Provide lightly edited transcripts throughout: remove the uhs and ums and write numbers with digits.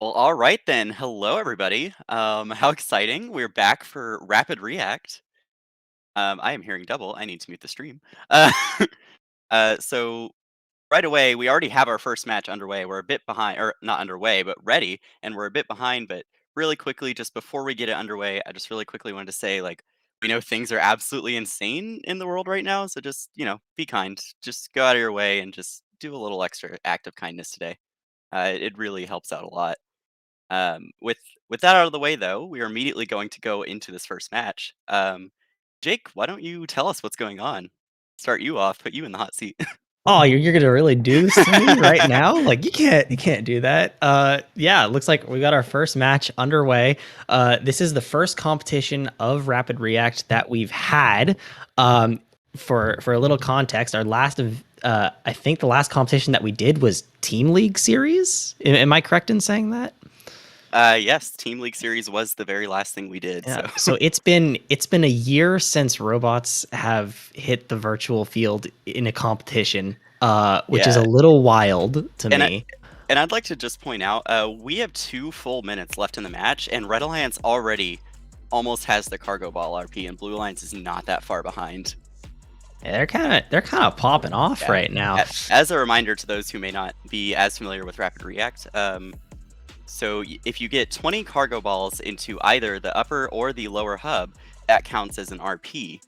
Well, all right then. Hello, everybody. How exciting! We're back for Rapid React. I am hearing double. I need to mute the stream. Uh, so right away, we already have our first match underway. We're a bit behind, or not underway, but ready, and we're a bit behind. But really quickly, just before we get it underway, I just really quickly wanted to say, we know things are absolutely insane in the world right now. So just be kind. Just go out of your way and just do a little extra act of kindness today. It really helps out a lot. With that out of the way, though, we are immediately going to go into this first match. Jake, why don't you tell us what's going on? Start you off, put you in the hot seat. Oh, you're gonna really do this to me right now? Like you can't do that. Yeah, it looks like we got our first match underway. This is the first competition of Rapid React that we've had. Um, for a little context, our last of I think the last competition that we did was Team League Series. Am I correct in saying that? Yes, Team League Series was the very last thing we did. Yeah. So So it's been a year since robots have hit the virtual field in a competition, which is a yeah, little wild to and I me. and I'd like to just point out, we have 2 full minutes left in the match, and Red Alliance already almost has the cargo ball RP, and Blue Alliance is not that far behind. Yeah, they're kind of popping off Yeah. right now. As a reminder to those who may not be as familiar with Rapid React, so if you get 20 cargo balls into either the upper or the lower hub, that counts as an RP.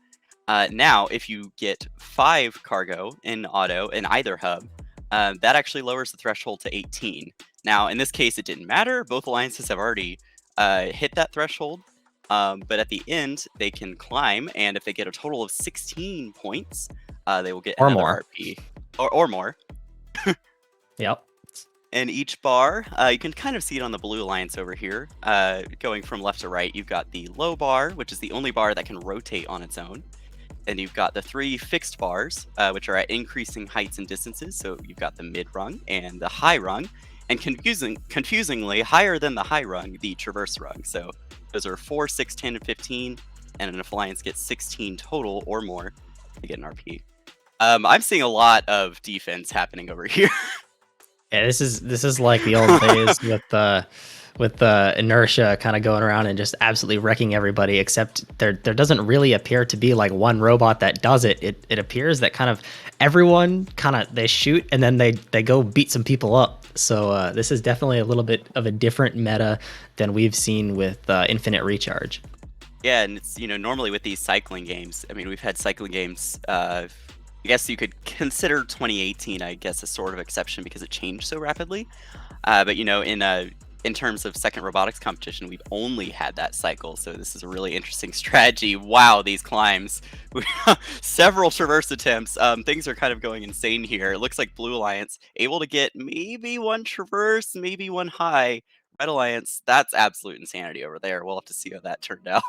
Now, if you get 5 cargo in auto in either hub, that actually lowers the threshold to 18. Now, in this case, it didn't matter. Both alliances have already hit that threshold. But at the end, they can climb, and if they get a total of 16 points, they will get Or another more. RP or more. Yep. And each bar, you can kind of see it on the blue alliance over here. Going from left to right, you've got the low bar, which is the only bar that can rotate on its own. Then you've got the 3 fixed bars, which are at increasing heights and distances. So you've got the mid rung and the high rung, and confusingly higher than the high rung, the traverse rung. So those are 4, 6, 10, and 15, and an alliance gets 16 total or more to get an RP. I'm seeing a lot of defense happening over here. Yeah, this is like the old days with the inertia kind of going around and just absolutely wrecking everybody. Except there doesn't really appear to be like one robot that does it. It appears that kind of everyone kind of they shoot and then they go beat some people up. So this is definitely a little bit of a different meta than we've seen with Infinite Recharge. Yeah, and it's normally with these cycling games. I mean, we've had cycling games. I guess you could consider 2018, I guess, a sort of exception because it changed so rapidly. But in terms of second robotics competition, we've only had that cycle. So this is a really interesting strategy. Wow, these climbs, several traverse attempts. Things are kind of going insane here. It looks like Blue Alliance able to get maybe one traverse, maybe one high. Red Alliance, that's absolute insanity over there. We'll have to see how that turned out.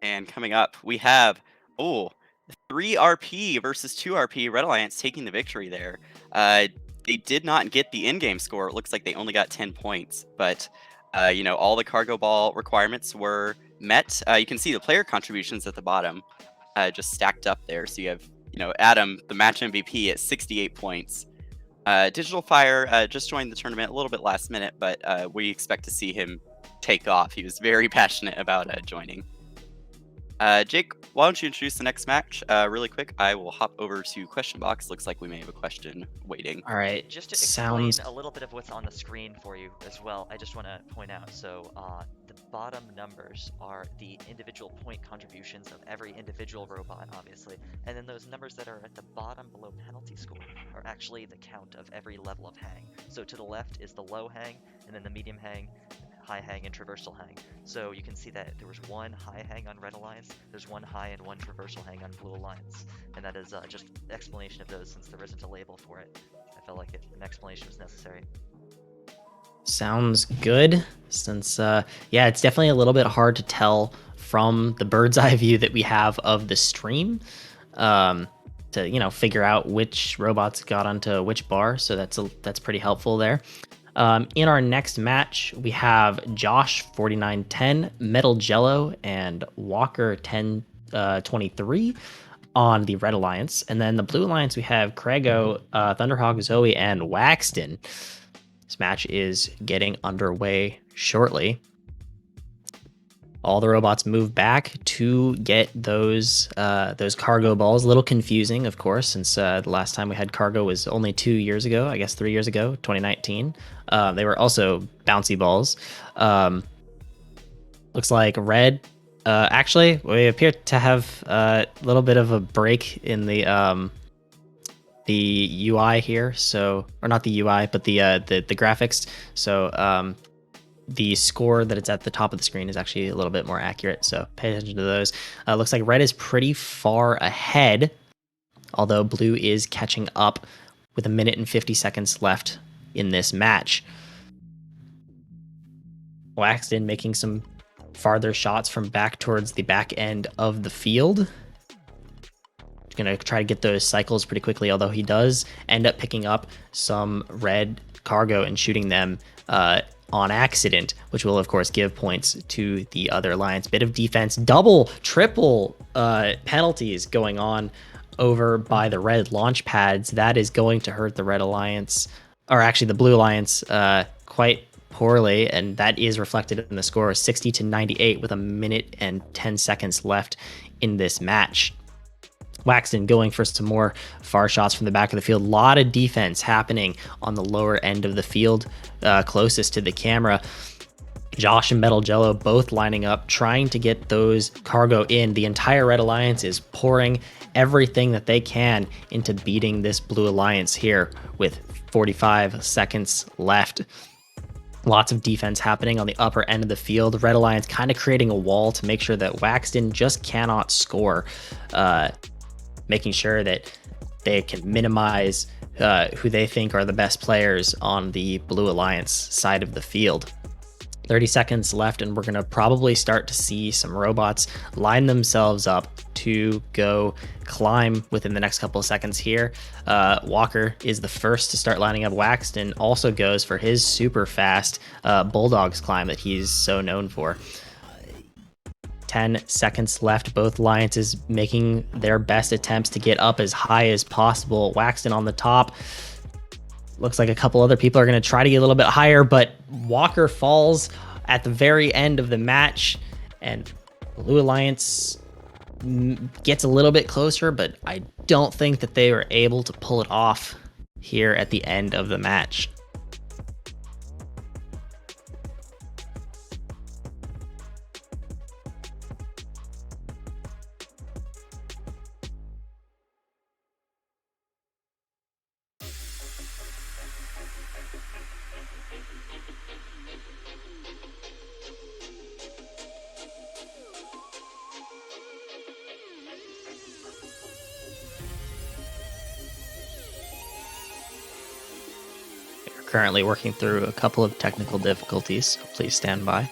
And coming up, we have, oh, 3 RP versus 2 RP. Red Alliance taking the victory there. They did not get the in-game score. It looks like they only got 10 points, but all the cargo ball requirements were met. You can see the player contributions at the bottom, just stacked up there. So you have, Adam, the match MVP at 68 points. Digital Fire just joined the tournament a little bit last minute, but we expect to see him take off. He was very passionate about joining. Jake, why don't you introduce the next match really quick? I will hop over to question box. Looks like we may have a question waiting. All right, Just to explain sounds a little bit of what's on the screen for you as well, I just want to point out, so the bottom numbers are the individual point contributions of every individual robot, obviously, and then those numbers that are at the bottom below penalty score are actually the count of every level of hang. So to the left is the low hang, and then the medium hang, high hang, and traversal hang. So you can see that there was 1 high hang on Red Alliance, there's 1 high and 1 traversal hang on Blue Alliance, and that is just the explanation of those since there isn't a label for it. I felt like an explanation was necessary. Sounds good. Since yeah, it's definitely a little bit hard to tell from the bird's eye view that we have of the stream, to figure out which robots got onto which bar. So that's pretty helpful there. In our next match, we have Josh 4910, Metal Jello, and Walker 1023. on the Red Alliance. And then the Blue Alliance, we have Krago, Thunderhawk, Zoe, and Waxton. This match is getting underway shortly. All the robots move back to get those cargo balls. A little confusing, of course, since the last time we had cargo was only 2 years ago, I guess 3 years ago, 2019. They were also bouncy balls. Looks like red. Actually, we appear to have a little bit of a break in the UI here. So, or not the UI, but the graphics. So the score that it's at the top of the screen is actually a little bit more accurate. So pay attention to those. Looks like red is pretty far ahead, although blue is catching up with 1 minute and 50 seconds left in this match. Waxton making some farther shots from back towards the back end of the field. Going to try to get those cycles pretty quickly, although he does end up picking up some red cargo and shooting them on accident, which will of course give points to the other alliance. Bit of defense, double, triple penalties going on over by the red launch pads. That is going to hurt the red alliance, or actually the blue alliance, quite poorly, and that is reflected in the score, 60-98 with 1 minute and 10 seconds left in this match. Waxton going for some more far shots from the back of the field. A lot of defense happening on the lower end of the field, closest to the camera. Josh and Metal Jello both lining up, trying to get those cargo in. The entire Red Alliance is pouring everything that they can into beating this Blue Alliance here with 45 seconds left. Lots of defense happening on the upper end of the field. Red Alliance kind of creating a wall to make sure that Waxton just cannot score, making sure that they can minimize who they think are the best players on the Blue Alliance side of the field. 30 seconds left, and we're going to probably start to see some robots line themselves up to go climb within the next couple of seconds here. Walker is the first to start lining up. Waxton also goes for his super fast Bulldogs climb that he's so known for. 10 seconds left. Both alliances making their best attempts to get up as high as possible. Waxton on the top. Looks like a couple other people are going to try to get a little bit higher, but Walker falls at the very end of the match, and Blue Alliance gets a little bit closer, but I don't think that they were able to pull it off here at the end of the match. Currently working through a couple of technical difficulties, so please stand by.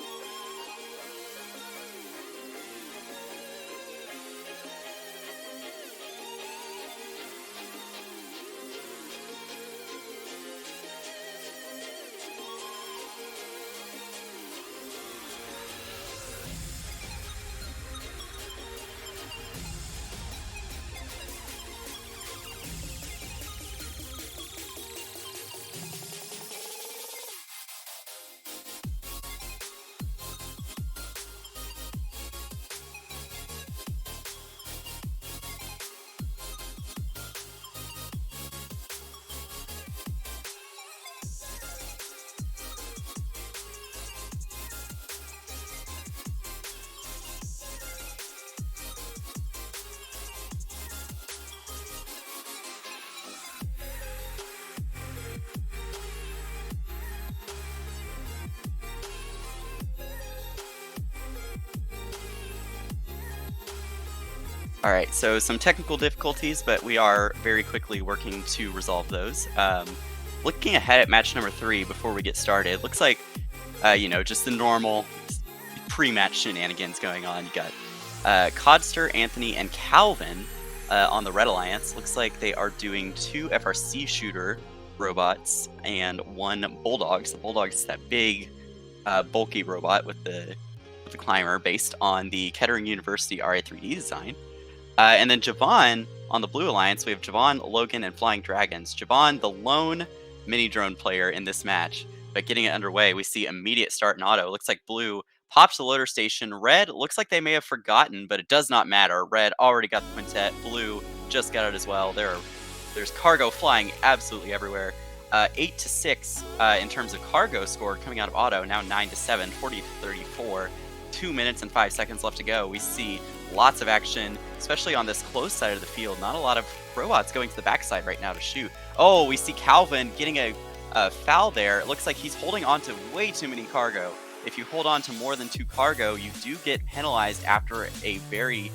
All right, so some technical difficulties, but we are very quickly working to resolve those. Looking ahead at match number 3 before we get started, looks like, just the normal pre-match shenanigans going on. You got Codster, Anthony, and Calvin on the Red Alliance. Looks like they are doing 2 FRC shooter robots and 1 Bulldog. So the Bulldog is that big, bulky robot with the climber based on the Kettering University RA3D design. And then Javon on the Blue Alliance, we have Javon, Logan, and Flying Dragons. Javon, the lone mini drone player in this match, but getting it underway, we see immediate start in auto. Looks like Blue pops the loader station. Red looks like they may have forgotten, but it does not matter. Red already got the quintet. Blue just got it as well. There's cargo flying absolutely everywhere. 8-6 in terms of cargo scored coming out of auto. Now 9-7, 40-34. 2 minutes and 5 seconds left to go. We see lots of action, especially on this close side of the field. Not a lot of robots going to the backside right now to shoot. Oh, we see Calvin getting a foul there. It looks like he's holding on to way too many cargo. If you hold on to more than 2 cargo, you do get penalized after a very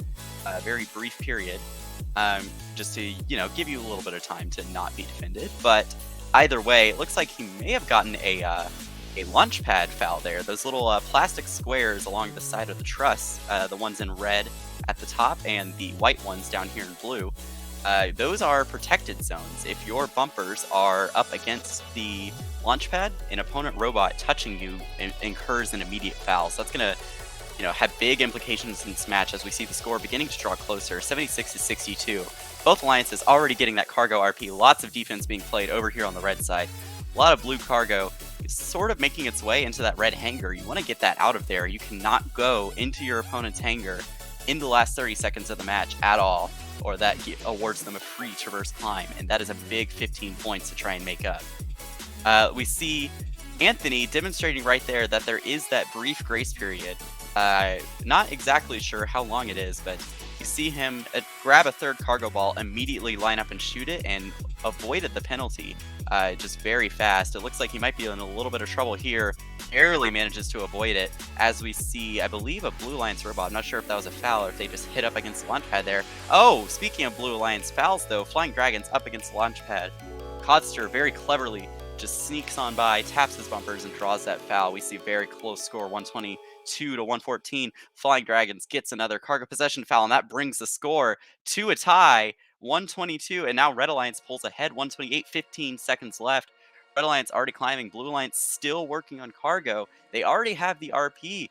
brief period. Just to, give you a little bit of time to not be defended. But either way, it looks like he may have gotten a launch pad foul there. Those little plastic squares along the side of the truss, the ones in red at the top and the white ones down here in blue, those are protected zones. If your bumpers are up against the launch pad, an opponent robot touching you incurs an immediate foul. So that's going to have big implications in this match as we see the score beginning to draw closer, 76-62. Both alliances already getting that cargo RP. Lots of defense being played over here on the red side. A lot of blue cargo is sort of making its way into that red hangar. You want to get that out of there. You cannot go into your opponent's hangar in the last 30 seconds of the match at all, or that awards them a free traverse climb, and that is a big 15 points to try and make up. We see Anthony demonstrating right there that there is that brief grace period. Not exactly sure how long it is, but you see him grab a third cargo ball, immediately line up and shoot it, and avoided the penalty just very fast. It looks like he might be in a little bit of trouble here. Barely manages to avoid it, as we see, I believe, a Blue Alliance robot. I'm not sure if that was a foul or if they just hit up against the launch pad there. Oh, speaking of Blue Alliance fouls, though, Flying Dragons up against the launch pad. Codster very cleverly just sneaks on by, taps his bumpers, and draws that foul. We see a very close score, 122-114. Flying Dragons gets another cargo possession foul, and that brings the score to a tie, 122. And now Red Alliance pulls ahead, 128, 15 seconds left. Red Alliance already climbing. Blue Alliance still working on cargo. They already have the RP.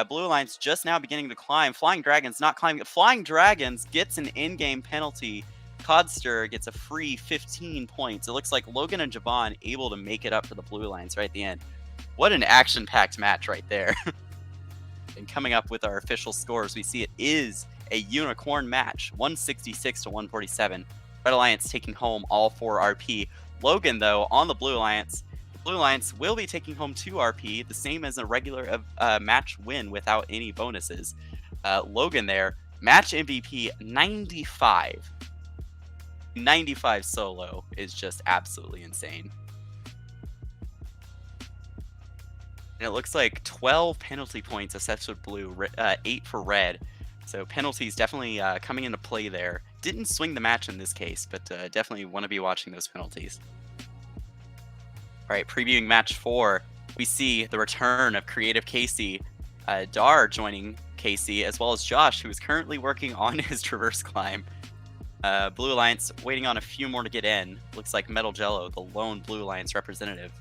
Blue Alliance just now beginning to climb. Flying Dragons not climbing. Flying Dragons gets an in-game penalty. Codster gets a free 15 points. It looks like Logan and Javon able to make it up for the Blue Alliance right at the end. What an action-packed match right there. And coming up with our official scores, we see it is a unicorn match, 166-147. Red Alliance taking home all 4 RP. Logan, though, on the Blue Alliance. The Blue Alliance will be taking home 2 RP, the same as a regular match win without any bonuses. Logan there, match MVP 95. 95 solo is just absolutely insane. And it looks like 12 penalty points assessed with blue, 8 for red. So penalties definitely coming into play there. Didn't swing the match in this case, but definitely want to be watching those penalties. All right, previewing match 4, we see the return of Creative Casey. Dar joining Casey, as well as Josh, who is currently working on his traverse climb. Blue Alliance waiting on a few more to get in. Looks like Metal Jello, the lone Blue Alliance representative.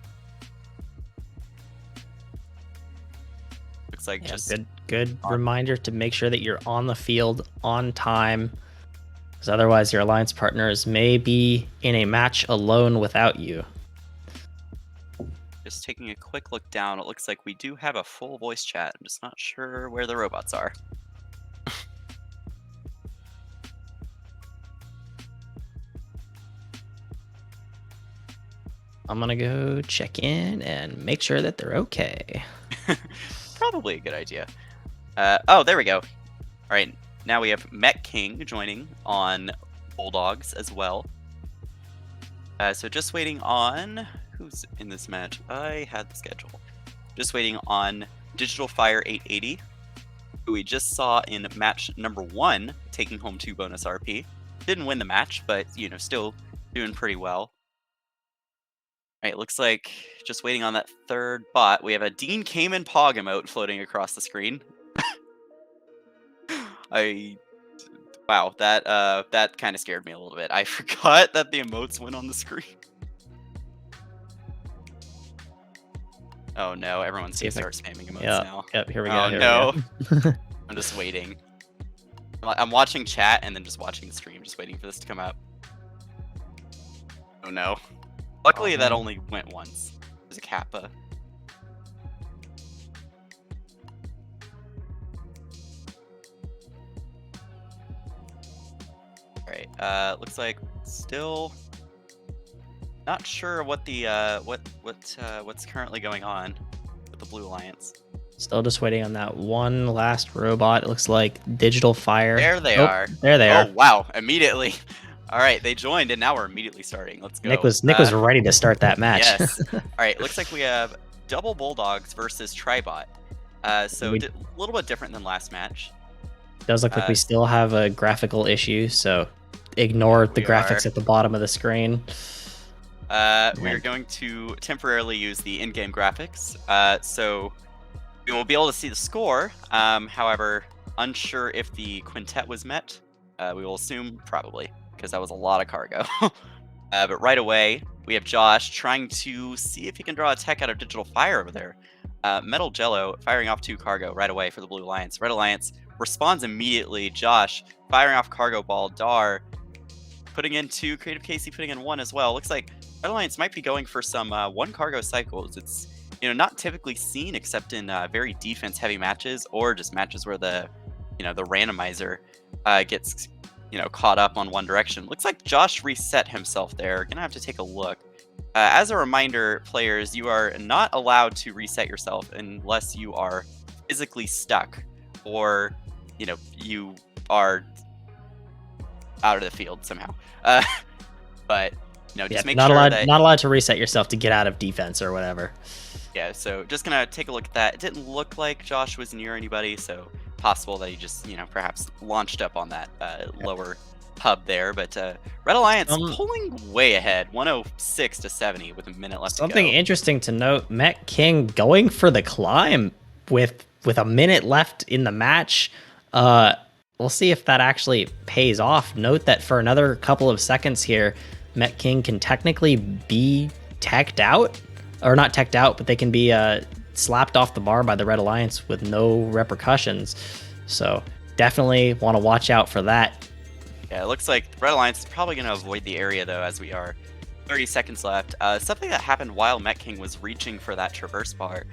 Looks like just good reminder to make sure that you're on the field on time, because otherwise your alliance partners may be in a match alone without you. Just taking a quick look down, it looks like we do have a full voice chat. I'm just not sure where the robots are. I'm gonna go check in and make sure that they're okay. Probably a good idea. Oh, there we go. All right, now we have Met King joining on Bulldogs as well. So just waiting on who's in this match. I had the schedule. Just waiting on Digital Fire 880, who we just saw in match number 1, taking home 2 bonus RP. Didn't win the match, but still doing pretty well. All right, looks like just waiting on that third bot. We have a Dean Kamen Pog emote floating across the screen. Wow, that kind of scared me a little bit. I forgot that the emotes went on the screen. Oh no, everyone's gonna start spamming emotes now. Yep, here we go. Oh no. I'm just waiting. I'm watching chat and then just watching the stream, just waiting for this to come up. Oh no. Luckily, that man. only went once. There's a kappa. Alright, looks like still not sure what the what's currently going on with the Blue Alliance. Still just waiting on that one last robot. It looks like Digital Fire. There they Oh, are. there they Oh are. wow! Immediately. All right, they joined, and now we're immediately starting. Let's go. Nick was ready to start that match. Yes. All right. Looks like we have double Bulldogs versus Tribot. So a little bit different than last match. Does look like we still have a graphical issue, so ignore the graphics at the bottom of the screen. We're going to temporarily use the in-game graphics. So we won't be able to see the score. However, unsure if the quintet was met. We will assume probably, because that was a lot of cargo. But right away, we have Josh trying to see if he can draw a tech out of Digital Fire over there. Metal Jello firing off 2 cargo right away for the Blue Alliance. Red Alliance responds immediately. Josh firing off cargo ball. Dar putting in 2. Creative Casey putting in 1 as well. Looks like Red Alliance might be going for some 1 cargo cycles. It's not typically seen except in very defense-heavy matches or just matches where the the randomizer gets caught up on one direction. Looks like Josh reset himself there. Gonna have to take a look. As a reminder, players, you are not allowed to reset yourself unless you are physically stuck or you are out of the field somehow. But just make not sure allowed, that not allowed to reset yourself to get out of defense or whatever. Yeah, so just gonna take a look at that. It didn't look like Josh was near anybody, so possible that he just perhaps launched up on that lower hub there. But Red Alliance pulling way ahead, 106 to 70 with a minute left. Something to go. Interesting to note: Met King going for the climb with a minute left in the match. We'll see if that actually pays off. Note that for another couple of seconds here, Met King can technically be teched out, or not teched out, but they can be slapped off the bar by the Red Alliance with no repercussions. So definitely want to watch out for that. Yeah, it looks like the Red Alliance is probably going to avoid the area, though, as we are 30 seconds left. Something that happened while Met King was reaching for that traverse bar.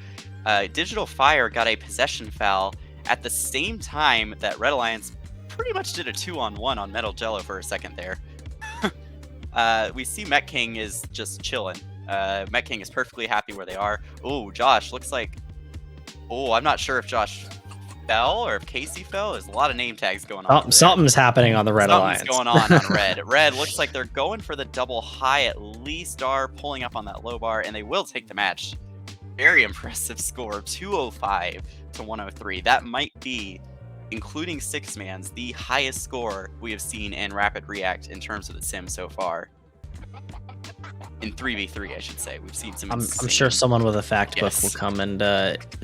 Digital Fire got a possession foul at the same time that Red Alliance pretty much did a 2-on-1 on Metal Jello for a second there. We see Met King is just chilling. Met King is perfectly happy where they are. Oh, Josh looks like... Oh, I'm not sure if Josh fell or if Casey fell. There's a lot of name tags going on. Something's happening on the Red Alliance. Something's going on Red. Red looks like they're going for the double high. At least are pulling up on that low bar, and they will take the match. Very impressive score, 205 to 103. That might be, including 6-mans, the highest score we have seen in Rapid React in terms of the sim so far. In 3v3, I should say. We've seen some... I'm sure someone with a fact book will come and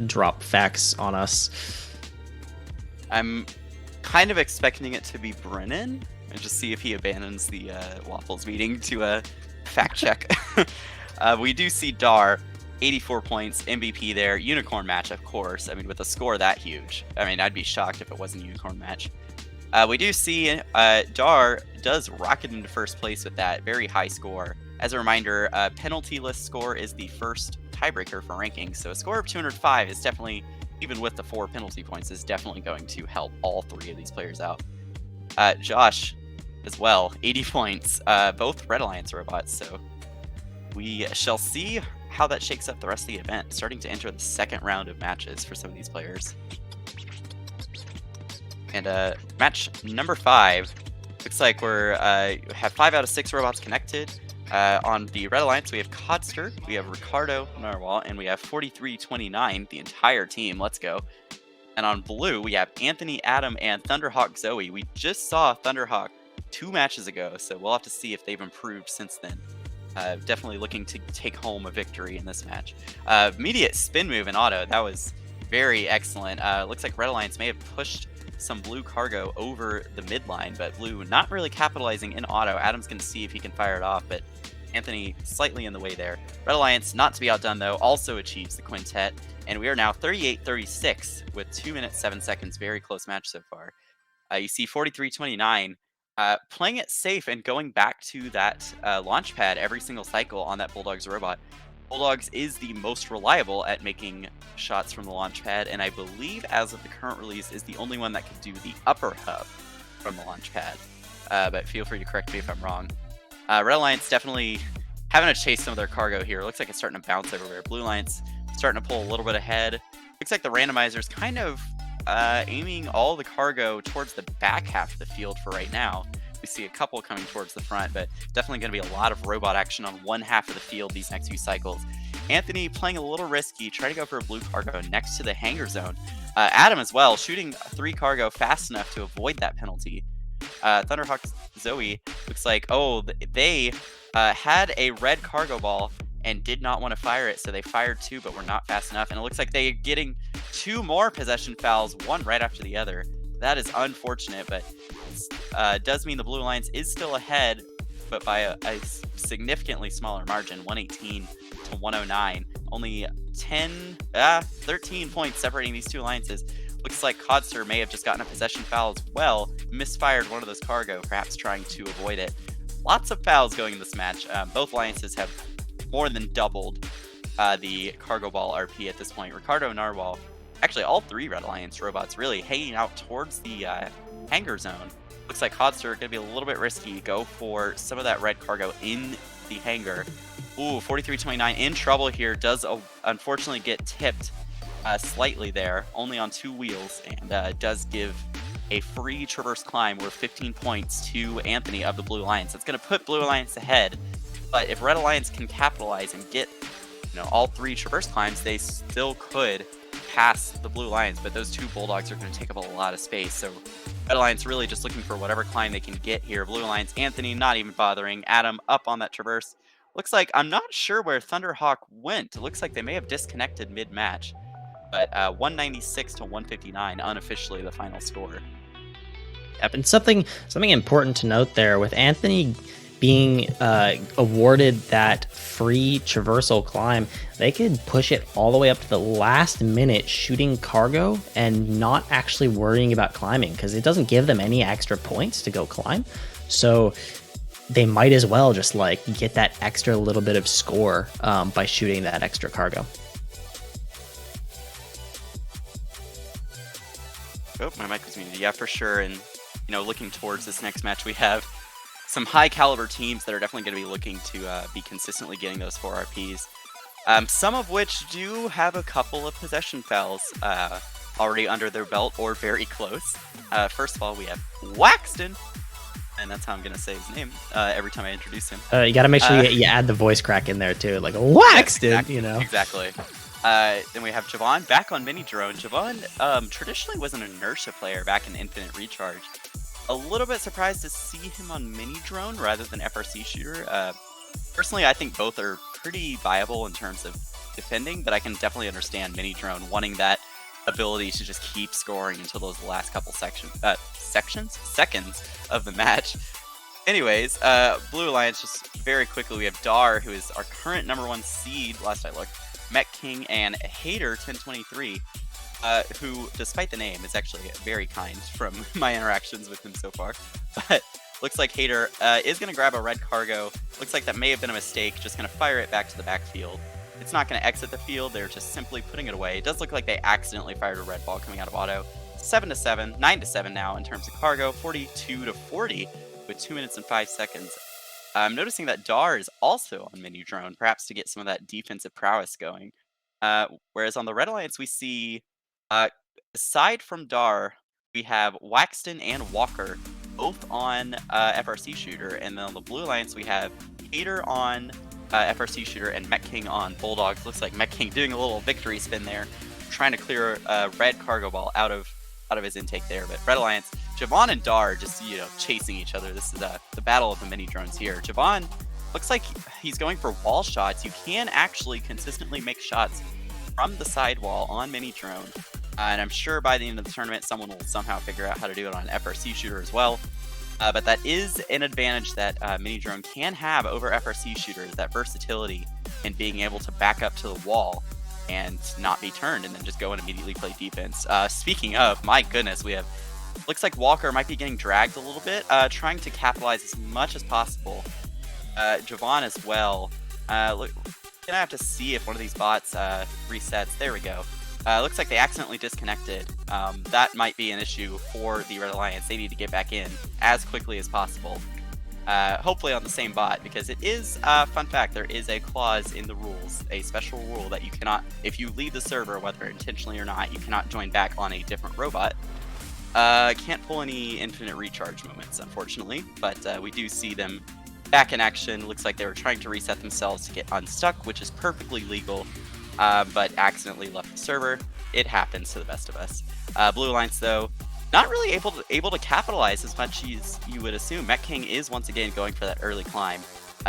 drop facts on us. I'm kind of expecting it to be Brennan, and just see if he abandons the Waffles meeting to fact check. We do see Dar, 84 points, MVP there. Unicorn match, of course. I mean, with a score that huge. I mean, I'd be shocked if it wasn't a unicorn match. We do see Dar does rocket into first place with that very high score. As a reminder, penalty list score is the first tiebreaker for ranking, so a score of 205 is definitely, even with the 4 penalty points, is definitely going to help all 3 of these players out. Josh, as well, 80 points, both Red Alliance robots, so we shall see how that shakes up the rest of the event, starting to enter the second round of matches for some of these players. And match number 5, looks like we're have 5 out of 6 robots connected. On the Red Alliance, we have Codster, we have Ricardo Narwhal, and we have 4329, the entire team. Let's go. And on Blue, we have Anthony, Adam, and Thunderhawk Zoe. We just saw Thunderhawk 2 matches ago, so we'll have to see if they've improved since then. Definitely looking to take home a victory in this match. Immediate spin move in auto. That was very excellent. Looks like Red Alliance may have pushed some Blue cargo over the midline, but Blue not really capitalizing in auto. Adam's going to see if he can fire it off, but Anthony slightly in the way there. Red Alliance, not to be outdone though, also achieves the quintet, and we are now 38-36 with 2 minutes 7 seconds. Very close match so far. You see 4329 playing it safe and going back to that launch pad every single cycle on that Bulldogs robot. Bulldogs is the most reliable at making shots from the launch pad, and I believe as of the current release is the only one that can do the upper hub from the launch pad. But feel free to correct me if I'm wrong. Red Alliance definitely having to chase some of their cargo here. Looks like it's starting to bounce everywhere. Blue Alliance starting to pull a little bit ahead. Looks like the randomizer's kind of aiming all the cargo towards the back half of the field for right now. We see a couple coming towards the front, but definitely going to be a lot of robot action on one half of the field these next few cycles. Anthony playing a little risky, trying to go for a blue cargo next to the hangar zone. Adam as well, shooting 3 cargo fast enough to avoid that penalty. Thunderhawk Zoe looks like, they had a red cargo ball and did not want to fire it, so they fired 2, but were not fast enough. And it looks like they're getting 2 more possession fouls, one right after the other. That is unfortunate, but does mean the Blue Alliance is still ahead, but by a significantly smaller margin, 118 to 109. Only 13 points separating these two alliances. Looks like Codster may have just gotten a possession foul as well, misfired one of those cargo, perhaps trying to avoid it. Lots of fouls going in this match. Both alliances have more than doubled the cargo ball RP at this point. Ricardo Narwhal, actually all 3 Red Alliance robots really hanging out towards the hangar zone. Looks like Codster going to be a little bit risky. Go for some of that red cargo in the hangar. Ooh, 4329 in trouble here. Does unfortunately get tipped slightly there, only on 2 wheels, and does give a free traverse climb worth 15 points to Anthony of the Blue Alliance. It's going to put Blue Alliance ahead, but if Red Alliance can capitalize and get all 3 traverse climbs, they still could pass the Blue Alliance, but those 2 Bulldogs are going to take up a lot of space. So Red Alliance really just looking for whatever climb they can get here. Blue Alliance, Anthony not even bothering. Adam up on that traverse. Looks like, I'm not sure where Thunderhawk went. It looks like they may have disconnected mid-match, but 196 to 159 unofficially the final score. Yep, and something important to note there with Anthony being awarded that free traversal climb, they could push it all the way up to the last minute shooting cargo and not actually worrying about climbing, because it doesn't give them any extra points to go climb. So they might as well just get that extra little bit of score by shooting that extra cargo. Oh, my mic was muted. Yeah, for sure. And looking towards this next match, we have some high caliber teams that are definitely going to be looking to be consistently getting those 4 RPs. Some of which do have a couple of possession fouls already under their belt or very close. First of all, we have Waxton, and that's how I'm going to say his name every time I introduce him. You got to make sure you add the voice crack in there too, like Waxton, Exactly. Then we have Javon back on Mini Drone. Javon traditionally was an Inertia player back in Infinite Recharge. A little bit surprised to see him on Mini Drone rather than FRC Shooter. Personally, I think both are pretty viable in terms of defending, but I can definitely understand Mini Drone wanting that ability to just keep scoring until those last couple seconds of the match. Anyways, Blue Alliance, just very quickly, we have Dar, who is our current #1 seed, last I looked, Met King, and Hater 1023. Who, despite the name, is actually very kind from my interactions with him so far. But looks like Hater is going to grab a red cargo. Looks like that may have been a mistake. Just going to fire it back to the backfield. It's not going to exit the field. They're just simply putting it away. It does look like they accidentally fired a red ball coming out of auto. 7-7, 9-7 now in terms of cargo. 42-40 with 2 minutes and 5 seconds. I'm noticing that Dar is also on Mini Drone, perhaps to get some of that defensive prowess going. Whereas on the Red Alliance, we see aside from Dar, we have Waxton and Walker both on FRC Shooter, and then on the Blue Alliance we have Hater on FRC Shooter and Met King on Bulldogs. Looks like Met King doing a little victory spin there, trying to clear a red cargo ball out of his intake there. But Red Alliance, Javon and Dar just chasing each other. This is the battle of the mini drones here. Javon looks like he's going for wall shots. You can actually consistently make shots from the sidewall on mini drone. And I'm sure by the end of the tournament, someone will somehow figure out how to do it on FRC Shooter as well. But that is an advantage that Mini Drone can have over FRC Shooter, is that versatility in being able to back up to the wall and not be turned and then just go and immediately play defense. Speaking of, my goodness, we have Looks like Walker might be getting dragged a little bit, trying to capitalize as much as possible. Javon as well. Look, gonna have to see if one of these bots resets. There we go. Looks like they accidentally disconnected. That might be an issue for the Red Alliance. They need to get back in as quickly as possible. Hopefully on the same bot, because it is, fun fact, there is a clause in the rules, a special rule that you cannot, if you leave the server, whether intentionally or not, you cannot join back on a different robot. Can't pull any infinite recharge moments, unfortunately, but we do see them back in action. Looks like they were trying to reset themselves to get unstuck, which is perfectly legal, but accidentally left the server. It happens to the best of us. Blue Alliance, though, not really able to capitalize as much as you would assume. Met King is once again going for that early climb,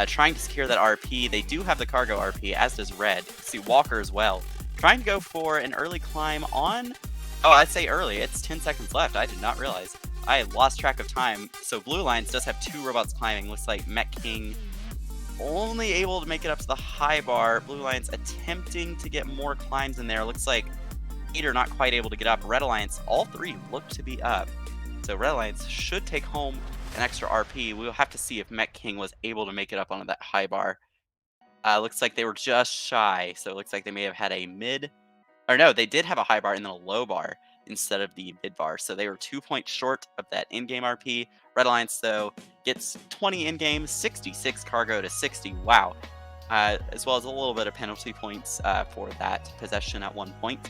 trying to secure that RP. They do have the cargo RP, as does Red. See Walker as well, trying to go for an early climb on. Oh, I'd say early. It's 10 seconds left. I did not realize. I lost track of time. So Blue Alliance does have 2 robots climbing. Looks like Met King only able to make it up to the high bar. Blue Alliance attempting to get more climbs in there. Looks like Peter not quite able to get up. Red Alliance, all 3 look to be up. So Red Alliance should take home an extra RP. We'll have to see if Met King was able to make it up onto that high bar. Looks like they were just shy. So it looks like they may have had a mid. Or no, they did have a high bar and then a low bar instead of the mid bar. So they were 2 points short of that in-game RP. Red Alliance, though, gets 20 in-game, 66 cargo to 60. Wow. As well as a little bit of penalty points for that possession at 1 point.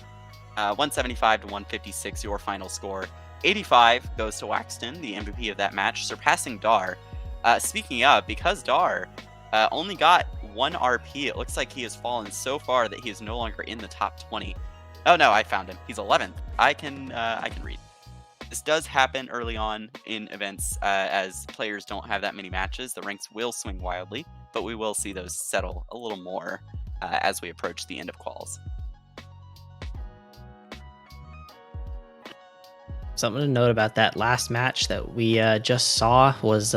175 to 156, your final score. 85 goes to Waxton, the MVP of that match, surpassing Dar. Speaking of, because Dar only got 1 RP, it looks like he has fallen so far that he is no longer in the top 20. Oh no, I found him. He's 11th. I can read. This does happen early on in events, as players don't have that many matches. The ranks will swing wildly, but we will see those settle a little more as we approach the end of quals. Something to note about that last match that we just saw was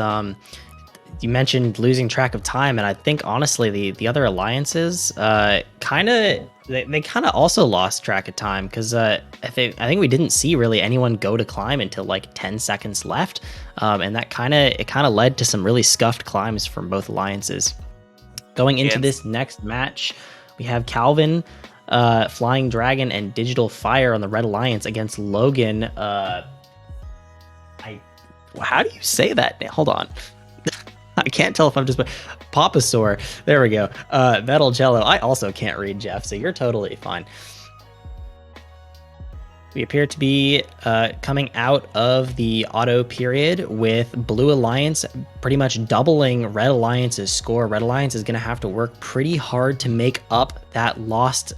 you mentioned losing track of time, and I think honestly the other alliances kind of they kind of also lost track of time, because I think we didn't see really anyone go to climb until like 10 seconds left, and that kind of led to some really scuffed climbs from both alliances. Going into this next match, we have Calvin, Flying Dragon, and Digital Fire on the Red Alliance against Logan. How do you say that? Hold on. I can't tell if I'm just Papasaur. There we go. Metal Jello. I also can't read, Jeff, so you're totally fine. We appear to be coming out of the auto period with Blue Alliance pretty much doubling Red Alliance's score. Red Alliance is going to have to work pretty hard to make up that lost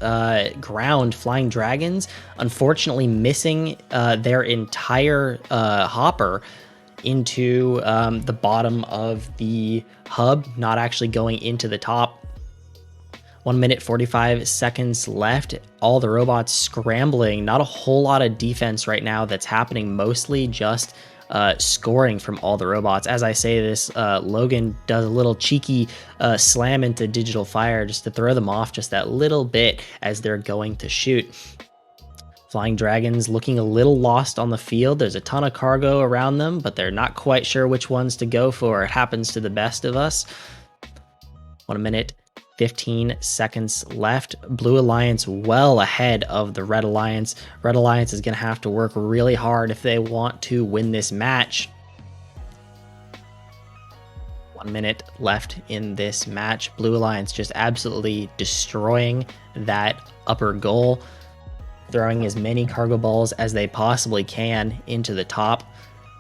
ground. Flying Dragons, unfortunately, missing their entire hopper into the bottom of the hub, not actually going into the top. 1 minute 45 seconds left. All the robots scrambling. Not a whole lot of defense right now that's happening. Mostly just scoring from all the robots. As I say this, Logan does a little cheeky slam into Digital Fire just to throw them off just that little bit as they're going to shoot. Flying Dragons looking a little lost on the field. There's a ton of cargo around them, but they're not quite sure which ones to go for. It happens to the best of us. 1 minute 15 seconds left. Blue Alliance well ahead of the Red Alliance. Red Alliance is going to have to work really hard if they want to win this match. 1 minute left in this match. Blue Alliance just absolutely destroying that upper goal, throwing as many cargo balls as they possibly can into the top,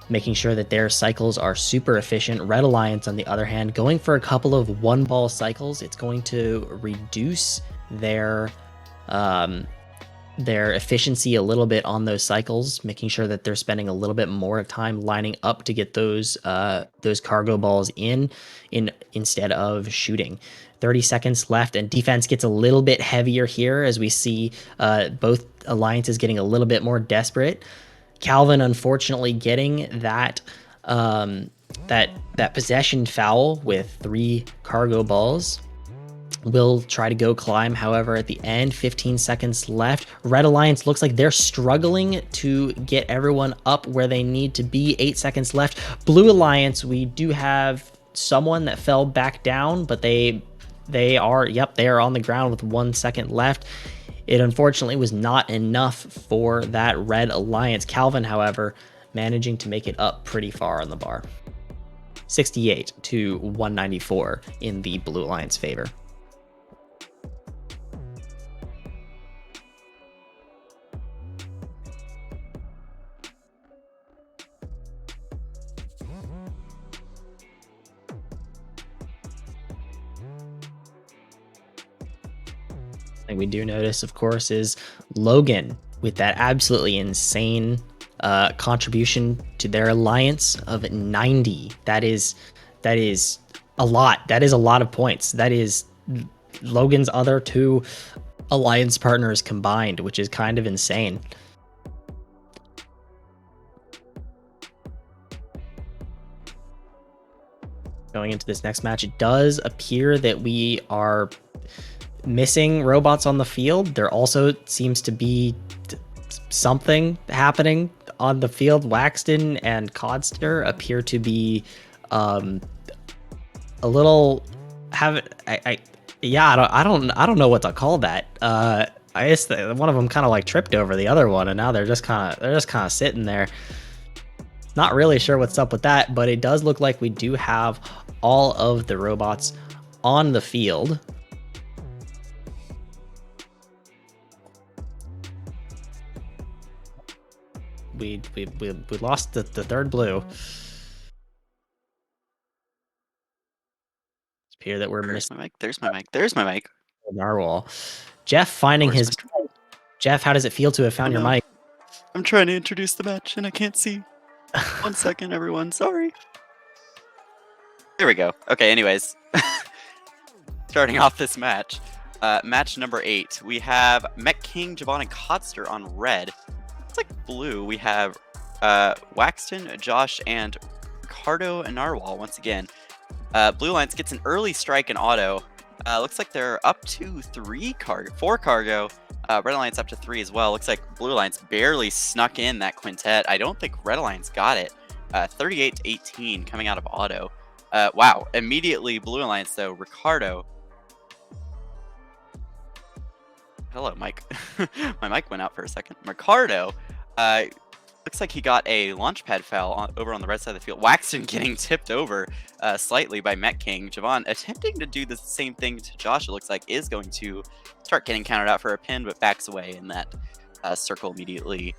making sure that their cycles are super efficient. Red Alliance, on the other hand, going for a couple of 1-ball cycles. It's going to reduce their efficiency a little bit on those cycles, making sure that they're spending a little bit more time lining up to get those cargo balls in instead of shooting. 30 seconds left, and defense gets a little bit heavier here as we see both alliances getting a little bit more desperate. Calvin, unfortunately, getting that that possession foul with 3 cargo balls. will try to go climb. However, at the end, 15 seconds left. Red Alliance looks like they're struggling to get everyone up where they need to be. 8 seconds left. Blue Alliance, we do have someone that fell back down, but they are on the ground with 1 second left. It unfortunately was not enough for that Red Alliance. Calvin, however, managing to make it up pretty far on the bar. 68 to 194 in the Blue Alliance favor. Thing we do notice, of course, is Logan with that absolutely insane contribution to their alliance of 90. That is a lot. That is a lot of points. That is Logan's other 2 alliance partners combined, which is kind of insane. Going into this next match, it does appear that we are missing robots on the field. There also seems to be something happening on the field. Waxton and Codster appear to be a little I don't know what to call that. I guess one of them kind of like tripped over the other one, and now they're just kind of sitting there. Not really sure what's up with that, but it does look like we do have all of the robots on the field. We lost the third blue. It's appear that we're There's missing. my mic. There's my mic. There's my mic. Narwhal. Jeff finding Where's his. Jeff, how does it feel to have found your mic? I'm trying to introduce the match and I can't see. 1 second, everyone. Sorry. There we go. Okay, anyways. Starting off this match. Match number 8. We have Mech King, Javon, and Codster on red. It's like blue. We have Waxton, Josh, and Ricardo and Narwhal once again. Blue Alliance gets an early strike in auto. Looks like they're up to 4 cargo. Red Alliance up to 3 as well. Looks like Blue Alliance barely snuck in that quintet. I don't think Red Alliance got it. 38 to 18 coming out of auto. Wow. Immediately Blue Alliance though. Ricardo. Hello, Mike. My mic went out for a second. Ricardo. Looks like he got a launchpad foul over on the red side of the field. Waxton getting tipped over slightly by Mech King. Javon attempting to do the same thing to Josh, it looks like, is going to start getting counted out for a pin, but backs away, and that circle immediately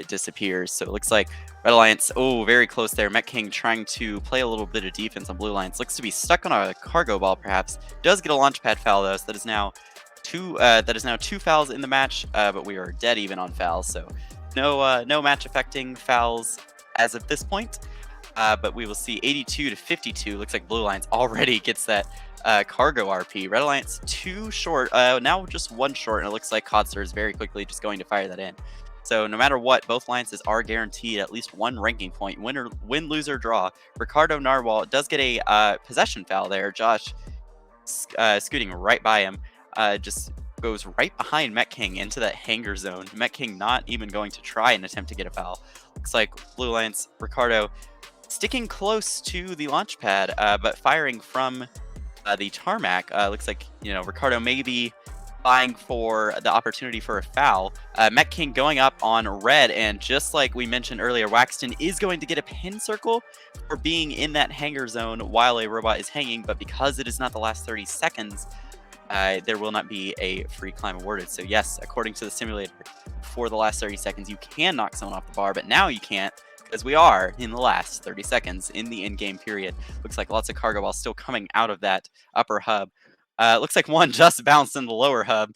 disappears. So it looks like Red Alliance, very close there. Mech King trying to play a little bit of defense on Blue Alliance. Looks to be stuck on a cargo ball, perhaps. Does get a launchpad foul, though, so that is now 2 fouls in the match, but we are dead even on fouls, so no match affecting fouls as of this point, but we will see 82 to 52. Looks like Blue Alliance already gets that cargo RP. Red Alliance 2 short, now just 1 short, and it looks like Codster is very quickly just going to fire that in. So no matter what, both alliances are guaranteed at least 1 ranking point. Win, lose, or draw. Ricardo Narwhal does get a possession foul there. Josh scooting right by him, just goes right behind Mech King into that hanger zone. Mech King not even going to try and attempt to get a foul. Looks like Blue Alliance, Ricardo sticking close to the launch pad, but firing from the tarmac. Looks like, Ricardo maybe vying for the opportunity for a foul. Mech King going up on red, and just like we mentioned earlier, Waxton is going to get a pin circle for being in that hanger zone while a robot is hanging, but because it is not the last 30 seconds, there will not be a free climb awarded. So yes, according to the simulator, for the last 30 seconds, you can knock someone off the bar, but now you can't, because we are in the last 30 seconds in the in-game period. Looks like lots of cargo balls still coming out of that upper hub. Looks like one just bounced in the lower hub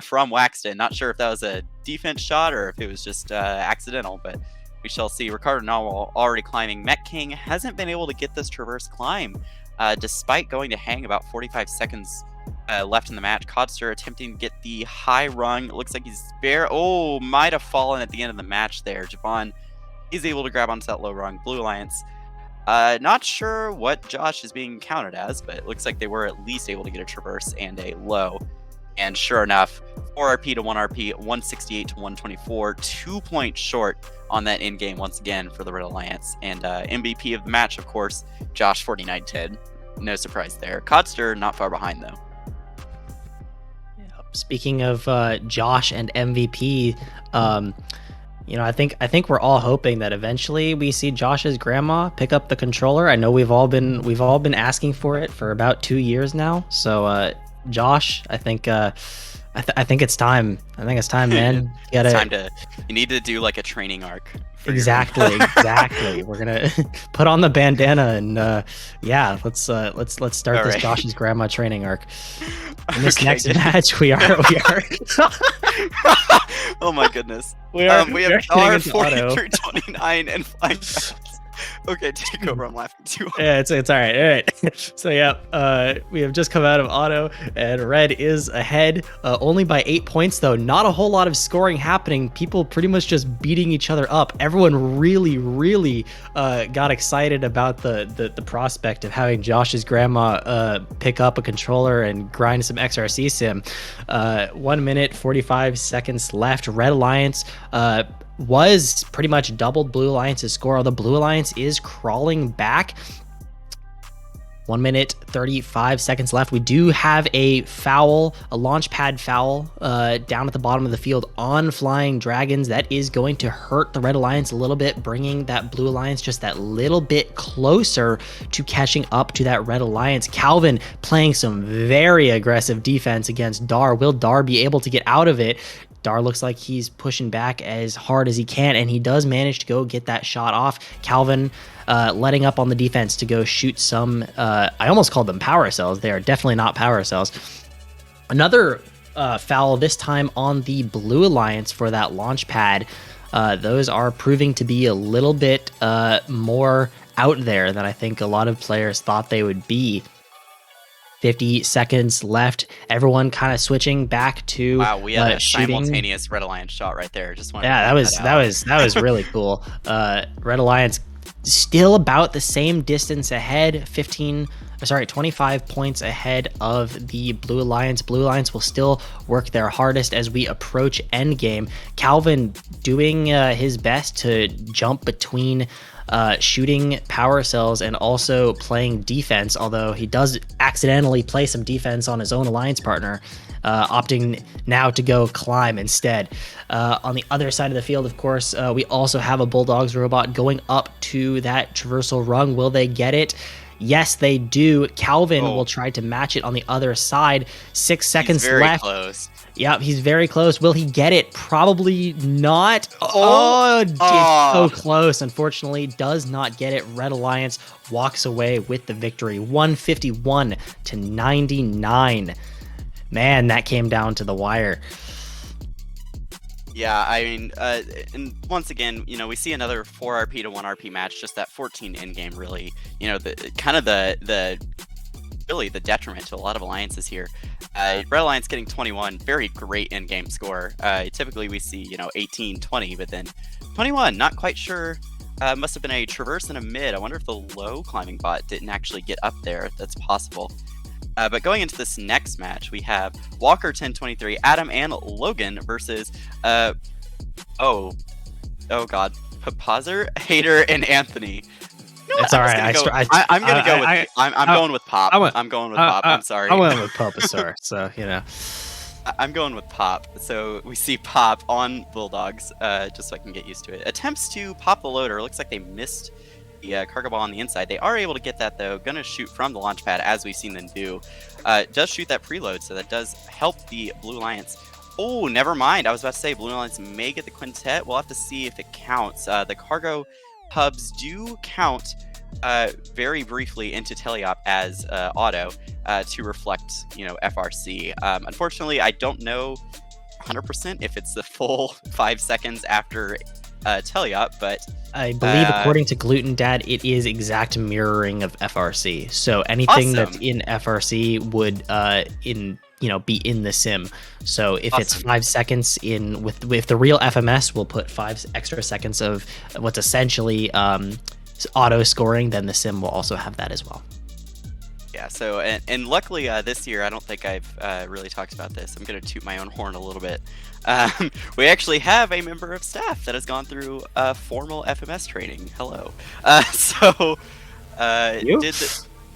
from Waxton. Not sure if that was a defense shot or if it was just accidental, but we shall see. Ricardo Narwhal already climbing. Mech King hasn't been able to get this traverse climb, despite going to hang about 45 seconds left in the match. Codster attempting to get the high rung. It looks like he's might have fallen at the end of the match there. Javon is able to grab onto that low rung. Blue Alliance Not sure what Josh is being counted as, but it looks like they were at least able to get a traverse and a low. And sure enough, 4 RP to 1 RP, 168 to 124, 2 points short on that in game once again for the Red Alliance. And MVP of the match, of course, Josh 4910. No surprise there. Codster not far behind though. Speaking of Josh and MVP, I think we're all hoping that eventually we see Josh's grandma pick up the controller. I know we've all been asking for it for about 2 years now. So Josh, I think it's time. I think it's time, man. You need to do like a training arc. Exactly. We're gonna put on the bandana and let's start this Josh's grandma training arc. In this next match, we are. Oh my goodness. We have Dar 4329 and flying fast. Okay, take over. I'm laughing too hard. Yeah, it's all right. All right. So we have just come out of auto, and Red is ahead, only by 8 points though. Not a whole lot of scoring happening. People pretty much just beating each other up. Everyone really got excited about the prospect of having Josh's grandma pick up a controller and grind some XRC sim. 1 minute 45 seconds left. Red Alliance was pretty much doubled Blue Alliance's score, although Blue Alliance is crawling back. 1 minute 35 seconds left. We do have a foul, a launch pad foul down at the bottom of the field on Flying Dragons. That is going to hurt the Red Alliance a little bit, bringing that Blue Alliance just that little bit closer to catching up to that Red Alliance. Calvin playing some very aggressive defense against Dar. Will Dar be able to get out of it? Dar looks like he's pushing back as hard as he can, and he does manage to go get that shot off. Calvin letting up on the defense to go shoot some, I almost called them power cells. They are definitely not power cells. Another foul, this time on the Blue Alliance for that launch pad. Those are proving to be a little bit more out there than I think a lot of players thought they would be. 50 seconds left. Everyone kind of switching back to wow. We had a shooting. Simultaneous Red Alliance shot right there. Just wanted that was really cool. Red Alliance still about the same distance ahead. 25 points ahead of the Blue Alliance. Blue Alliance will still work their hardest as we approach endgame. Calvin doing his best to jump between shooting power cells and also playing defense, although he does accidentally play some defense on his own alliance partner, opting now to go climb instead. On the other side of the field, of course, we also have a Bulldogs robot going up to that traversal rung. Will they get it? Yes, they do. Calvin will try to match it on the other side. 6 seconds very left. Close. Yep, he's very close. Will he get it? Probably not. It's so close. Unfortunately, does not get it. Red Alliance walks away with the victory. 151 to 99. Man, that came down to the wire. Yeah, I mean, and once again, we see another 4 RP to 1 RP match. Just that 14 in game, really, the detriment to a lot of alliances here. Red Alliance getting 21, very great in-game score. Typically we see 18, 20, but then 21, not quite sure. Must have been a traverse and a mid. I wonder if the low climbing bot didn't actually get up there. That's possible. But going into this next match, we have Walker 1023, Adam and Logan versus oh god, Papazer, Hater, and Anthony. It's all right. I'm going with Pop. I'm going with Pop. I'm sorry. I went with Papazer, so I'm going with Pop. So we see Pop on Bulldogs, just so I can get used to it. Attempts to pop the loader. Looks like they missed the cargo ball on the inside. They are able to get that though. Gonna shoot from the launch pad as we've seen them do. Does shoot that preload, so that does help the Blue Alliance. Oh, never mind. I was about to say Blue Alliance may get the quintet. We'll have to see if it counts. The cargo hubs do count very briefly into teleop as auto to reflect FRC. Unfortunately, I don't know 100% if it's the full 5 seconds after teleop, but I believe according to Gluten Dad, it is exact mirroring of FRC. So anything that's in FRC would be in the sim. So if it's 5 seconds with the real FMS, we'll put 5 extra seconds of what's essentially auto scoring, then the sim will also have that as well. Yeah, so, and luckily this year, I don't think I've really talked about this. I'm going to toot my own horn a little bit. We actually have a member of staff that has gone through formal FMS training. Hello. So, You?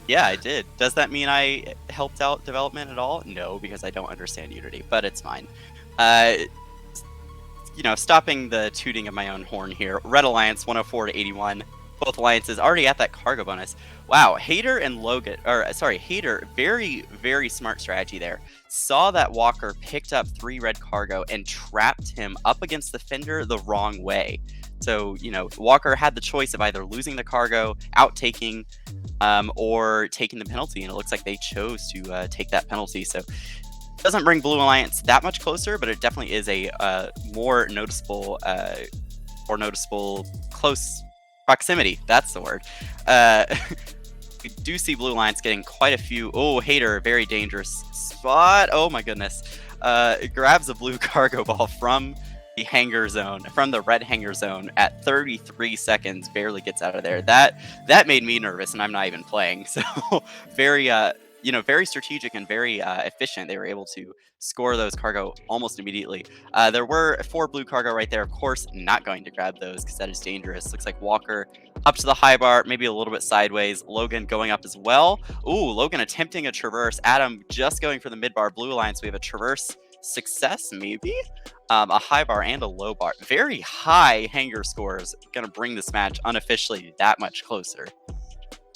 yeah, I did. Does that mean I helped out development at all? No, because I don't understand Unity, but it's fine. Stopping the tooting of my own horn here. Red Alliance 104 to 81. Both alliances already at that cargo bonus. Wow, Hater and Logan, Hater, very, very smart strategy there. Saw that Walker picked up 3 red cargo and trapped him up against the fender the wrong way. So, Walker had the choice of either losing the cargo, out-taking, or taking the penalty, and it looks like they chose to take that penalty. So, doesn't bring Blue Alliance that much closer, but it definitely is a more noticeable close proximity. That's the word. We do see Blue Alliance getting quite a few. Oh, Hater, very dangerous spot. Oh my goodness. It grabs a blue cargo ball from the hangar zone, from the red hangar zone at 33 seconds, barely gets out of there. That made me nervous, and I'm not even playing. So very very strategic and very efficient. They were able to score those cargo almost immediately. There were 4 blue cargo right there. Of course, not going to grab those because that is dangerous. Looks like Walker up to the high bar, maybe a little bit sideways. Logan going up as well. Ooh, Logan attempting a traverse. Adam just going for the mid bar. Blue Alliance, we have a traverse success, maybe? A high bar and a low bar. Very high hanger scores. Going to bring this match unofficially that much closer.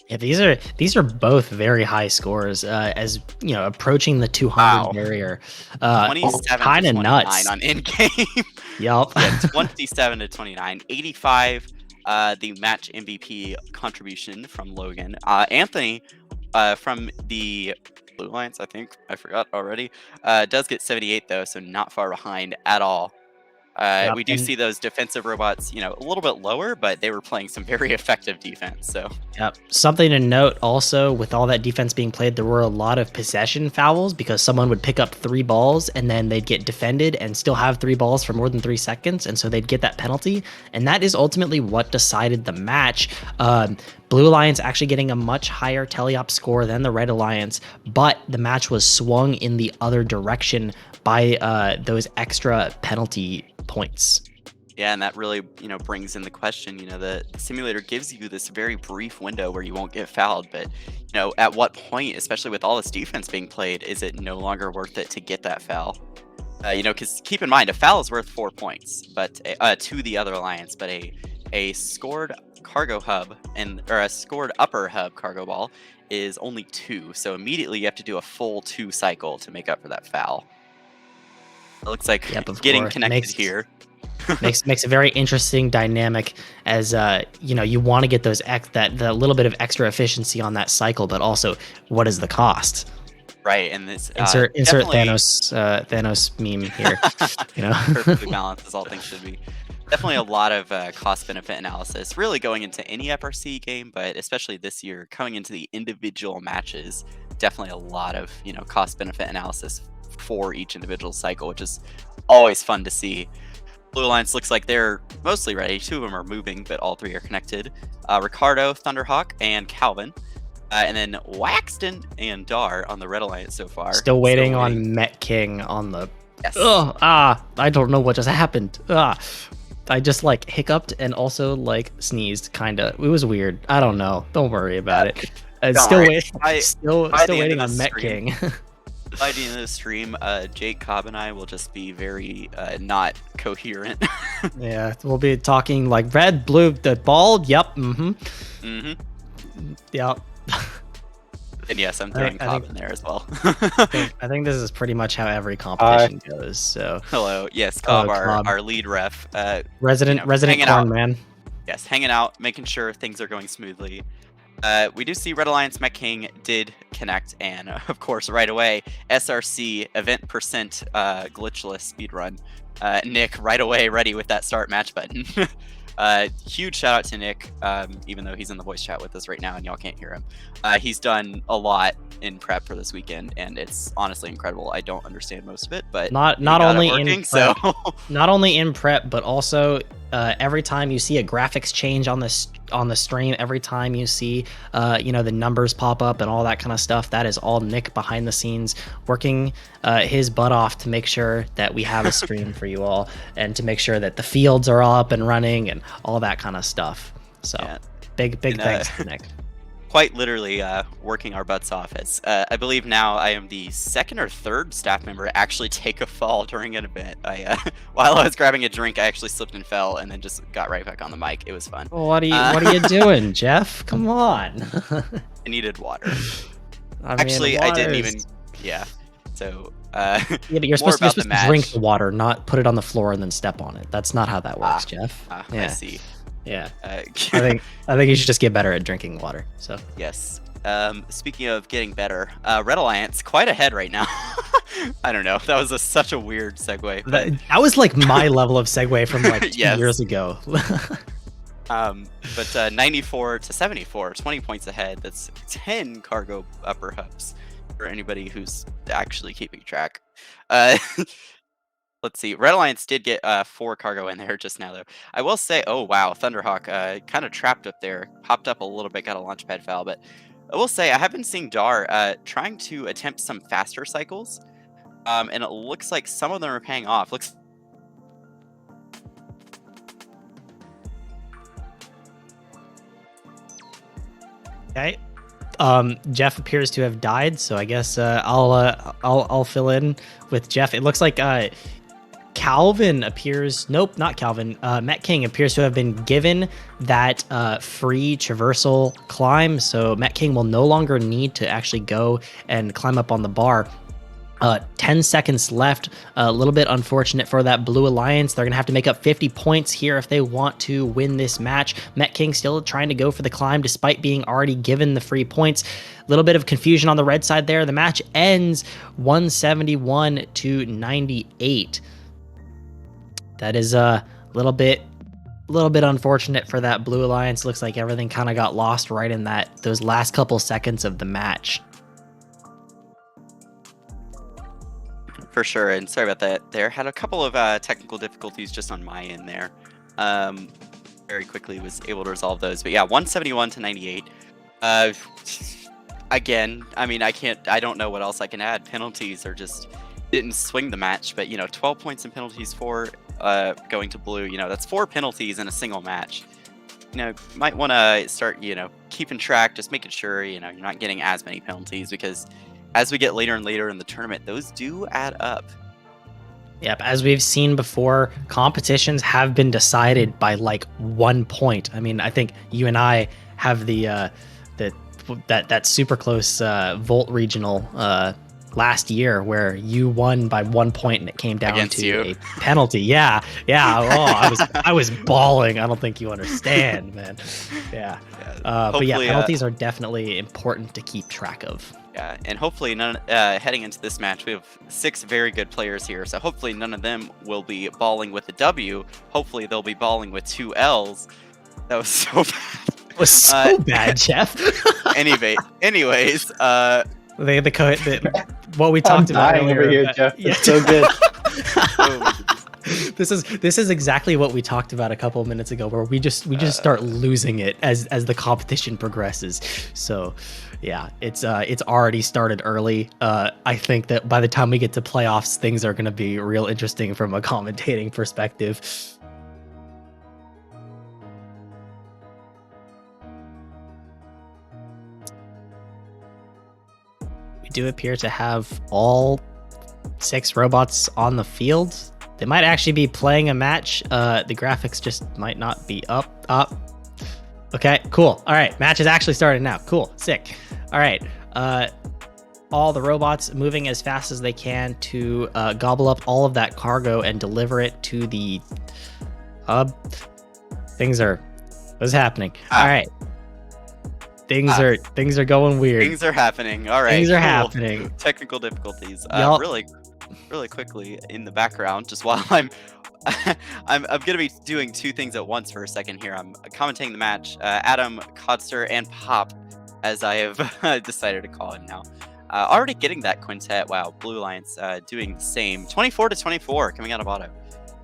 Yeah, these are both very high scores. As approaching the 200 barrier. 27 kind to of 29 nuts on in-game. Yep. Yeah, 27 to 29. 85, the match MVP contribution from Logan. Anthony, from the Blue Alliance, I think, I forgot already, does get 78 though, so not far behind at all. Yep, We do see those defensive robots, a little bit lower, but they were playing some very effective defense. So, yep. Something to note also, with all that defense being played, there were a lot of possession fouls because someone would pick up 3 balls and then they'd get defended and still have 3 balls for more than 3 seconds, and so they'd get that penalty. And that is ultimately what decided the match. Blue Alliance actually getting a much higher teleop score than the Red Alliance, but the match was swung in the other direction by those extra penalty points. Yeah, and that really, brings in the question, the simulator gives you this very brief window where you won't get fouled, but, at what point, especially with all this defense being played, is it no longer worth it to get that foul? Because keep in mind, a foul is worth 4 points, but to the other alliance, but a scored cargo hub or a scored upper hub cargo ball is only 2, so immediately you have to do a full 2 cycle to make up for that foul. It looks like getting connected here. makes a very interesting dynamic as you want to get those the little bit of extra efficiency on that cycle, but also what is the cost? Right, and this insert Thanos meme here. Perfectly balanced as all things should be. Definitely a lot of cost benefit analysis, really going into any FRC game, but especially this year, coming into the individual matches, definitely a lot of cost benefit analysis for each individual cycle, which is always fun to see. Blue Alliance looks like they're mostly ready. 2 of them are moving, but all 3 are connected. Ricardo, Thunderhawk, and Calvin. And then Waxton and Dar on the Red Alliance so far. Still waiting on Met King on the... Yes. I don't know what just happened. I just hiccuped and also sneezed, kind of. It was weird. I don't know. Don't worry about it. Still waiting on Met King. By the end of the stream, Jake Cobb and I will just be very not coherent. Yeah, we'll be talking red, blue, the ball. Yep. Yep. And yes, I'm throwing Cobb in there as well. I think this is pretty much how every competition goes. So hello, yes, Cobb, our lead ref, resident corn man. Yes, hanging out, making sure things are going smoothly. We do see Red Alliance Met King did connect, and of course, right away, SRC event percent glitchless speedrun. Nick right away ready with that start match button. Huge shout out to Nick, even though he's in the voice chat with us right now and y'all can't hear him. He's done a lot in prep for this weekend, and it's honestly incredible. I don't understand most of it, but not only in prep, but also every time you see a graphics change on the stream, every time you see the numbers pop up and all that kind of stuff, that is all Nick behind the scenes working his butt off to make sure that we have a stream for you all, and to make sure that the fields are all up and running and all that kind of stuff. So Yeah. big thanks to Nick. Quite literally working our butts off. As I believe now I am the second or third staff member to actually take a fall during an event. While I was grabbing a drink, I actually slipped and fell, and then just got right back on the mic. It was fun. Well, what are you doing, Jeff? Come on. I needed water. I didn't even. Yeah. So you're supposed to drink the water, not put it on the floor and then step on it. That's not how that works, Jeff. I see. Yeah. I think you should just get better at drinking water. So yes. Speaking of getting better, Red Alliance quite ahead right now. I don't know. That was such a weird segue. That was like my level of segue from like 2 Yes. years ago. But 94 to 74, 20 points ahead. That's 10 cargo upper hubs for anybody who's actually keeping track. Let's see. Red Alliance did get 4 cargo in there just now, though. I will say, oh wow, Thunderhawk kind of trapped up there, popped up a little bit, got a launch pad foul, but I will say I have been seeing Dar trying to attempt some faster cycles, and it looks like some of them are paying off. Okay. Jeff appears to have died, so I guess I'll fill in with Jeff. It looks like Calvin appears. Nope, not Calvin. Met King appears to have been given that free traversal climb, so Met King will no longer need to actually go and climb up on the bar. 10 seconds left. A little bit unfortunate for that Blue Alliance. They're going to have to make up 50 points here if they want to win this match. Met King still trying to go for the climb despite being already given the free points. A little bit of confusion on the red side there. The match ends 171 to 98. That is a little bit unfortunate for that Blue Alliance. Looks like everything kind of got lost right in those last couple seconds of the match. For sure, and sorry about that. There had a couple of technical difficulties just on my end there. Very quickly was able to resolve those, but yeah, 171 to 98. Again, I mean, I don't know what else I can add. Penalties are just didn't swing the match, but 12 points in penalties for going to blue. That's 4 penalties in a single match. Might want to start keeping track, just making sure you're not getting as many penalties, because as we get later and later in the tournament, those do add up. Yep, as we've seen before, competitions have been decided by like 1 point. I mean, I think you and I have that super close Volt regional last year where you won by 1 point and it came down Against to you. a penalty. Yeah. Oh, I was bawling. I don't think you understand, man. Yeah. But yeah, penalties are definitely important to keep track of. Yeah, and hopefully heading into this match, we have 6 very good players here, so hopefully none of them will be balling with a W. Hopefully they'll be balling with 2 L's. That was so bad. It was so bad, Jeff. Anyways, what we talked about earlier. Over here, Jeff. It's so good. This is exactly what we talked about a couple of minutes ago, where we just start losing it as the competition progresses. So yeah, it's already started early. I think that by the time we get to playoffs, things are going to be real interesting from a commentating perspective. We do appear to have all 6 robots on the field. They might actually be playing a match. The graphics just might not be up. Okay, cool. All right, match is actually started now. Cool, sick. All right, all the robots moving as fast as they can to gobble up all of that cargo and deliver it to the hub. What's happening? All right. Things are going weird. Things are happening. All right. Things are happening. Technical difficulties. Y'all- Really quickly in the background, just while I'm gonna be doing 2 things at once for a second here. I'm commentating the match. Adam, Codster, and Pop, as I have decided to call him now. Already getting that quintet. Wow, Blue Alliance doing the same. 24 to 24 coming out of auto.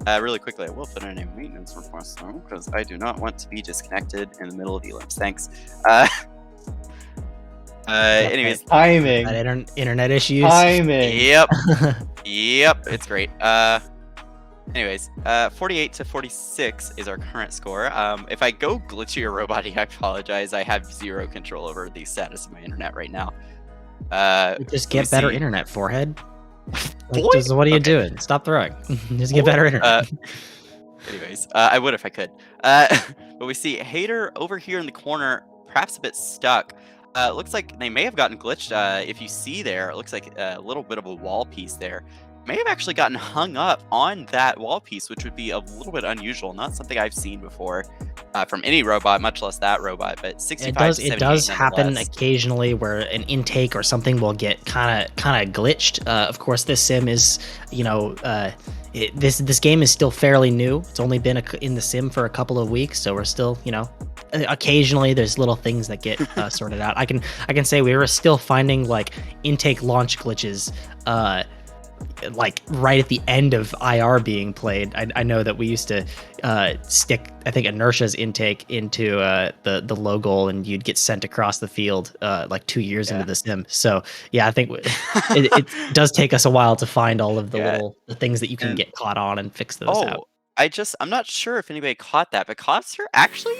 Really quickly, I will put in a maintenance request though, because I do not want to be disconnected in the middle of elips. Thanks. Anyways, Timing. Internet issues. Timing. yep, it's great. Anyways, 48 to 46 is our current score. If I go glitchy or roboty, I apologize. I have zero control over the status of my internet right now. Just get better internet, forehead. Like, Boy? what are you Okay. doing? Stop throwing. Just get better internet. Anyways, I would if I could. But we see Hater over here in the corner, perhaps a bit stuck. Looks like they may have gotten glitched. If you see there, it looks like a little bit of a wall piece there. May have actually gotten hung up on that wall piece, which would be a little bit unusual. Not something I've seen before from any robot, much less that robot. But 65 to 78 It does happen nonetheless. occasionally where an intake or something will get kind of glitched. Of course, this sim is, this game is still fairly new. It's only been in the sim for a couple of weeks, so we're still, occasionally there's little things that get sorted out. I can say we were still finding like intake launch glitches like right at the end of IR being played. I know that we used to stick, I think, Inertia's intake into the low goal, and you'd get sent across the field like 2 years into the sim. So yeah, I think it does take us a while to find all of the things that you can get caught on and fix those out. I'm not sure if anybody caught that, but Codster actually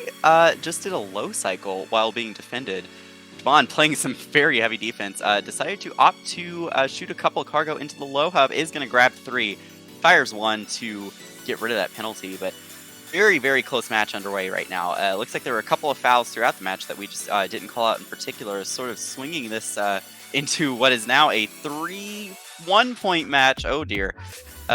just did a low cycle while being defended. Devon, playing some very heavy defense, decided to opt to shoot a couple cargo into the low hub, is going to grab 3, fires 1 to get rid of that penalty, but very, very close match underway right now. Looks like there were a couple of fouls throughout the match that we just didn't call out in particular, sort of swinging this into what is now a 3-1 point match. Oh dear.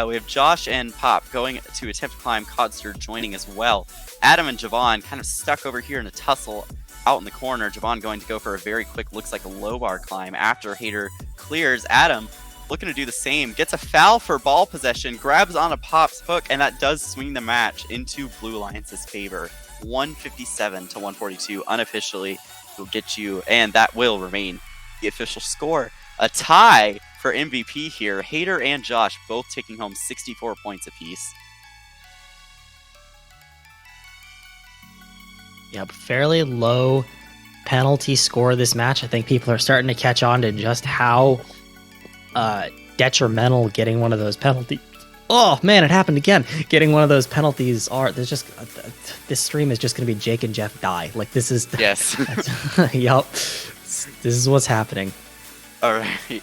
We have Josh and Pop going to attempt to climb, Codster joining as well. Adam and Javon kind of stuck over here in a tussle out in the corner. Javon going to go for a very quick, looks like a low bar climb after Hater clears. Adam looking to do the same, gets a foul for ball possession, grabs on a Pop's hook, and that does swing the match into Blue Lions' favor. 157 to 142 unofficially will get you, and that will remain the official score. A tie for MVP here. Hater and Josh both taking home 64 points apiece. Yep, fairly low penalty score this match. I think people are starting to catch on to just how detrimental getting one of those penalties. Oh man, it happened again. Getting one of those penalties are. There's just this stream is just going to be Jake and Jeff die. Like this is. Yes. Yep. This is what's happening. All right.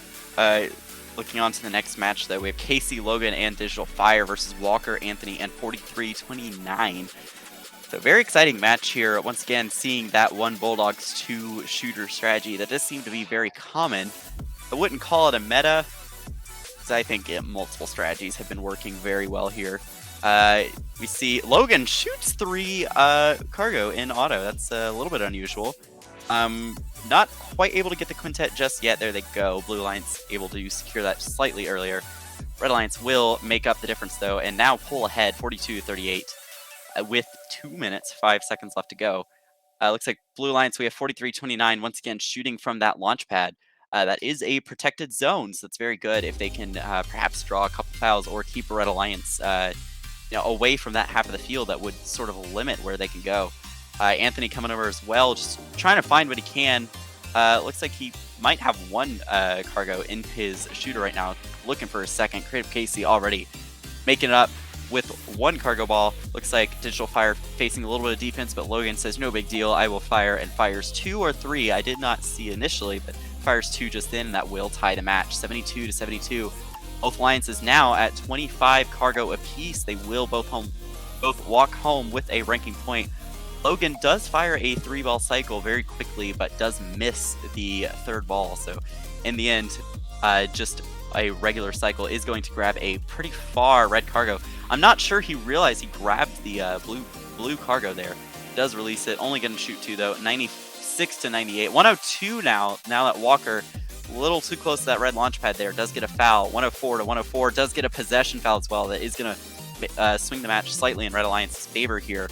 Looking on to the next match, though, we have Casey, Logan, and Digital Fire versus Walker, Anthony, and 43-29. So very exciting match here. Once again, seeing that one Bulldogs 2 shooter strategy that does seem to be very common. I wouldn't call it a meta, because I think multiple strategies have been working very well here. We see Logan shoots 3 cargo in auto. That's a little bit unusual. Not quite able to get the quintet just yet. There they go. Blue Alliance able to secure that slightly earlier. Red Alliance will make up the difference, though, and now pull ahead 42-38 with 2 minutes, 5 seconds left to go. Looks like Blue Alliance, we have 43-29, once again shooting from that launch pad. That is a protected zone, so it's very good if they can perhaps draw a couple fouls or keep Red Alliance away from that half of the field. That would sort of limit where they can go. Anthony coming over as well, just trying to find what he can. Looks like he might have 1 cargo in his shooter right now, looking for a second. Creative Casey already making it up with 1 cargo ball. Looks like Digital Fire facing a little bit of defense, but Logan says no big deal, I will fire, and fires 2 or 3. I did not see initially, but fires 2 just then, and that will tie the match. 72-72. Both alliances now at 25 cargo apiece. They will both walk home with a ranking point. Logan does fire a 3-ball cycle very quickly, but does miss the 3rd ball. So in the end, just a regular cycle is going to grab a pretty far red cargo. I'm not sure he realized he grabbed the blue cargo there. Does release it. Only going to shoot 2 though. 96-98. 102 now. Now that Walker a little too close to that red launch pad there. Does get a foul. 104-104. Does get a possession foul as well. That is going to swing the match slightly in Red Alliance's favor here.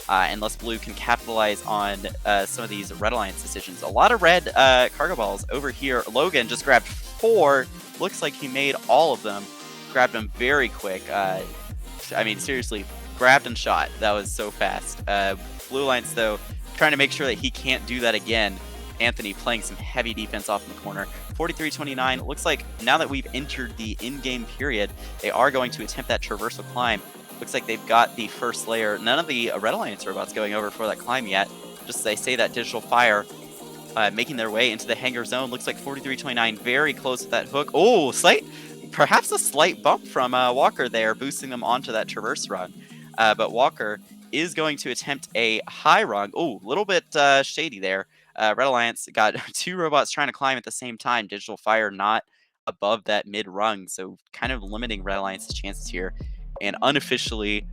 Unless Blue can capitalize on some of these Red Alliance decisions. A lot of red cargo balls over here. Logan just grabbed 4. Looks like he made all of them. Grabbed them very quick. I mean, seriously, grabbed and shot. That was so fast. Blue Alliance, though, trying to make sure that he can't do that again. Anthony playing some heavy defense off in the corner. 43-29. Looks like now that we've entered the in-game period, they are going to attempt that traversal climb. Looks like they've got the first layer. None of the Red Alliance robots going over for that climb yet. Just as I say that, Digital Fire making their way into the hangar zone. Looks like 43-29 very close with that hook. Oh, perhaps a slight bump from Walker there, boosting them onto that traverse run. But Walker is going to attempt a high rung. Oh, a little bit shady there. Red Alliance got 2 robots trying to climb at the same time. Digital Fire not above that mid rung, so kind of limiting Red Alliance's chances here. And unofficially,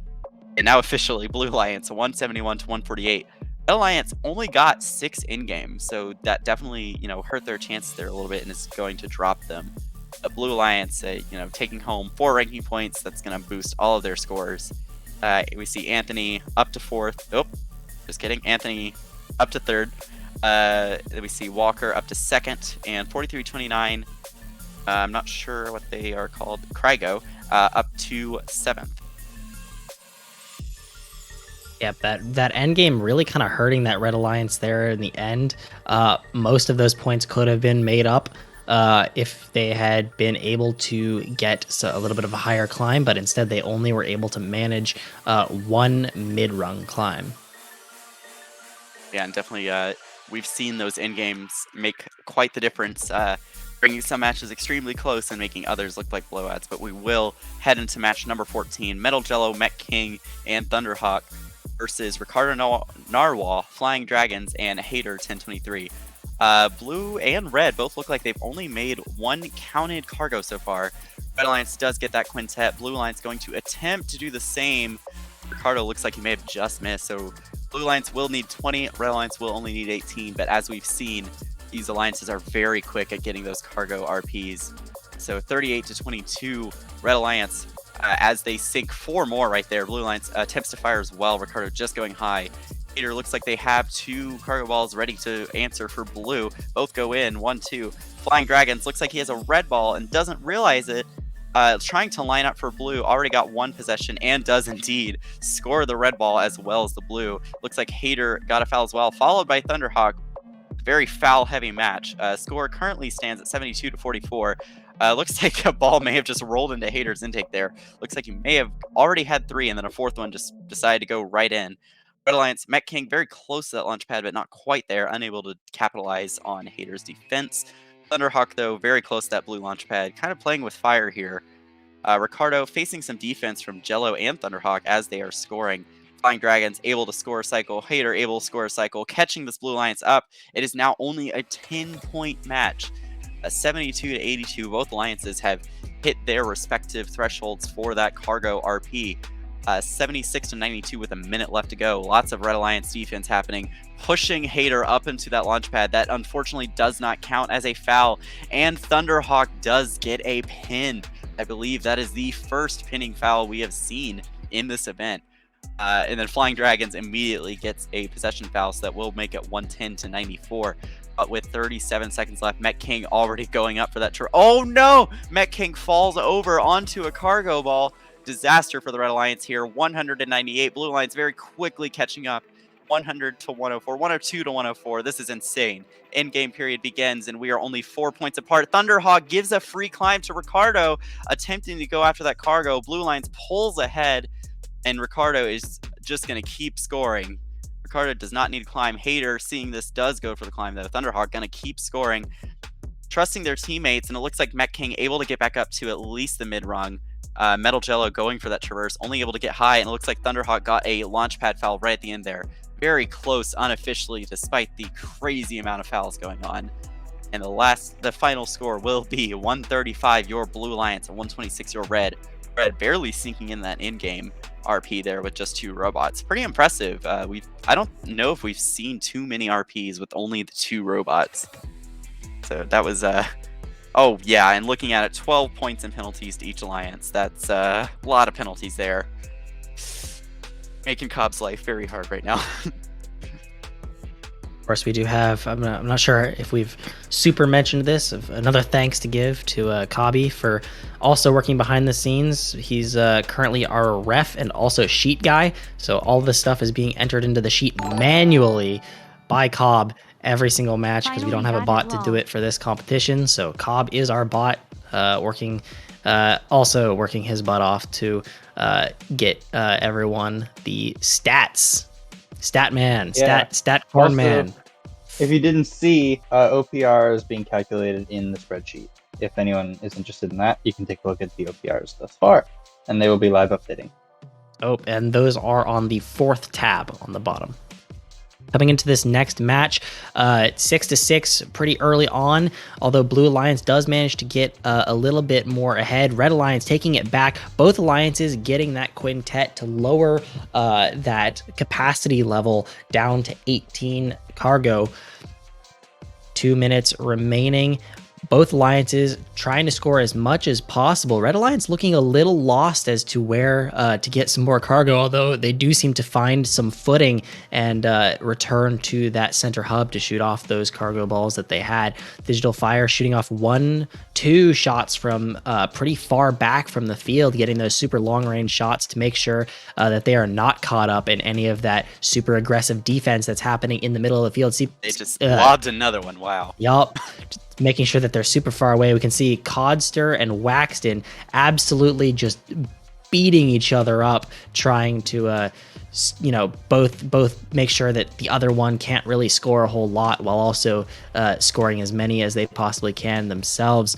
and now officially, Blue Alliance 171 to 148. Red Alliance only got 6 in-game, so that definitely, hurt their chances there a little bit and is going to drop them. Blue Alliance, taking home 4 ranking points. That's going to boost all of their scores. We see Anthony up to 4th. Oh, just kidding. Anthony up to 3rd. Then we see Walker up to 2nd, and 43-29. I'm not sure what they are called. Krygo up to 7th. Yep, that end game really kind of hurting that Red Alliance there in the end. Most of those points could have been made up if they had been able to get a little bit of a higher climb, but instead they only were able to manage 1 mid-rung climb. Yeah, and definitely we've seen those end games make quite the difference, bringing some matches extremely close and making others look like blowouts. But we will head into match number 14, Metal Jello, Met King, and Thunderhawk versus Ricardo Narwhal, Flying Dragons, and Hater 1023. Blue and red both look like they've only made 1 counted cargo so far. Red Alliance does get that quintet. Blue Alliance going to attempt to do the same. Ricardo looks like he may have just missed, so Blue Alliance will need 20, Red Alliance will only need 18, but as we've seen, these alliances are very quick at getting those cargo RPs. So 38-22, Red Alliance, as they sink 4 more right there. Blue Alliance attempts to fire as well. Ricardo just going high. Hater looks like they have 2 cargo balls ready to answer for Blue. Both go in, 1-2. Flying Dragons looks like he has a red ball and doesn't realize it. Trying to line up for Blue, already got 1 possession and does indeed score the red ball as well as the blue. Looks like Hater got a foul as well, followed by Thunderhawk. Very foul-heavy match. Score currently stands at 72-44. Looks like a ball may have just rolled into Hater's intake there. Looks like he may have already had 3, and then a 4th one just decided to go right in. Red Alliance, Met King very close to that launch pad, but not quite there, unable to capitalize on Hater's defense. Thunderhawk, though, very close to that blue launch pad, kind of playing with fire here. Ricardo facing some defense from Jello and Thunderhawk as they are scoring. Flying Dragons able to score a cycle, Hater able to score a cycle, catching this Blue Alliance up. It is now only a 10-point match. 72-82, both alliances have hit their respective thresholds for that cargo RP. 76-92 with a minute left to go. Lots of Red Alliance defense happening, pushing Hater up into that launch pad. That unfortunately does not count as a foul, and Thunderhawk does get a pin. I believe that is the first pinning foul we have seen in this event. And then Flying Dragons immediately gets a possession foul, so that will make it 110-94. But with 37 seconds left, Met King already going up for that. Oh no! Met King falls over onto a cargo ball. Disaster for the Red Alliance here. 198. Blue Alliance very quickly catching up. 100-104. 102-104. This is insane. End-game period begins, and we are only 4 points apart. Thunderhawk gives a free climb to Ricardo, attempting to go after that cargo. Blue Alliance pulls ahead, and Ricardo is just going to keep scoring. Ricardo does not need to climb. Hater, seeing this, does go for the climb, though. Thunderhawk going to keep scoring, trusting their teammates, and it looks like Met King able to get back up to at least the mid-rung. Metal Jello going for that traverse, only able to get high, and it looks like Thunderhawk got a launch pad foul right at the end there. Very close, unofficially, despite the crazy amount of fouls going on. And the final score will be 135 your Blue Alliance and 126 your Red. Red barely sinking in that in-game RP there with just 2 robots. Pretty impressive. I don't know if we've seen too many RPs with only the 2 robots. So that was oh yeah, and looking at it, 12 points and penalties to each alliance. That's a lot of penalties there. Making Cobb's life very hard right now. Of course, we do have, I'm not sure if we've super mentioned this, another thanks to give to Kabi for also working behind the scenes. He's currently our ref and also sheet guy. So all this stuff is being entered into the sheet manually by Cobb every single match because we don't have a bot to do it for this competition. So Cobb is our bot also working his butt off to get everyone the stats. Stat man, Yeah. stat corn Also, man. if you didn't see, OPR is being calculated in the spreadsheet. If anyone is interested in that, you can take a look at the OPRs thus far, and they will be live updating. Oh, and those are on the 4th tab on the bottom. Coming into this next match, 6-6 pretty early on, although Blue Alliance does manage to get a little bit more ahead. Red Alliance taking it back. Both alliances getting that quintet to lower that capacity level down to 18 cargo. 2 minutes remaining. Both alliances trying to score as much as possible. Red Alliance looking a little lost as to where to get some more cargo, although they do seem to find some footing and return to that center hub to shoot off those cargo balls that they had. Digital Fire shooting off 1-2 shots from pretty far back from the field, getting those super long range shots to make sure that they are not caught up in any of that super aggressive defense that's happening in the middle of the field. See, They just lobbed another one. Wow. Yup. Making sure that they're super far away. We can see Codster and Waxton absolutely just beating each other up, trying to, both make sure that the other one can't really score a whole lot while also scoring as many as they possibly can themselves.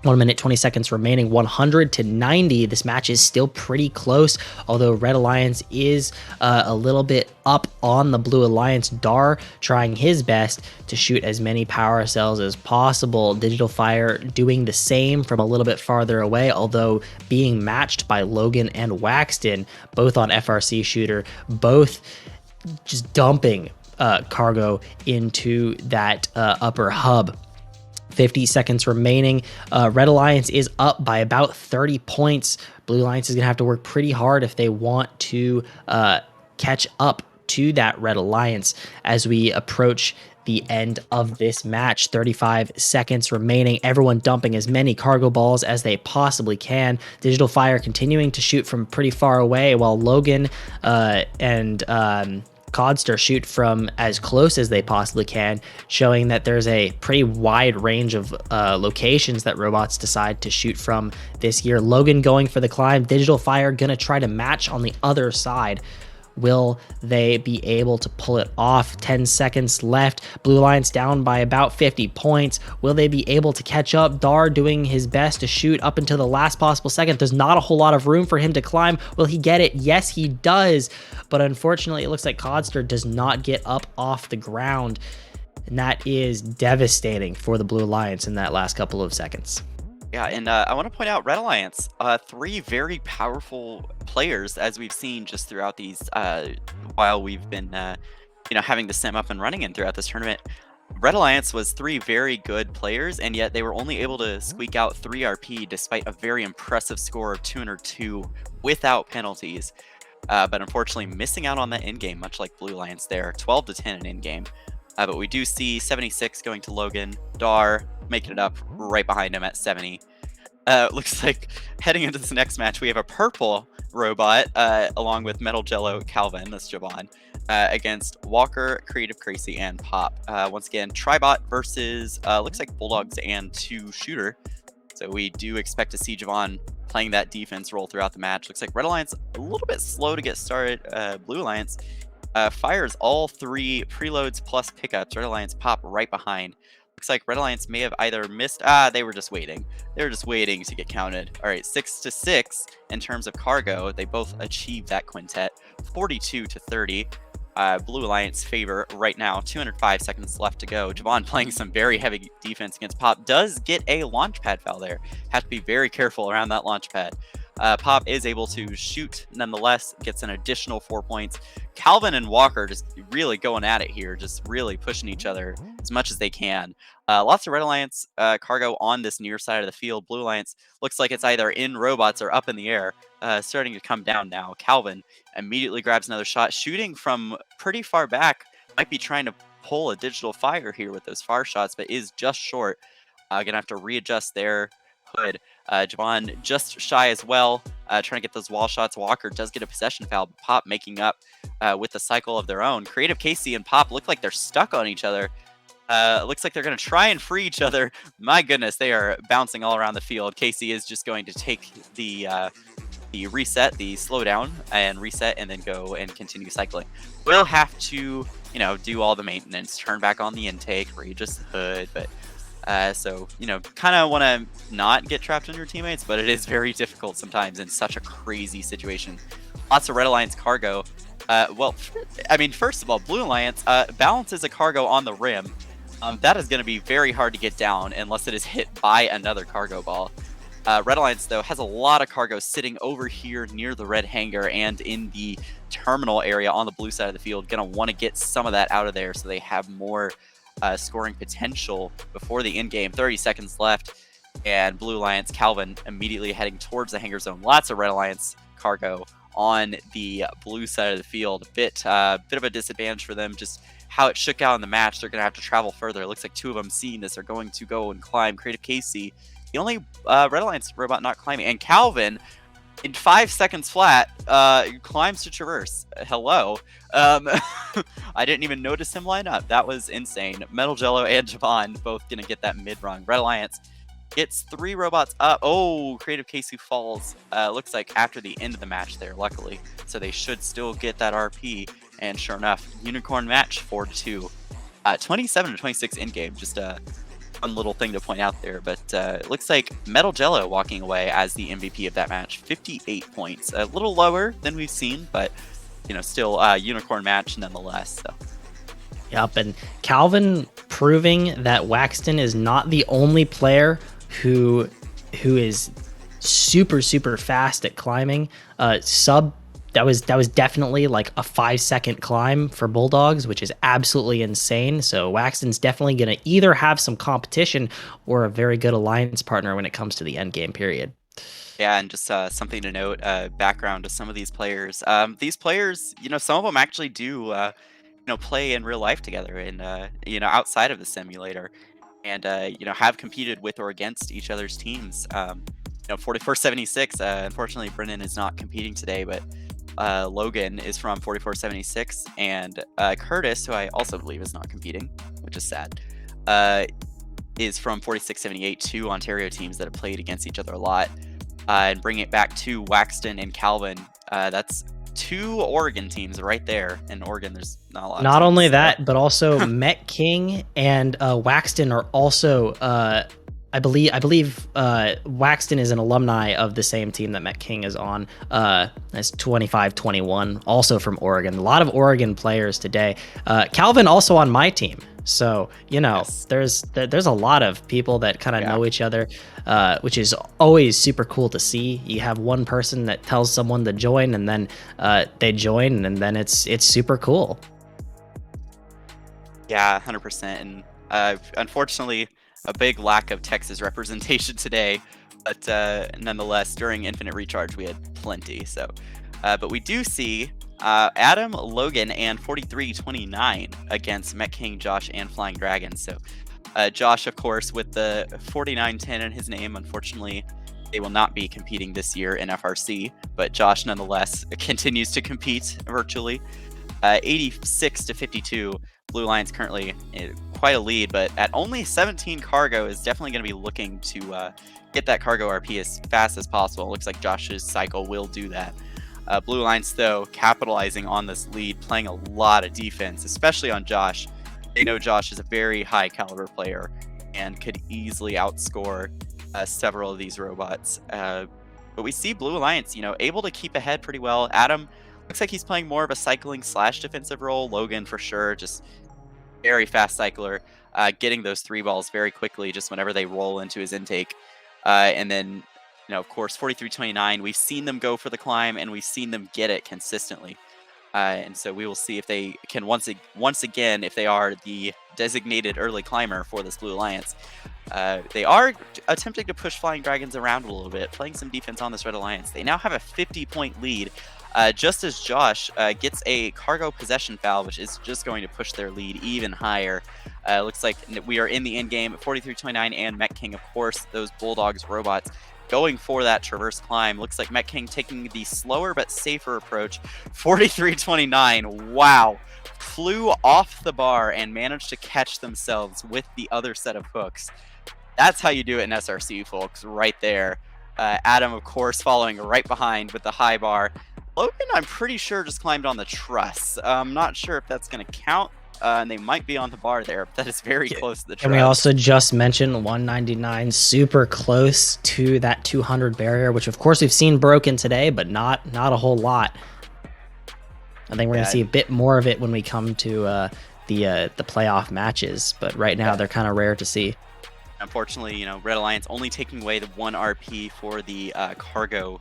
1 minute 20 seconds remaining, 100-90. This match is still pretty close, although Red Alliance is a little bit up on the Blue Alliance. Dar trying his best to shoot as many power cells as possible. Digital Fire doing the same from a little bit farther away, although being matched by Logan and Waxton, both on FRC shooter, both just dumping cargo into that upper hub. 50 seconds remaining. Red Alliance is up by about 30 points. Blue Alliance is going to have to work pretty hard if they want to catch up to that Red Alliance as we approach the end of this match. 35 seconds remaining. Everyone dumping as many cargo balls as they possibly can. Digital Fire continuing to shoot from pretty far away while Logan and Codster shoot from as close as they possibly can, showing that there's a pretty wide range of locations that robots decide to shoot from this year. Logan going for the climb. Digital Fire gonna try to match on the other side. Will they be able to pull it off? 10 seconds left. Blue Alliance down by about 50 points. Will they be able to catch up? Dar doing his best to shoot up until the last possible second. There's not a whole lot of room for him to climb. Will he get it? Yes, he does. But unfortunately, it looks like Codster does not get up off the ground. And that is devastating for the Blue Alliance in that last couple of seconds. Yeah, and I want to point out Red Alliance, 3 very powerful players, as we've seen just throughout these, while we've been, having the sim up and running and throughout this tournament. Red Alliance was 3 very good players, and yet they were only able to squeak out 3 RP despite a very impressive score of 202 without penalties. But unfortunately missing out on that in-game, much like Blue Alliance there, 12-10 in in-game. But we do see 76 going to Logan, Dar making it up right behind him at 70. Looks like heading into this next match, we have a purple robot along with Metal Jello Calvin, that's Javon, against Walker, Creative Crazy, and Pop. Once again, Tribot versus looks like Bulldogs and 2 Shooter. So we do expect to see Javon playing that defense role throughout the match. Looks like Red Alliance a little bit slow to get started. Blue Alliance fires all 3 preloads plus pickups. Red Alliance Pop right behind. Looks like Red Alliance may have either missed. They were just waiting. They were just waiting to get counted. All right, 6-6 in terms of cargo. They both achieved that quintet. 42-30. Blue Alliance favor right now. 205 seconds left to go. Javon playing some very heavy defense against Pop. Does get a launch pad foul there. Have to be very careful around that launch pad. Pop is able to shoot nonetheless, gets an additional 4 points. Calvin and Walker just really going at it here, just really pushing each other as much as they can. Lots of Red Alliance cargo on this near side of the field. Blue Alliance looks like it's either in robots or up in the air, starting to come down now. Calvin immediately grabs another shot, shooting from pretty far back. Might be trying to pull a digital fire here with those far shots, but is just short. Gonna have to readjust their hood. Javon just shy as well, trying to get those wall shots. Walker does get a possession foul. Pop making up with a cycle of their own. Creative Casey and Pop look like they're stuck on each other. Looks like they're going to try and free each other. My goodness, they are bouncing all around the field. Casey is just going to take the reset, the slowdown, and reset, and then go and continue cycling. We'll have to, do all the maintenance, turn back on the intake, readjust the hood, but so, kind of want to not get trapped on your teammates, but it is very difficult sometimes in such a crazy situation. Lots of Red Alliance cargo. Well, I mean, first of all, Blue Alliance balances a cargo on the rim. That is going to be very hard to get down unless it is hit by another cargo ball. Red Alliance, though, has a lot of cargo sitting over here near the red hangar and in the terminal area on the blue side of the field. Going to want to get some of that out of there so they have more scoring potential before the end game. 30 seconds left, and Blue Alliance, Calvin immediately heading towards the hangar zone. Lots of Red Alliance cargo on the blue side of the field. Bit of a disadvantage for them, just how it shook out in the match. They're going to have to travel further. It looks like two of them seeing this are going to go and climb. Creative Casey, the only Red Alliance robot not climbing, and Calvin, in 5 seconds flat, climbs to traverse. Hello. I didn't even notice him line up. That was insane. Metal Jello and Javon both going to get that mid-rung. Red Alliance gets 3 robots up. Oh, Creative Casey falls. Looks like after the end of the match there, luckily. So they should still get that RP. And sure enough, Unicorn match 4-2. 27-26 in-game. Just a fun little thing to point out there. But it looks like Metal Jello walking away as the MVP of that match. 58 points. A little lower than we've seen, but still Unicorn match nonetheless. So. Yep, and Calvin proving that Waxton is not the only player who is super fast at climbing. That was definitely like a 5-second climb for Bulldogs, which is absolutely insane. So Waxton's definitely going to either have some competition or a very good alliance partner when it comes to the end game period. Yeah, and just something to note, background to some of these players. These players, some of them actually do, play in real life together and, outside of the simulator, and, have competed with or against each other's teams. 4476, unfortunately, Brennan is not competing today, but Logan is from 4476, and Curtis, who I also believe is not competing, which is sad, is from 4678, 2 Ontario teams that have played against each other a lot. And bring it back to Waxton and Calvin. That's 2 Oregon teams right there. In Oregon, there's not a lot. Not only that, but also Met King and Waxton are also. I believe Waxton is an alumni of the same team that Met King is on. That's 25-21, also from Oregon. A lot of Oregon players today. Calvin also on my team. So, yes. there's a lot of people that kind of know each other, which is always super cool to see. You have one person that tells someone to join, and then they join, and then it's super cool. Yeah, 100%. And unfortunately, a big lack of Texas representation today. But nonetheless, during Infinite Recharge, we had plenty. So, but we do see Adam, Logan, and 4329 against Met King, Josh, and Flying Dragon. So Josh, of course, with the 4910 in his name. Unfortunately, they will not be competing this year in FRC, but Josh nonetheless continues to compete virtually. 86-52. Blue Alliance currently quite a lead, but at only 17 cargo is definitely going to be looking to get that cargo RP as fast as possible. It looks like Josh's cycle will do that. Blue Alliance, though, capitalizing on this lead, playing a lot of defense, especially on Josh. They know Josh is a very high caliber player and could easily outscore several of these robots. But we see Blue Alliance, able to keep ahead pretty well. Adam looks like he's playing more of a cycling / defensive role. Logan, for sure, just very fast cycler, getting those 3 balls very quickly just whenever they roll into his intake. And then, of course, 4329, we've seen them go for the climb, and we've seen them get it consistently. And so we will see if they can once again, if they are the designated early climber for this Blue Alliance. They are attempting to push Flying Dragons around a little bit, playing some defense on this Red Alliance. They now have a 50-point lead. just as Josh gets a cargo possession foul, which is just going to push their lead even higher. Looks like we are in the end game. 43-29 and Mech King, of course, those Bulldogs robots going for that traverse climb. Looks like Mech King taking the slower but safer approach. 43-29. Wow. Flew off the bar and managed to catch themselves with the other set of hooks. That's how you do it in SRC, folks, right there. Adam, of course, following right behind with the high bar. Logan, I'm pretty sure, just climbed on the truss. I'm not sure if that's going to count, and they might be on the bar there, but that is very close to the truss. And we also just mentioned 199, super close to that 200 barrier, which of course we've seen broken today, but not a whole lot. I think we're going to see a bit more of it when we come to the playoff matches, but right now they're kind of rare to see. Unfortunately, you know, Red Alliance only taking away the 1 RP for the cargo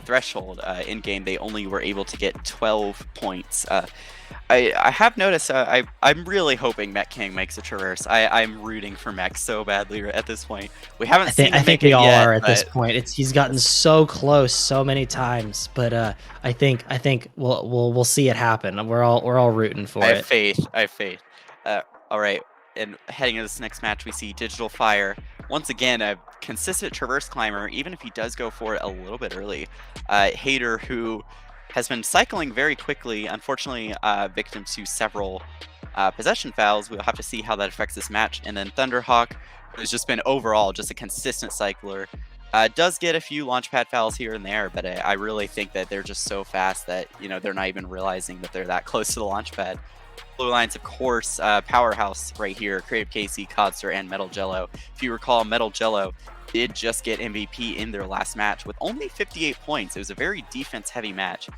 threshold in game. They only were able to get 12 points. I have noticed. I'm really hoping Mech King makes a traverse. I'm rooting for Mech so badly at this point. We haven't seen him I think make we all yet, are at this point. He's gotten so close so many times, but I think we'll see it happen. We're all rooting for it. I have faith. All right, and heading into this next match, we see Digital Fire once again, a consistent traverse climber, even if he does go for it a little bit early. Hater, who has been cycling very quickly, unfortunately victim to several possession fouls. We'll have to see how that affects this match. And then Thunderhawk, who's just been overall just a consistent cycler, does get a few launchpad fouls here and there, but I really think that they're just so fast that, you know, they're not even realizing that they're that close to the launchpad. Blue Alliance, of course, powerhouse right here, Creative Casey, Codster, and Metal Jello. If you recall, Metal Jello did just get MVP in their last match with only 58 points. It was a very defense-heavy match.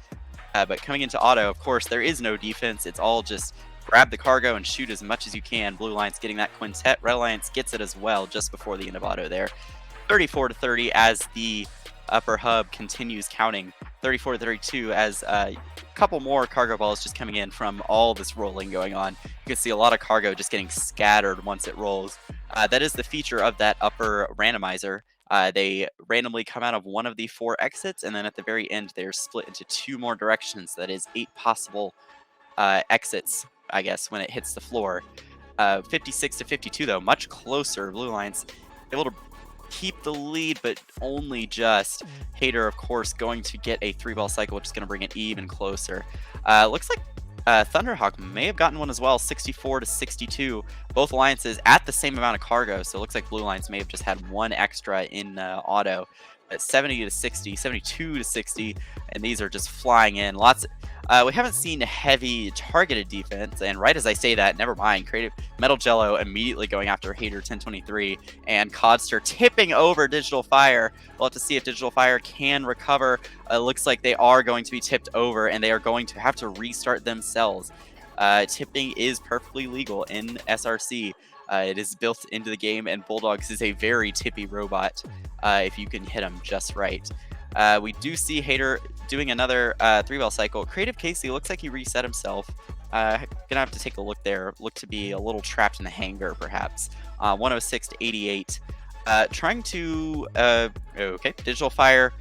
But coming into auto, of course, there is no defense. It's all just grab the cargo and shoot as much as you can. Blue Alliance getting that quintet. Red Alliance gets it as well just before the end of auto there. 34-30 as the upper hub continues counting. 34-32 as a couple more cargo balls just coming in from all this rolling going on. You can see a lot of cargo just getting scattered once it rolls. That is the feature of that upper randomizer. They randomly come out of one of the 4 exits, and then at the very end, they're split into 2 more directions. That is 8 possible exits, I guess, when it hits the floor. 56-52, though, much closer. Blue Alliance able to keep the lead, but only just. Hater, of course, going to get a 3-ball cycle, which is going to bring it even closer. Looks like Thunderhawk may have gotten one as well, 64-62. Both alliances at the same amount of cargo, so it looks like Blue Alliance may have just had 1 extra in auto. At 70-60, 72-60, and these are just flying in. Lots. We haven't seen heavy targeted defense, and right as I say that, never mind. Creative Metal Jello immediately going after Hater 1023, and Codster tipping over Digital Fire. We'll have to see if Digital Fire can recover. Looks like they are going to be tipped over, and they are going to have to restart themselves. Tipping is perfectly legal in SRC. It is built into the game, and Bulldogs is a very tippy robot if you can hit him just right. We do see Hater doing another 3-ball cycle. Creative Casey looks like he reset himself. Gonna have to take a look there. Look to be a little trapped in the hangar, perhaps. 106-88. Trying to... okay, Digital Fire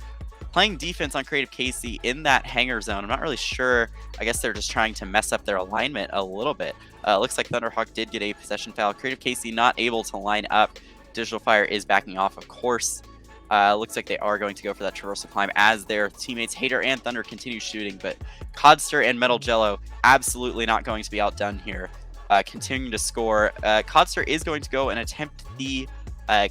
playing defense on Creative Casey in that hangar zone. I'm not really sure. I guess they're just trying to mess up their alignment a little bit. Looks like Thunderhawk did get a possession foul. Creative Casey not able to line up. Digital Fire is backing off, of course. Looks like they are going to go for that traversal climb as their teammates Hater and Thunder continue shooting, but Codster and Metal Jello absolutely not going to be outdone here. Continuing to score. Codster is going to go and attempt the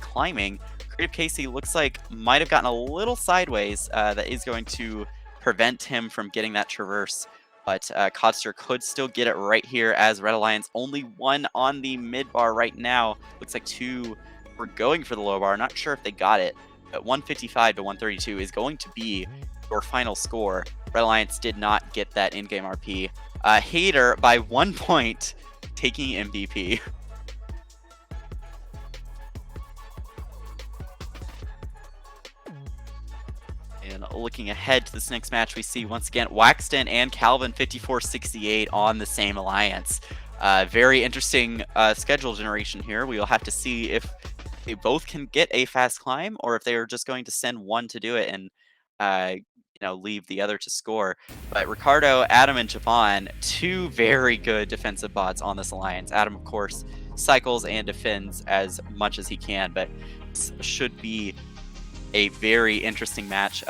climbing. Creative Casey looks like might have gotten a little sideways. That is going to prevent him from getting that traverse. But Codster could still get it right here as Red Alliance only 1 on the mid bar right now. Looks like 2 were going for the low bar. Not sure if they got it. But 155-132 is going to be your final score. Red Alliance did not get that in-game RP. Hater by 1 point taking MVP. And looking ahead to this next match, we see once again Waxton and Calvin 54-68 on the same alliance. Very interesting schedule generation here. We will have to see if they both can get a fast climb or if they are just going to send one to do it and leave the other to score. But Ricardo, Adam, and Javon, two very good defensive bots on this alliance. Adam, of course, cycles and defends as much as he can, but this should be a very interesting match.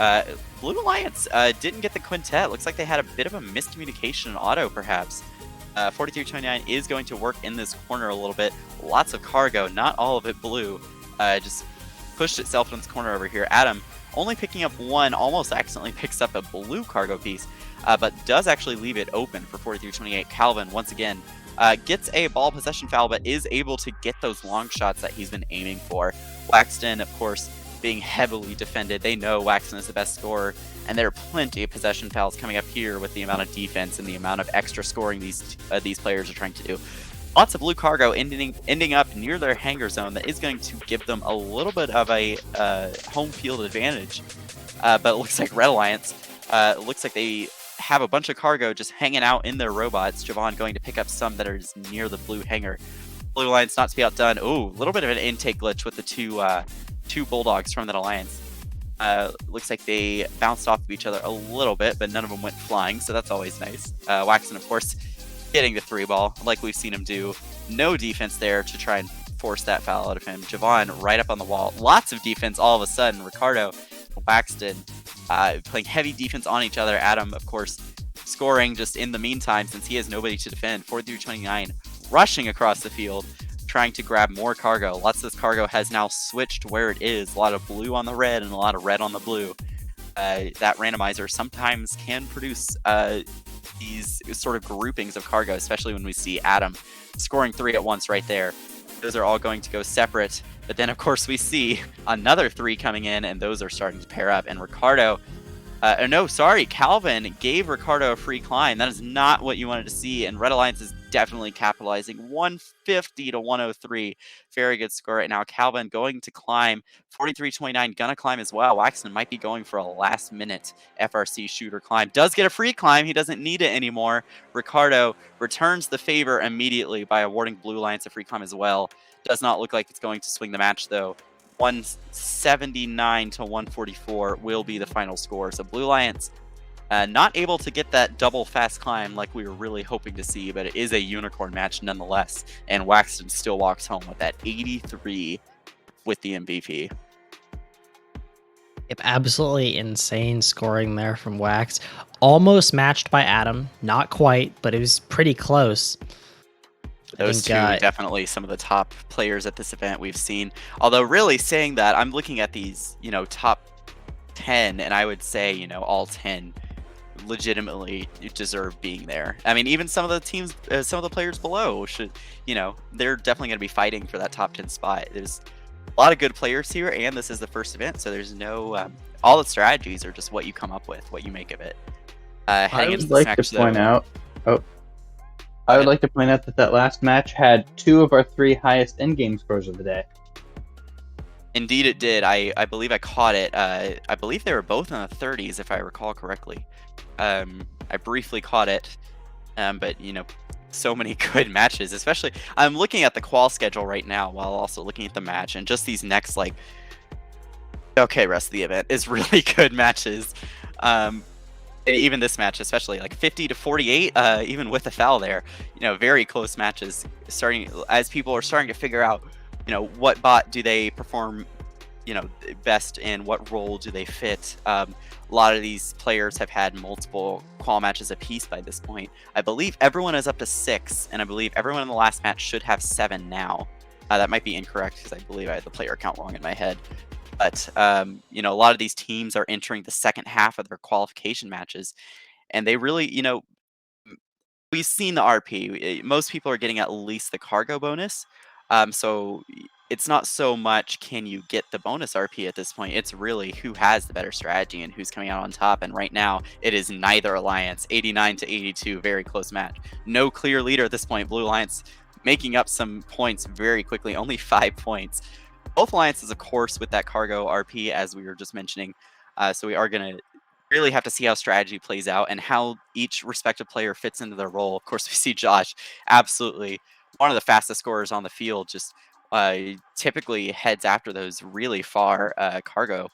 Blue Alliance didn't get the quintet. Looks like they had a bit of a miscommunication in auto, perhaps. 4329 is going to work in this corner a little bit. Lots of cargo, not all of it blue. Just pushed itself in this corner over here. Adam only picking up one, almost accidentally picks up a blue cargo piece, but does actually leave it open for 4328. Calvin, once again, gets a ball possession foul, but is able to get those long shots that he's been aiming for. Waxton, of course, being heavily defended. They know Waxton is the best scorer, and there are plenty of possession fouls coming up here with the amount of defense and the amount of extra scoring these players are trying to do. Lots of blue cargo ending up near their hangar zone that is going to give them a little bit of a home field advantage. But it looks like Red Alliance, looks like they have a bunch of cargo just hanging out in their robots. Javon going to pick up some that are near the blue hangar. Blue Alliance not to be outdone. Ooh, a little bit of an intake glitch with the two Bulldogs from that alliance. Looks like they bounced off of each other a little bit, but none of them went flying, so that's always nice. Waxton, of course, getting the 3-ball, like we've seen him do. No defense there to try and force that foul out of him. Javon right up on the wall. Lots of defense all of a sudden. Ricardo, Waxton playing heavy defense on each other. Adam, of course, scoring just in the meantime since he has nobody to defend. 4329 rushing across the field, trying to grab more cargo. Lots of this cargo has now switched where it is. A lot of blue on the red and a lot of red on the blue. That randomizer sometimes can produce these sort of groupings of cargo, especially when we see Adam scoring 3 at once right there. Those are all going to go separate. But then, of course, we see another 3 coming in, and those are starting to pair up. And Ricardo, Calvin gave Ricardo a free climb. That is not what you wanted to see, and Red Alliance is definitely capitalizing. 150 to 103. Very good score right now. Calvin going to climb. 4329 gonna climb as well. Waxton might be going for a last-minute FRC shooter climb. Does get a free climb. He doesn't need it anymore. Ricardo returns the favor immediately by awarding Blue Alliance a free climb as well. Does not look like it's going to swing the match, though. 179 to 144 will be the final score. So Blue Alliance not able to get that double fast climb like we were really hoping to see, but it is a unicorn match nonetheless. And Waxton still walks home with that 83 with the MVP. Yep, absolutely insane scoring there from Wax. Almost matched by Adam. Not quite, but it was pretty close. Those two definitely some of the top players at this event we've seen. Although really saying that, I'm looking at these, top 10, and I would say, all 10 legitimately deserve being there. I mean, even some of the teams, some of the players below should, they're definitely going to be fighting for that top 10 spot. There's a lot of good players here, and this is the first event, so there's no, all the strategies are just what you come up with, what you make of it. I would like to point out, that last match had 2 of our 3 highest in-game scores of the day. Indeed it did. I believe I caught it. I believe they were both in the 30s, if I recall correctly. I briefly caught it, but, so many good matches, especially I'm looking at the qual schedule right now while also looking at the match, and just these next, rest of the event is really good matches. Even this match, especially 50 to 48, even with a foul there, very close matches. Starting as people are starting to figure out, what bot do they perform, best in, what role do they fit. A lot of these players have had multiple qual matches apiece by this point. I believe everyone is up to 6, and I believe everyone in the last match should have 7 now. That might be incorrect because I believe I had the player count wrong in my head. But, a lot of these teams are entering the second half of their qualification matches, and they really, we've seen the RP. Most people are getting at least the cargo bonus. So it's not so much can you get the bonus RP at this point. It's really who has the better strategy and who's coming out on top. And right now, it is neither alliance. 89 to 82, very close match. No clear leader at this point. Blue Alliance making up some points very quickly, only 5 points. Both alliances, of course, with that cargo RP, as we were just mentioning. So we are going to really have to see how strategy plays out and how each respective player fits into their role. Of course, we see Josh, absolutely one of the fastest scorers on the field, just typically heads after those really far cargo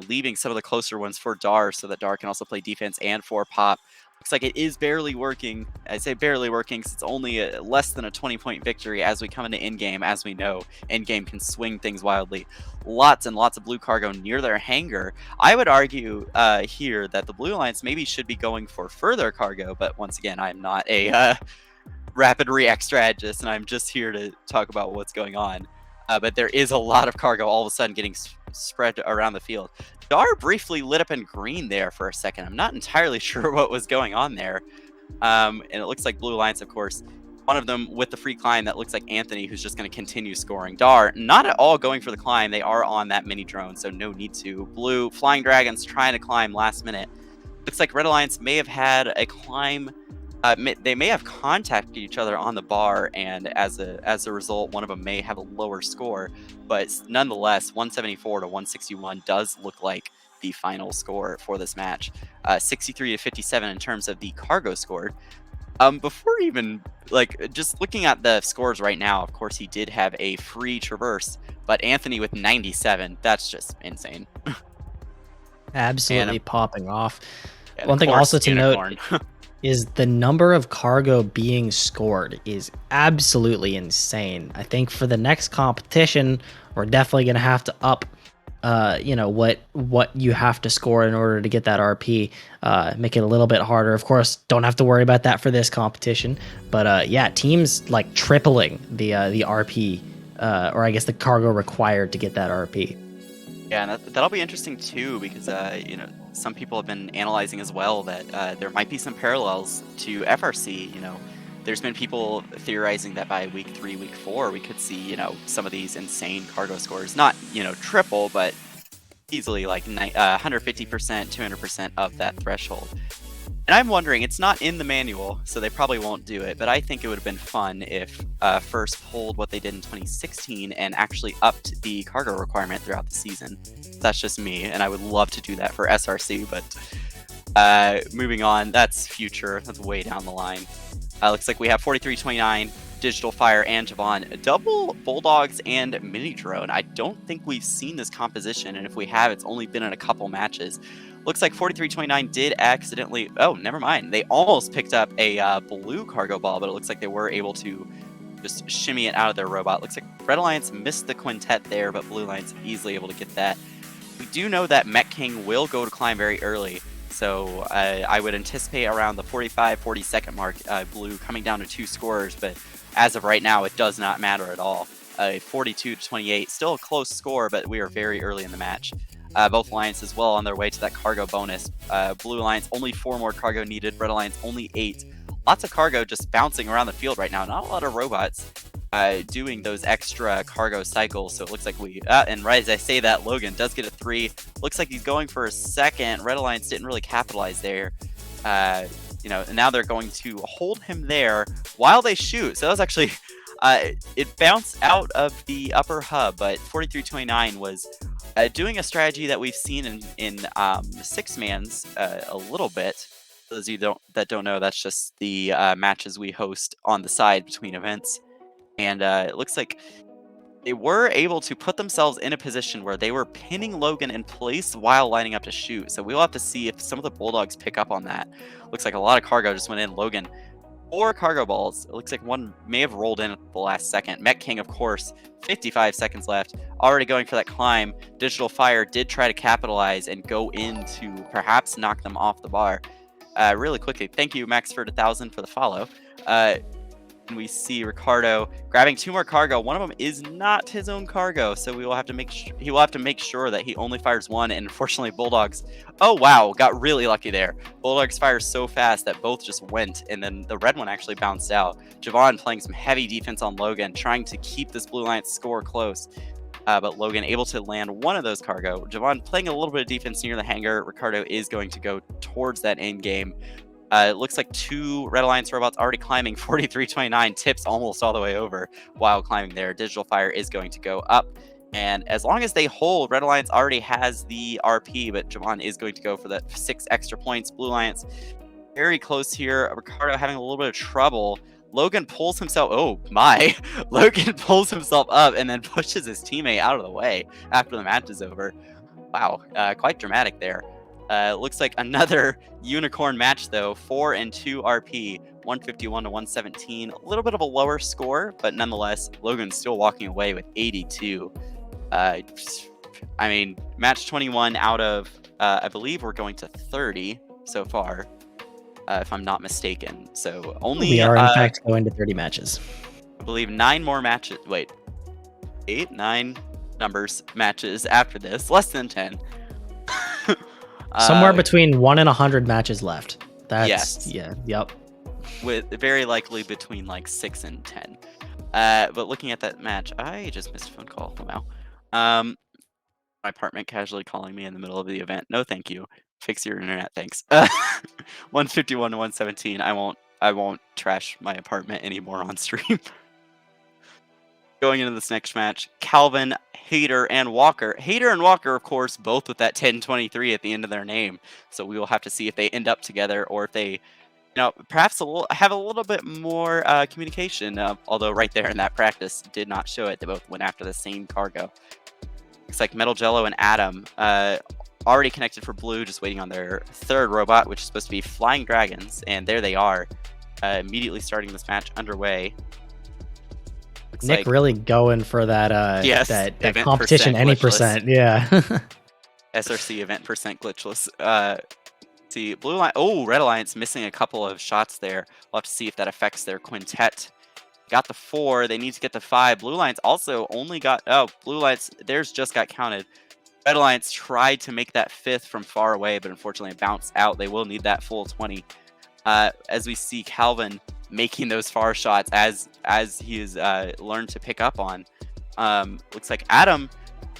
leaving some of the closer ones for Dar so that Dar can also play defense and for Pop. Looks like it is barely working. I say barely working since it's only less than a 20-point victory as we come into in-game. As we know, in-game can swing things wildly. Lots and lots of blue cargo near their hangar. I would argue here that the Blue Alliance maybe should be going for further cargo, but once again, I'm not a rapid react strategist, and I'm just here to talk about what's going on. But there is a lot of cargo all of a sudden getting spread around the field. Dar briefly lit up in green there for a second. I'm not entirely sure what was going on there. And it looks like Blue Alliance, of course, one of them with the free climb, that looks like Anthony, who's just going to continue scoring. Dar, not at all going for the climb. They are on that mini drone, so no need to. Blue, Flying Dragons trying to climb last minute. Looks like Red Alliance may have had a climb. They may have contacted each other on the bar, and as a result, one of them may have a lower score. But nonetheless, 174 to 161 does look like the final score for this match. 63 to 57 in terms of the cargo scored. Before even just looking at the scores right now, of course he did have a free traverse, but Anthony with 97, that's just insane. Absolutely popping off. Yeah, One thing also to unicorn. note is the number of cargo being scored is absolutely insane. I think for the next competition, we're definitely going to have to up, what you have to score in order to get that RP, make it a little bit harder. Of course, don't have to worry about that for this competition. But yeah, teams like tripling the RP, or I guess the cargo required to get that RP. Yeah, and that'll be interesting too, because some people have been analyzing as well that there might be some parallels to FRC. There's been people theorizing that by week 3, week 4, we could see some of these insane cargo scores, not triple, but easily like 150%, 200% of that threshold. And I'm wondering, it's not in the manual, so they probably won't do it, but I think it would have been fun if First pulled what they did in 2016 and actually upped the cargo requirement throughout the season. That's just me, and I would love to do that for SRC, but moving on, that's future. That's way down the line. Looks like we have 4329, Digital Fire, and Javon. Double Bulldogs and Mini Drone. I don't think we've seen this composition, and if we have, it's only been in a couple matches. Looks like 4329 did accidentally... Oh, never mind. They almost picked up a blue cargo ball, but it looks like they were able to just shimmy it out of their robot. Looks like Red Alliance missed the quintet there, but Blue Alliance easily able to get that. We do know that Mech King will go to climb very early, so I would anticipate around the 45, 40-second mark, Blue coming down to 2 scorers, but as of right now, it does not matter at all. 42 to 28, still a close score, but we are very early in the match. Both Alliances well on their way to that cargo bonus. Blue Alliance, only 4 more cargo needed. Red Alliance, only 8. Lots of cargo just bouncing around the field right now. Not a lot of robots doing those extra cargo cycles. So it looks like we... and right as I say that, Logan does get a 3. Looks like he's going for a second. Red Alliance didn't really capitalize there. And now they're going to hold him there while they shoot. So that was actually... it bounced out of the upper hub, but 4329 was... doing a strategy that we've seen in 6-mans a little bit. For those of you that don't know, that's just the matches we host on the side between events. And it looks like they were able to put themselves in a position where they were pinning Logan in place while lining up to shoot. So we'll have to see if some of the Bulldogs pick up on that. Looks like a lot of cargo just went in. Logan, 4 cargo balls. It looks like one may have rolled in at the last second. Mech King, of course, 55 seconds left. Already going for that climb. Digital Fire did try to capitalize and go in to perhaps knock them off the bar. Really quickly, thank you, Max, for 1,000 for the follow. And we see Ricardo grabbing 2 more cargo. One of them is not his own cargo, so we will have to he will have to make sure that he only fires 1. And unfortunately, Bulldogs, oh wow, got really lucky there. Bulldogs fire so fast that both just went, and then the red one actually bounced out. Javon playing some heavy defense on Logan, trying to keep this Blue Alliance score close. But Logan able to land one of those cargo. Javon playing a little bit of defense near the hangar. Ricardo is going to go towards that end game. It looks like 2 Red Alliance robots already climbing. 4329 tips almost all the way over while climbing there. Digital Fire is going to go up. And as long as they hold, Red Alliance already has the RP, but Javon is going to go for that 6 extra points. Blue Alliance very close here. Ricardo having a little bit of trouble. Logan pulls himself, oh my, Logan pulls himself up and then pushes his teammate out of the way after the match is over. Wow, quite dramatic there. Looks like another unicorn match though. 4 and 2 RP, 151 to 117. A little bit of a lower score, but nonetheless, Logan's still walking away with 82. I mean, match 21 out of I believe we're going to 30 so far, if I'm not mistaken. So only We are in fact going to 30 matches. I believe 9 more matches. Wait, 8, 9 numbers matches after this. Less than 10. Somewhere between 1 and 100 matches left. That's yes. Yeah. Yep. With very likely between like 6 and 10. But looking at that match, I just missed a phone call. Wow. My apartment casually calling me in the middle of the event. No, thank you. Fix your internet, thanks. 151 to 117. I won't trash my apartment anymore on stream. Going into this next match, Calvin, Hater, and Walker. Hater and Walker, of course, both with that 1023 at the end of their name. So we will have to see if they end up together or if they, perhaps have a little bit more communication. Although right there in that practice did not show it. They both went after the same cargo. Looks like Metal Jello and Adam already connected for blue, just waiting on their third robot, which is supposed to be Flying Dragons. And there they are, immediately starting this match underway. Looks Nick like, really going for that yes, that event competition any glitchless. percent. Yeah. SRC event percent glitchless. See, Blue Line. Oh, Red Alliance missing a couple of shots there. We'll have to see if that affects their quintet. Got the 4. They need to get the 5. Blue Alliance also only got. Oh, Blue Alliance. Theirs just got counted. Red Alliance tried to make that 5th from far away, but unfortunately it bounced out. They will need that full 20. As we see Calvin making those far shots as he has learned to pick up on. Looks like Adam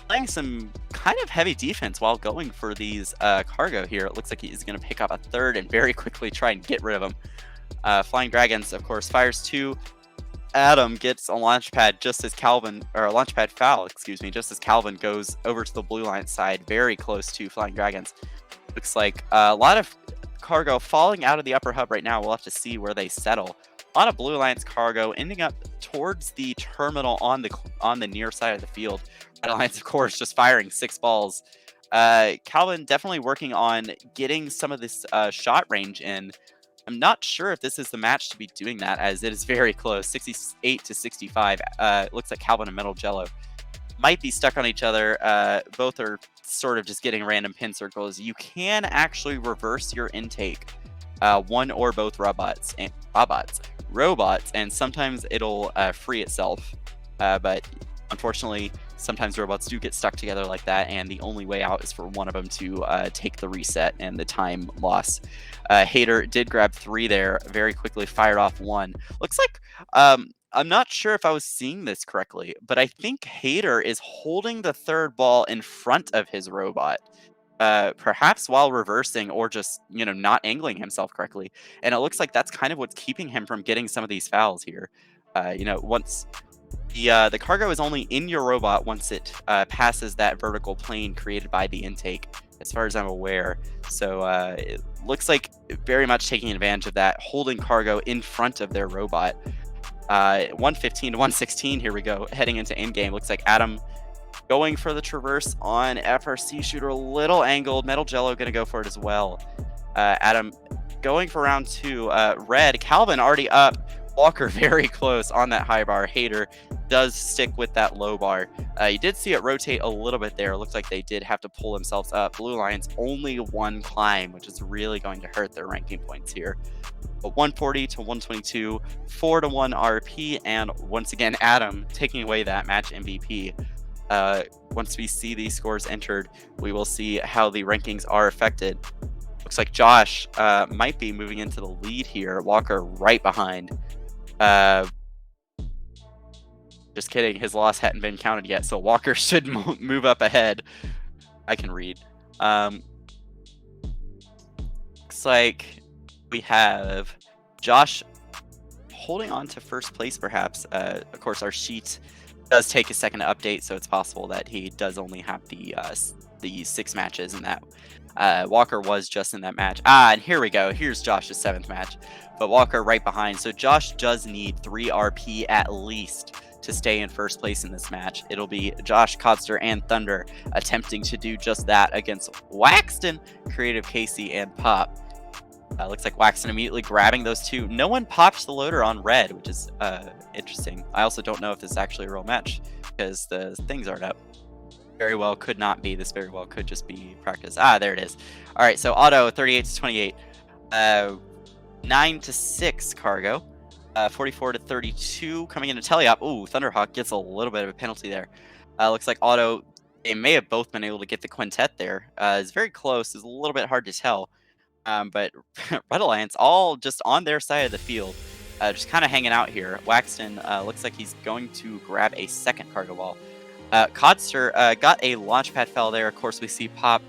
playing some kind of heavy defense while going for these cargo here. It looks like he's going to pick up a 3rd and very quickly try and get rid of them. Flying Dragons, of course, fires 2. Adam gets a launch pad just as Calvin, or a launch pad foul, excuse me, just as Calvin goes over to the Blue Line side, very close to Flying Dragons. Looks like a lot of cargo falling out of the upper hub right now. We'll have to see where they settle. A lot of Blue Alliance cargo ending up towards the terminal on the near side of the field. Red Alliance, of course, just firing 6 balls. Calvin definitely working on getting some of this shot range in. I'm not sure if this is the match to be doing that, as it is very close, 68 to 65. Looks like Calvin and Metal Jello might be stuck on each other. Both are sort of just getting random pin circles. You can actually reverse your intake, one or both robots, and sometimes it'll free itself. But unfortunately, sometimes robots do get stuck together like that, and the only way out is for one of them to take the reset and the time loss. Hater did grab 3 there, very quickly fired off 1. Looks like, I'm not sure if I was seeing this correctly, but I think Hater is holding the 3rd ball in front of his robot. Perhaps while reversing or just, not angling himself correctly. And it looks like that's kind of what's keeping him from getting some of these fouls here. Once the cargo is only in your robot once it passes that vertical plane created by the intake, as far as I'm aware. So it looks like very much taking advantage of that, holding cargo in front of their robot. 115 to 116, here we go, heading into endgame. Looks like Adam going for the traverse on FRC shooter, a little angled. Metal Jello going to go for it as well. Adam going for round 2. Red, Calvin already up. Walker very close on that high bar. Hater does stick with that low bar. You did see it rotate a little bit there. It looks like they did have to pull themselves up. Blue Alliance only 1 climb, which is really going to hurt their ranking points here. But 140 to 122, 4 to 1 RP, and once again Adam taking away that match MVP. Once we see these scores entered, we will see how the rankings are affected. Looks like Josh might be moving into the lead here. Walker right behind. Just kidding, his loss hadn't been counted yet, so Walker should move up ahead. I can read. Looks like we have Josh holding on to first place, perhaps. Of course, our sheet does take a second to update, so it's possible that he does only have the 6 matches in that. Walker was just in that match. And here we go. Here's Josh's 7th match. But Walker right behind. So Josh does need 3 RP at least to stay in first place in this match. It'll be Josh, Codster, and Thunder attempting to do just that against Waxton, Creative Casey, and Pop. Looks like Waxton immediately grabbing those two. No one popped the loader on red, which is interesting. I also don't know if this is actually a real match because the things aren't up. Very well could not be. This very well could just be practice. Ah, there it is. All right, so auto 38 to 28. 9 to 6 cargo. 44 to 32 coming into Teleop. Ooh, Thunderhawk gets a little bit of a penalty there. Looks like auto, they may have both been able to get the quintet there. It's very close. It's a little bit hard to tell. But Red Alliance all just on their side of the field, just kind of hanging out here. Waxton looks like he's going to grab a second cargo ball. Codster got a launch pad foul there. Of course, we see Pop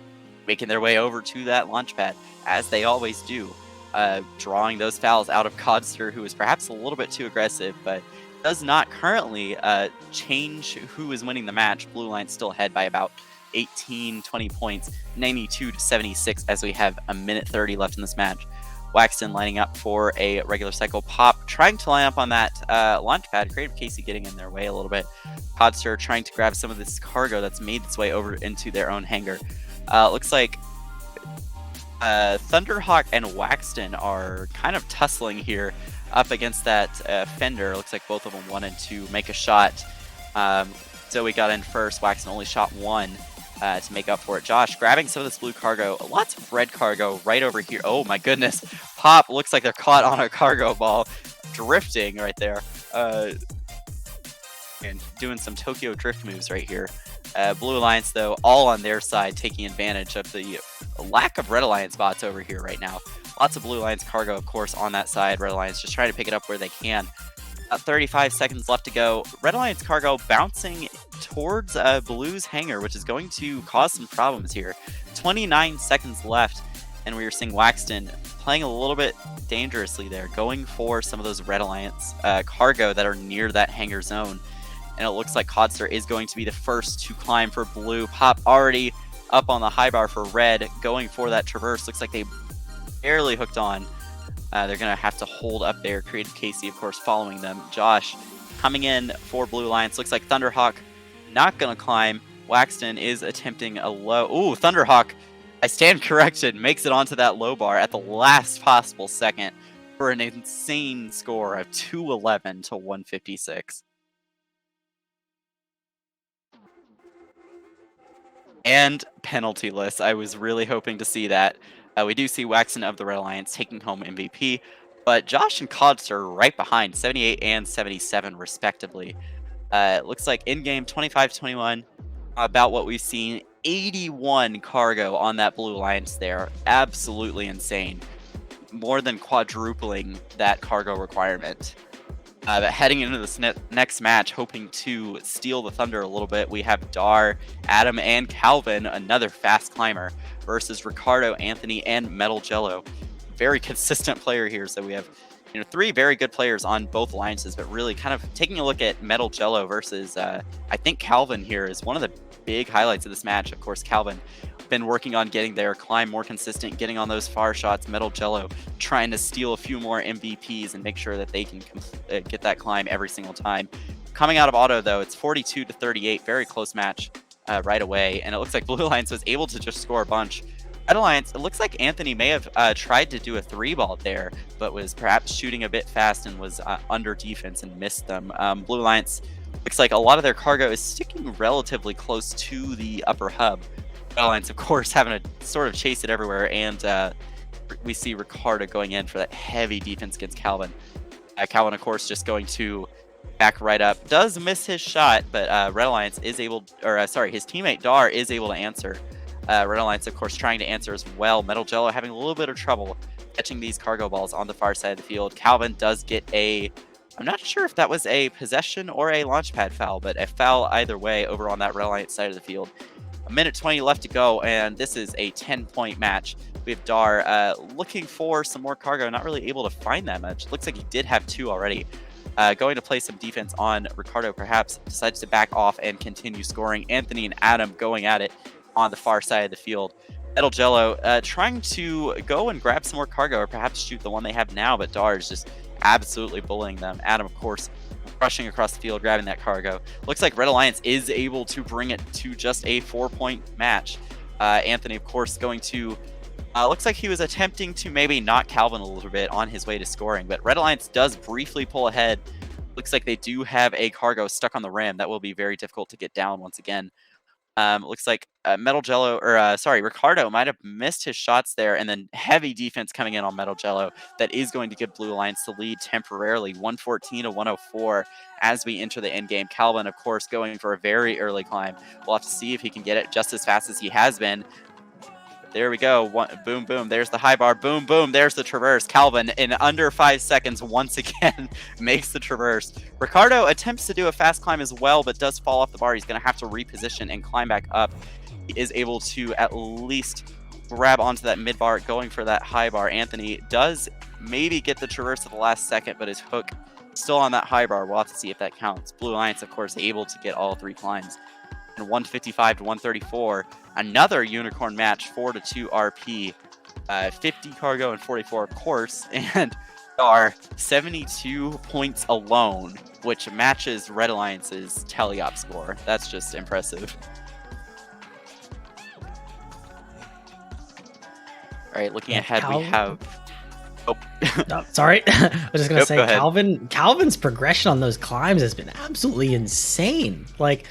making their way over to that launch pad, as they always do, drawing those fouls out of Codster, who is perhaps a little bit too aggressive, but does not currently change who is winning the match. Blue Line's still ahead by about 18, 20 points, 92 to 76, as we have a minute 30 left in this match. Waxton lining up for a regular cycle. Pop trying to line up on that launch pad. Creative Casey getting in their way a little bit. Codster trying to grab some of this cargo that's made its way over into their own hangar. Looks like Thunderhawk and Waxton are kind of tussling here up against that fender. Looks like both of them wanted to make a shot. Zoe got in first. Waxton only shot one to make up for it. Josh grabbing some of this blue cargo. Lots of red cargo right over here. Oh my goodness. Pop looks like they're caught on a cargo ball. Drifting right there. And doing some Tokyo drift moves right here. Blue Alliance, though, all on their side, taking advantage of the lack of Red Alliance bots over here right now. Lots of Blue Alliance cargo, of course, on that side. Red Alliance just trying to pick it up where they can. 35 seconds left to go. Red Alliance cargo bouncing towards Blue's hangar, which is going to cause some problems here. 29 seconds left, and we are seeing Waxton playing a little bit dangerously there, going for some of those Red Alliance cargo that are near that hangar zone. And it looks like Codster is going to be the first to climb for Blue. Pop already up on the high bar for Red, going for that traverse. Looks like they barely hooked on. They're going to have to hold up there. Creative Casey, of course, following them. Josh coming in for Blue Alliance. Looks like Thunderhawk not going to climb. Waxton is attempting a low. Ooh, Thunderhawk, I stand corrected, makes it onto that low bar at the last possible second for an insane score of 211 to 156. And penaltyless. I was really hoping to see that. We do see Waxton of the Red Alliance taking home MVP, but Josh and Codster are right behind, 78 and 77 respectively. It looks like in-game 25-21, about what we've seen. 81 cargo on that Blue Alliance there. Absolutely insane. More than quadrupling that cargo requirement. But heading into this next match, hoping to steal the thunder a little bit, we have Dar, Adam, and Calvin, another fast climber, versus Ricardo, Anthony, and Metal Jello. Very consistent player here. So we have, three very good players on both alliances, but really kind of taking a look at Metal Jello versus, I think Calvin here is one of the big highlights of this match. Of course, Calvin been working on getting their climb more consistent, getting on those far shots. Metal Jello trying to steal a few more MVPs and make sure that they can get that climb every single time. Coming out of auto, though, it's 42 to 38, very close match right away, and it looks like Blue Alliance was able to just score a bunch. Red Alliance, it looks like Anthony may have tried to do a 3-ball there, but was perhaps shooting a bit fast and was under defense and missed them. Blue Alliance looks like a lot of their cargo is sticking relatively close to the upper hub. Red Alliance, of course, having to sort of chase it everywhere, and we see Ricardo going in for that heavy defense against Calvin. Calvin, of course, just going to back right up. Does miss his shot, but Red Alliance is able, his teammate Dar is able to answer. Red Alliance, of course, trying to answer as well. Metal Jello having a little bit of trouble catching these cargo balls on the far side of the field. Calvin does get I'm not sure if that was a possession or a launch pad foul, but a foul either way over on that Red Alliance side of the field. A minute 20 left to go, and this is a 10-point match. We have Dar looking for some more cargo, not really able to find that much. Looks like he did have 2 already. Going to play some defense on Ricardo, perhaps decides to back off and continue scoring. Anthony and Adam going at it on the far side of the field. Metal Jello trying to go and grab some more cargo, or perhaps shoot the one they have now, but Dar is just absolutely bullying them. Adam, of course, rushing across the field, grabbing that cargo. Looks like Red Alliance is able to bring it to just a 4-point match. Anthony, of course, going to... looks like he was attempting to maybe knock Calvin a little bit on his way to scoring, but Red Alliance does briefly pull ahead. Looks like they do have a cargo stuck on the rim. That will be very difficult to get down once again. Looks like Ricardo might have missed his shots there, and then heavy defense coming in on Metal Jello. That is going to give Blue Alliance the lead temporarily, 114 to 104 as we enter the end game. Calvin, of course, going for a very early climb. We'll have to see if he can get it just as fast as he has been. There we go. Boom, boom. There's the high bar. Boom, boom. There's the traverse. Calvin, in under 5 seconds, once again, makes the traverse. Ricardo attempts to do a fast climb as well, but does fall off the bar. He's going to have to reposition and climb back up. He is able to at least grab onto that mid bar, going for that high bar. Anthony does maybe get the traverse at the last second, but his hook still on that high bar. We'll have to see if that counts. Blue Alliance, of course, able to get all 3 climbs. And 155 to 134. Another unicorn match, 4-2 RP, 50 cargo and 44 of course, and there are 72 points alone, which matches Red Alliance's teleop score. That's just impressive. All right, looking ahead, we have... Oh. No, sorry. I was just going to say, go Calvin's progression on those climbs has been absolutely insane. Like,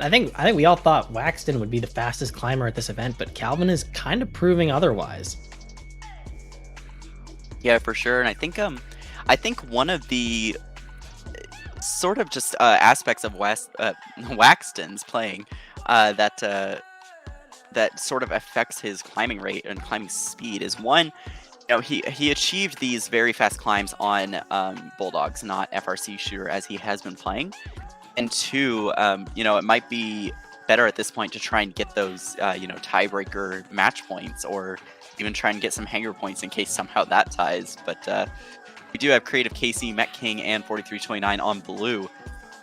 I think we all thought Waxton would be the fastest climber at this event, but Calvin is kind of proving otherwise. Yeah, for sure. And I think one of the sort of just aspects of Waxton's playing that sort of affects his climbing rate and climbing speed is one, you know, he achieved these very fast climbs on Bulldogs, not FRC shooter, as he has been playing. And 2, you know, it might be better at this point to try and get those, you know, tiebreaker match points, or even try and get some hanger points in case somehow that ties. But we do have Creative Casey, Met King, and 4329 on blue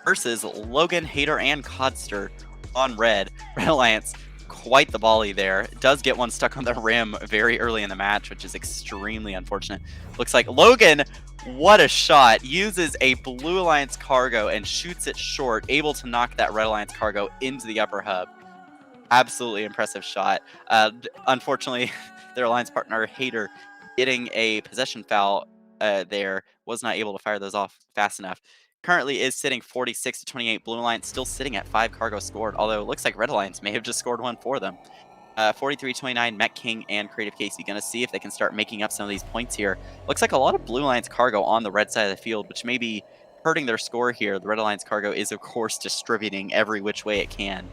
versus Logan, Hater, and Codster on red. Red Alliance, quite the volley there. Does get one stuck on the rim very early in the match, which is extremely unfortunate. Looks like Logan, what a shot, uses a Blue Alliance cargo and shoots it short, able to knock that Red Alliance cargo into the upper hub. Absolutely impressive shot. Unfortunately, their alliance partner Hater, getting a possession foul there, was not able to fire those off fast enough. Currently is sitting 46 to 28. Blue Alliance still sitting at 5 cargo scored, although it looks like Red Alliance may have just scored one for them. 43-29, Met King and Creative Casey going to see if they can start making up some of these points here. Looks like a lot of Blue Alliance cargo on the red side of the field, which may be hurting their score here. The Red Alliance cargo is, of course, distributing every which way it can.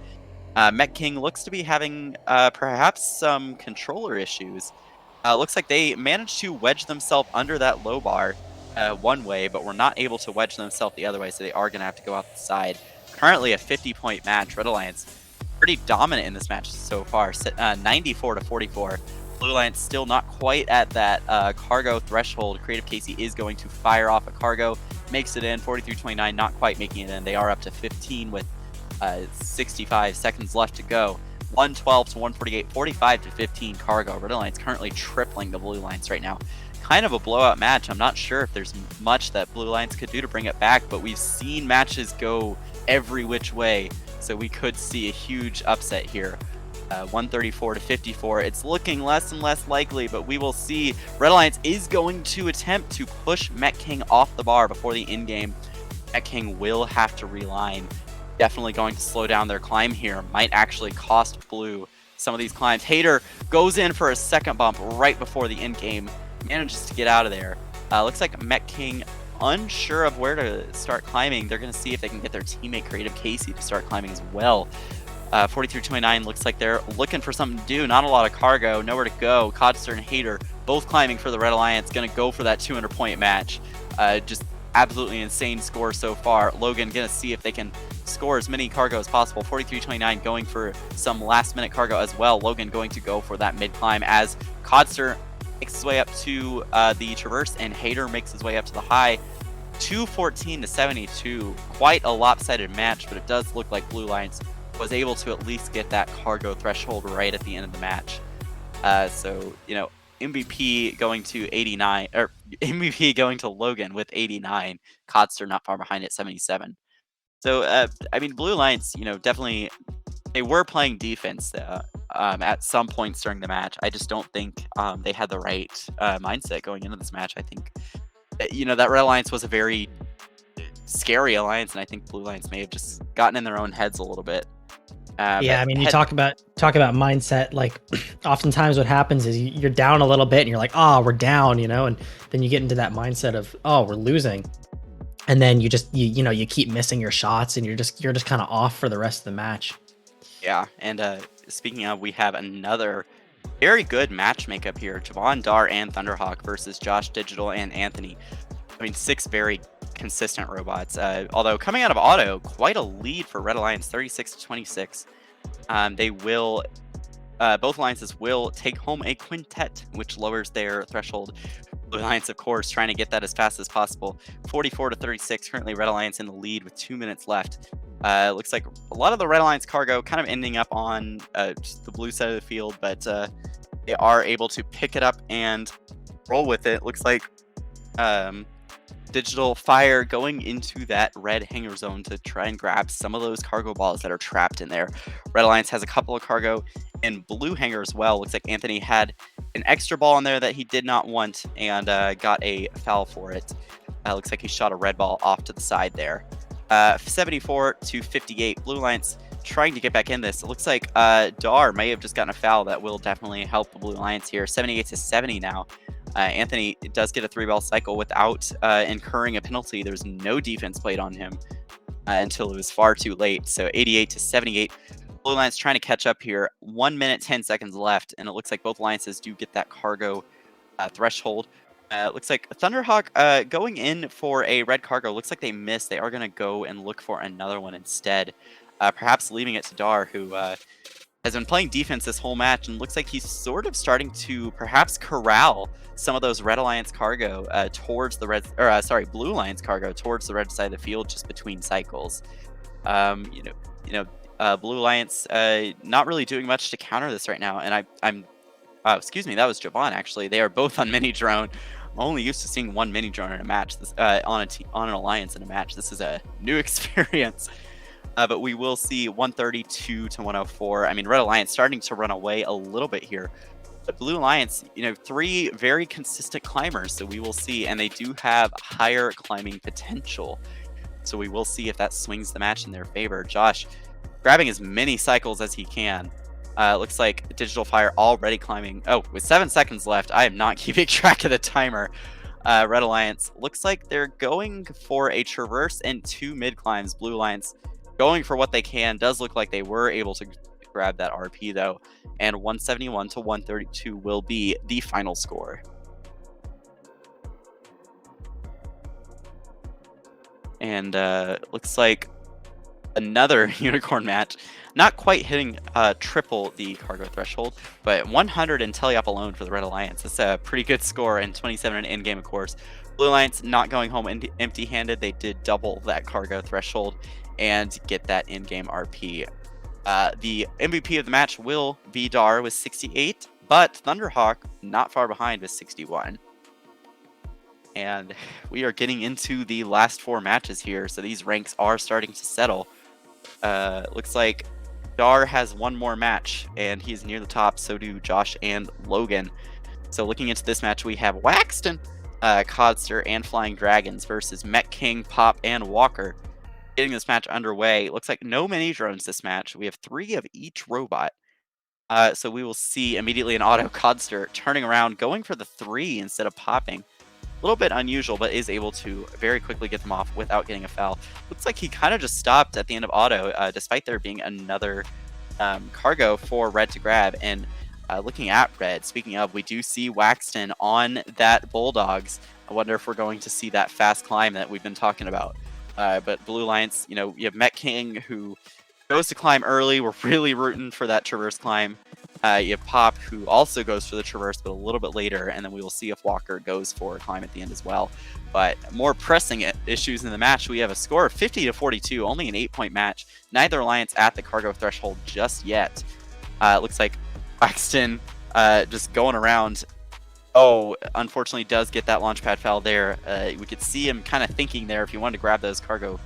Met King looks to be having perhaps some controller issues. Looks like they managed to wedge themselves under that low bar one way, but were not able to wedge themselves the other way, so they are going to have to go out the side. Currently a 50-point match. Red Alliance pretty dominant in this match so far, 94 to 44. Blue Alliance still not quite at that cargo threshold. Creative Casey is going to fire off a cargo, makes it in. 43-29, not quite making it in. They are up to 15 with 65 seconds left to go. 112 to 148, 45 to 15 cargo. Red Alliance currently tripling the Blue Alliance right now. Kind of a blowout match. I'm not sure if there's much that Blue Alliance could do to bring it back, but we've seen matches go every which way, so we could see a huge upset here. 134 to 54. It's looking less and less likely, but we will see. Red Alliance is going to attempt to push Met King off the bar before the end game. Met King will have to reline. Definitely going to slow down their climb here. Might actually cost Blue some of these climbs. Hater goes in for a second bump right before the end game. Manages to get out of there. Looks like Met King unsure of where to start climbing. They're going to see if they can get their teammate Creative Casey to start climbing as well. 43-29 looks like they're looking for something to do. Not a lot of cargo, nowhere to go. Codster and Hater both climbing for the Red Alliance. Going to go for that 200-point match. Just absolutely insane score so far. Logan going to see if they can score as many cargo as possible. 43-29 going for some last-minute cargo as well. Logan going to go for that mid-climb as Codster makes his way up to the traverse, and Hater makes his way up to the high. 214 to 72. Quite a lopsided match, but it does look like Blue Alliance was able to at least get that cargo threshold right at the end of the match. So, you know, MVP going to 89, or MVP going to Logan with 89. Codster not far behind at 77. So, I mean, Blue Alliance, definitely they were playing defense at some points during the match. I just don't think they had the right mindset going into this match. I think, that Red Alliance was a very scary alliance, and I think Blue Alliance may have just gotten in their own heads a little bit. Yeah, I mean, you talk about mindset. Like, oftentimes what happens is you're down a little bit, and you're like, "Oh, we're down," and then you get into that mindset of, "Oh, we're losing," and then you just you keep missing your shots, and you're just kind of off for the rest of the match. Yeah, and speaking of, we have another very good match makeup here: Javon, Dar, and Thunderhawk versus Josh Digital and Anthony. I mean, 6 very consistent robots. Although coming out of auto, quite a lead for Red Alliance, 36-26. They will, both alliances will take home a quintet, which lowers their threshold. Blue Alliance, of course, trying to get that as fast as possible. 44-36. Currently, Red Alliance in the lead with 2 minutes left. Looks like a lot of the Red Alliance cargo kind of ending up on just the blue side of the field, but they are able to pick it up and roll with it. Looks like Digital Fire going into that red hangar zone to try and grab some of those cargo balls that are trapped in there. Red Alliance has a couple of cargo and blue hangar as well. Looks like Anthony had an extra ball in there that he did not want and got a foul for it. Looks like he shot a red ball off to the side there. 74-58. Blue Alliance trying to get back in this. It looks like Dar may have just gotten a foul that will definitely help the Blue Alliance here. 78-70 now. Anthony does get a 3-ball cycle without incurring a penalty. There's no defense played on him until it was far too late. So 88-78. Blue Alliance trying to catch up here. 1 minute, 10 seconds left. And it looks like both alliances do get that cargo threshold. Looks like Thunderhawk going in for a red cargo. Looks like they missed. They are going to go and look for another one instead. Perhaps leaving it to Dar, who has been playing defense this whole match, and looks like he's sort of starting to perhaps corral some of those Red Alliance cargo towards the Blue Alliance cargo towards the red side of the field, just between cycles. Blue Alliance not really doing much to counter this right now, and I'm excuse me, that was Javon actually. They are both on mini drone. I'm only used to seeing one mini drone in a match. This on an alliance in a match. This is a new experience. But we will see 132-104. I mean, Red Alliance starting to run away a little bit here. But Blue Alliance, 3 very consistent climbers, so we will see. And they do have higher climbing potential. So we will see if that swings the match in their favor. Josh grabbing as many cycles as he can. Looks like Digital Fire already climbing. Oh, with 7 seconds left, I am not keeping track of the timer. Red Alliance looks like they're going for a traverse and 2 mid climbs. Blue Alliance going for what they can. Does look like they were able to grab that RP though, and 171-132 will be the final score. And looks like another unicorn match, not quite hitting triple the cargo threshold, but 100 in Teleyop alone for the Red Alliance. That's a pretty good score, and 27 in in-game, of course. Blue Alliance not going home empty-handed. They did double that cargo threshold and get that in-game RP. The MVP of the match will be Dar with 68, but Thunderhawk not far behind with 61. And we are getting into the last 4 matches here, so these ranks are starting to settle. Looks like Dar has 1 more match, and he's near the top. So do Josh and Logan. So looking into this match, we have Waxton, Codster, and Flying Dragons versus Mech King, Pop, and Walker. Getting this match underway. Looks like no mini drones this match. We have 3 of each robot. So we will see immediately an auto Codster turning around, going for the 3 instead of popping. A little bit unusual, but is able to very quickly get them off without getting a foul. Looks like he kind of just stopped at the end of auto, despite there being another cargo for red to grab. And looking at red, speaking of, we do see Waxton on that Bulldogs. I wonder if we're going to see that fast climb that we've been talking about. But Blue Alliance, you have Mech King, who goes to climb early. We're really rooting for that traverse climb. You have Pop, who also goes for the traverse, but a little bit later, and then we will see if Walker goes for a climb at the end as well. But more pressing issues in the match, we have a score of 50-42, only an 8-point match. Neither alliance at the cargo threshold just yet. Looks like Waxton just going around Oh, unfortunately does get that launch pad foul there. We could see him kind of thinking there if he wanted to grab those cargo.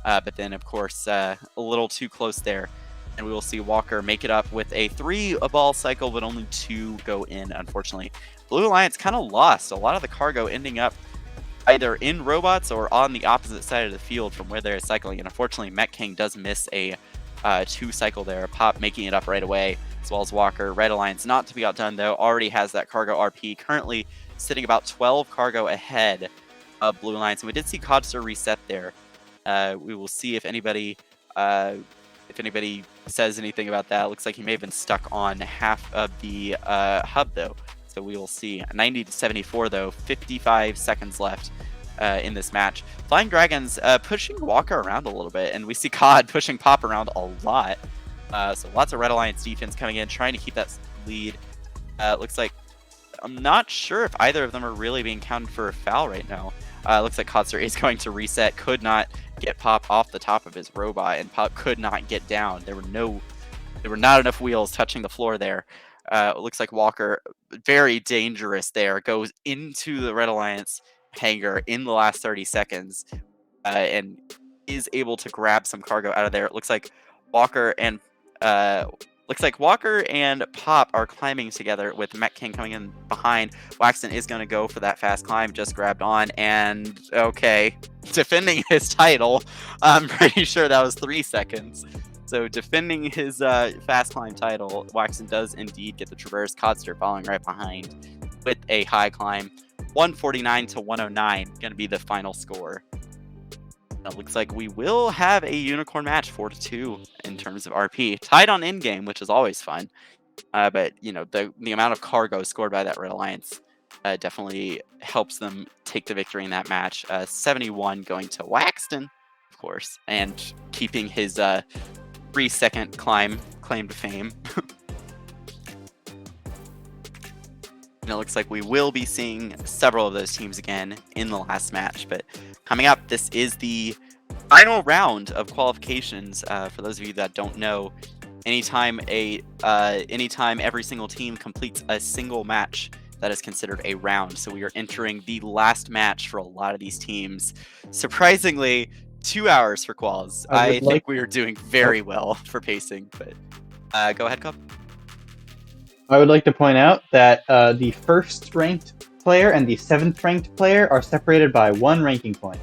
But then, of course, a little too close there. And we will see Walker make it up with a 3-ball cycle, but only 2 go in, unfortunately. Blue Alliance kind of lost a lot of the cargo, ending up either in robots or on the opposite side of the field from where they're cycling. And unfortunately, Met King does miss a 2 cycle there. Pop making it up right away, as well as Walker. Red Alliance not to be outdone, though, already has that cargo RP, currently sitting about 12 cargo ahead of Blue Alliance. And we did see Codster reset there. We will see if anybody says anything about that. It looks like he may have been stuck on half of the hub, though. So we will see. 90 to 74, though. 55 seconds left in this match. Flying Dragons pushing Walker around a little bit, and we see COD pushing Pop around a lot. So lots of Red Alliance defense coming in, trying to keep that lead. Looks like I'm not sure if either of them are really being counted for a foul right now. Looks like Kotzer is going to reset. Could not get Pop off the top of his robot, and Pop could not get down. There were not enough wheels touching the floor there. Looks like Walker, very dangerous there, goes into the Red Alliance hangar in the last 30 seconds and is able to grab some cargo out of there. It looks like Walker and Pop are climbing together with Met King coming in behind. Waxton is going to go for that fast climb, just grabbed on, and okay, defending his title. I'm pretty sure that was 3 seconds. So defending his fast climb title, Waxton does indeed get the traverse. Codster following right behind with a high climb. 149 to 109 going to be the final score. It looks like we will have a unicorn match, 4-2 in terms of RP. Tied on in-game, which is always fun. But, you know, the amount of cargo scored by that Red Alliance definitely helps them take the victory in that match. 71 going to Waxton, of course, and keeping his 3-second claim to fame. And it looks like we will be seeing several of those teams again in the last match. But coming up, this is the final round of qualifications. For those of you that don't know, anytime every single team completes a single match, that is considered a round. So we are entering the last match for a lot of these teams. Surprisingly, 2 hours for quals. I think we are doing very well for pacing. But go ahead, Cobb. I would like to point out that the first ranked player and the 7th ranked player are separated by 1 ranking point.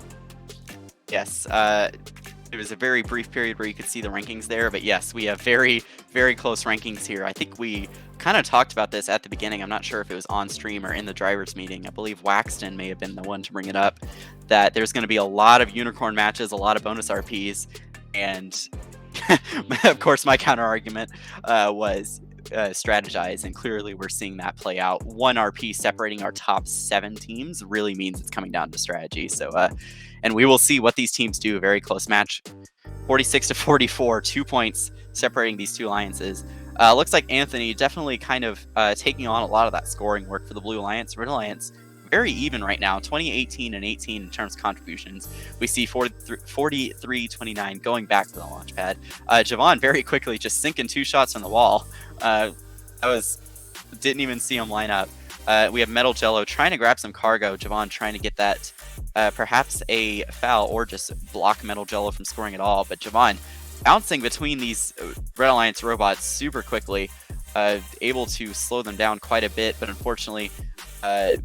Yes, it was a very brief period where you could see the rankings there, but yes, we have very, very close rankings here. I think we kind of talked about this at the beginning. I'm not sure if it was on stream or in the drivers meeting. I believe Waxton may have been the one to bring it up, that there's going to be a lot of unicorn matches, a lot of bonus RPs, and of course my counter argument was strategize, and clearly we're seeing that play out. 1 RP separating our top 7 teams really means it's coming down to strategy. So and we will see what these teams do. A very close match, 46 to 44, 2 points separating these 2 alliances. Looks like Anthony definitely kind of taking on a lot of that scoring work for the Blue Alliance. Red Alliance very even right now, 20-18 and 18 in terms of contributions. We see 43-29 going back to the launch pad. Javon very quickly just sinking 2 shots on the wall. Didn't even see him line up. We have Metal Jello trying to grab some cargo. Javon trying to get that perhaps a foul or just block Metal Jello from scoring at all. But Javon bouncing between these Red Alliance robots super quickly, able to slow them down quite a bit. But unfortunately,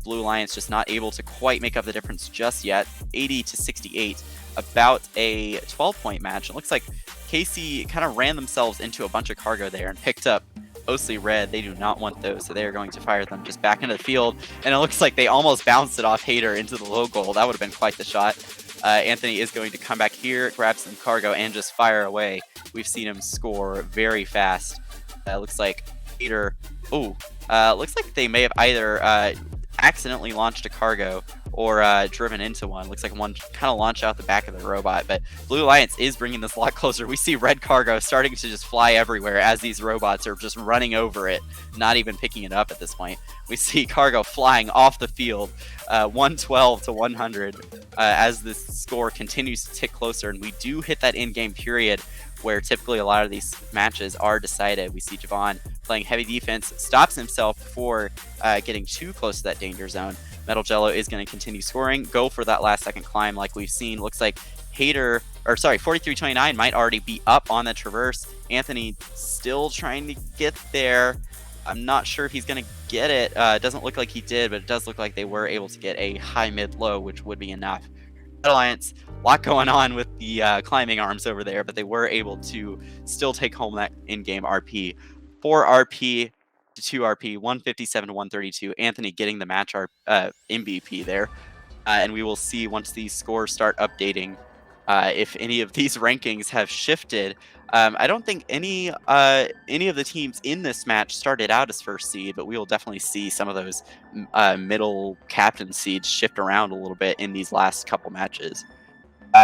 Blue Alliance just not able to quite make up the difference just yet. 80 to 68, about a 12-point match. It looks like KC kind of ran themselves into a bunch of cargo there and picked up mostly red. They do not want those, so they are going to fire them just back into the field. And it looks like they almost bounced it off Hater into the low goal. That would have been quite the shot. Anthony is going to come back here, grab some cargo, and just fire away. We've seen him score very fast. Looks like Hater... looks like they may have either accidentally launched a cargo or driven into one. Looks like one kind of launched out the back of the robot, but Blue Alliance is bringing this a lot closer. We see red cargo starting to just fly everywhere as these robots are just running over it, not even picking it up at this point. We see cargo flying off the field, 112 to 100 as this score continues to tick closer, and we do hit that in-game period where typically a lot of these matches are decided. We see Javon playing heavy defense, stops himself before getting too close to that danger zone. Metal Jello is going to continue scoring, go for that last second climb like we've seen. Looks like 4329 might already be up on the traverse. Anthony still trying to get there. I'm not sure if he's going to get it. It doesn't look like he did, but it does look like they were able to get a high, mid, low, which would be enough. Red Alliance, a lot going on with the climbing arms over there, but they were able to still take home that in-game RP. 4 RP to 2 RP, 157 to 132. Anthony getting the match MVP there. And we will see once these scores start updating if any of these rankings have shifted. I don't think any of the teams in this match started out as first seed, but we will definitely see some of those middle captain seeds shift around a little bit in these last couple matches.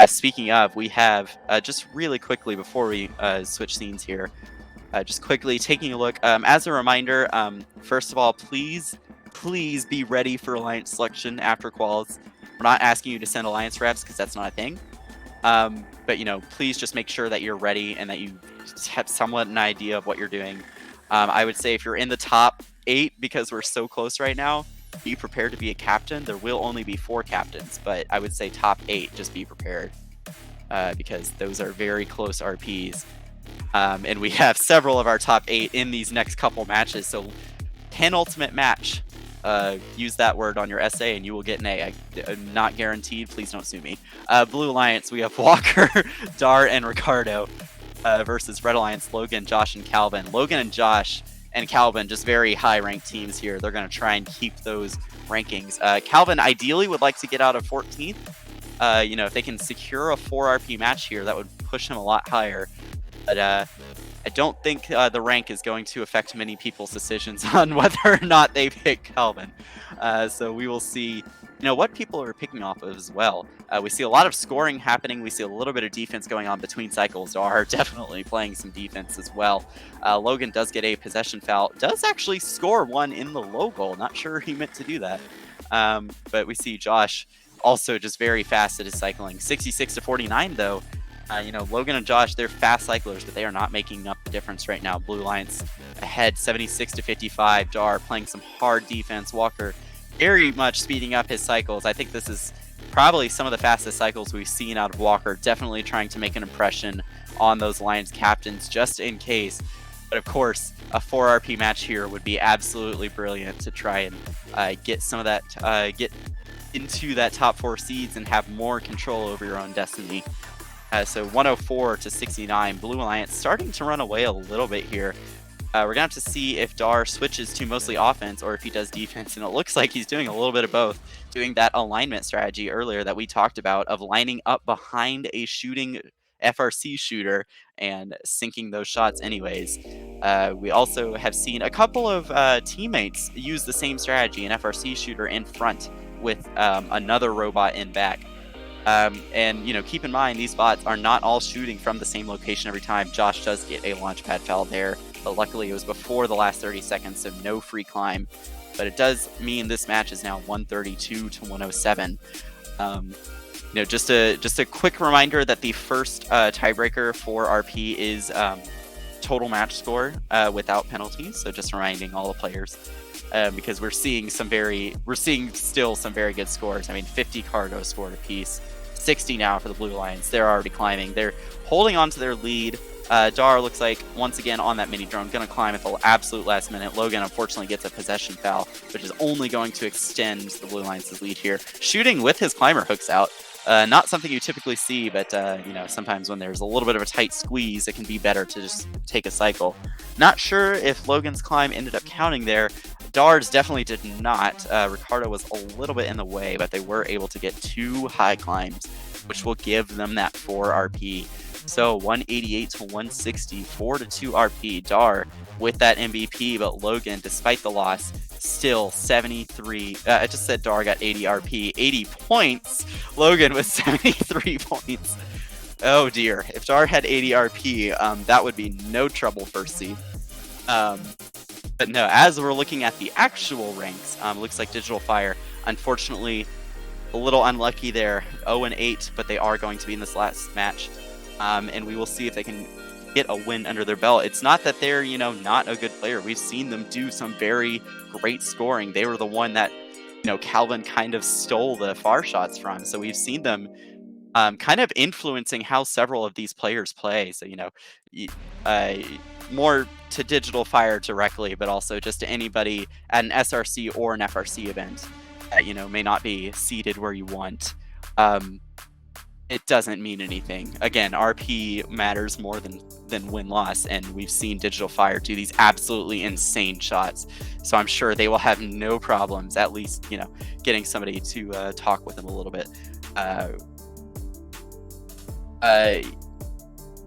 Speaking of, we have just really quickly before we switch scenes here, just quickly taking a look. As a reminder, first of all, please be ready for Alliance selection after quals. We're not asking you to send Alliance reps because that's not a thing. But, you know, please just make sure that you're ready and that you have somewhat an idea of what you're doing. I would say if you're in the top 8, because we're so close right now, be prepared to be a captain. There will only be 4 captains, but I would say top 8, just be prepared because those are very close RPs. And we have several of our top 8 in these next couple matches. So penultimate match. Use that word on your essay and you will get an A. Not guaranteed. Please don't sue me. Blue Alliance, we have Walker, Dar, and Ricardo versus Red Alliance, Logan, Josh, and Calvin. Logan and Josh and Calvin, just very high-ranked teams here. They're going to try and keep those rankings. Calvin ideally would like to get out of 14th. You know, if they can secure a 4 RP match here, that would push him a lot higher. But I don't think the rank is going to affect many people's decisions on whether or not they pick Calvin. So we will see, you know, what people are picking off of as well. We see a lot of scoring happening. We see a little bit of defense going on between cycles. Are definitely playing some defense as well. Logan does get a possession foul. Does actually score one in the low goal. Not sure he meant to do that. But we see Josh also just very fast at his cycling. 66 to 49 though. You know, Logan and Josh, they're fast cyclers, but they are not making up the difference right now. Blue Alliance ahead 76 to 55. Dar playing some hard defense. Walker very much speeding up his cycles. I think this is probably some of the fastest cycles we've seen out of Walker. Definitely trying to make an impression on those Alliance captains just in case. But of course, a 4 RP match here would be absolutely brilliant to try and get some of that, get into that top 4 seeds and have more control over your own destiny. So 104 to 69. Blue Alliance starting to run away a little bit here. We're going to have to see if Dar switches to mostly offense or if he does defense. And it looks like he's doing a little bit of both. Doing that alignment strategy earlier that we talked about of lining up behind a shooting FRC shooter and sinking those shots anyways. We also have seen a couple of teammates use the same strategy, an FRC shooter in front with another robot in back. And, you know, keep in mind, these bots are not all shooting from the same location every time. Josh does get a launch pad foul there, but luckily it was before the last 30 seconds, so no free climb. But it does mean this match is now 132 to 107. You know, just a quick reminder that the first tiebreaker for RP is total match score without penalties. So just reminding all the players. Because we're seeing still some very good scores. I mean, 50 Cargo scored a piece, 60 now for the Blue Alliance. They're already climbing. They're holding on to their lead. Dar looks like once again on that mini drone, gonna climb at the absolute last minute. Logan unfortunately gets a possession foul, which is only going to extend the Blue Alliance's lead here. Shooting with his climber hooks out. Not something you typically see, but you know, sometimes when there's a little bit of a tight squeeze, it can be better to just take a cycle. Not sure if Logan's climb ended up counting there. Dar's definitely did not. Ricardo was a little bit in the way, but they were able to get 2 high climbs, which will give them that 4 RP. So 188 to 160, 4 to 2 RP. Dar with that MVP, but Logan, despite the loss, still 73. I just said Dar got 80 RP, 80 points. Logan with 73 points. Oh dear, if Dar had 80 RP, that would be no trouble first seed. But no, as we're looking at the actual ranks, looks like Digital Fire, unfortunately, a little unlucky there, 0-8, but they are going to be in this last match. And we will see if they can get a win under their belt. It's not that they're, you know, not a good player. We've seen them do some very great scoring. They were the one that, you know, Calvin kind of stole the far shots from. So we've seen them kind of influencing how several of these players play. So, you know, more to Digital Fire directly, but also just to anybody at an SRC or an FRC event that, you know, may not be seated where you want. It doesn't mean anything. Again, RP matters more than win-loss, and we've seen Digital Fire do these absolutely insane shots. So I'm sure they will have no problems, at least, you know, getting somebody to talk with them a little bit.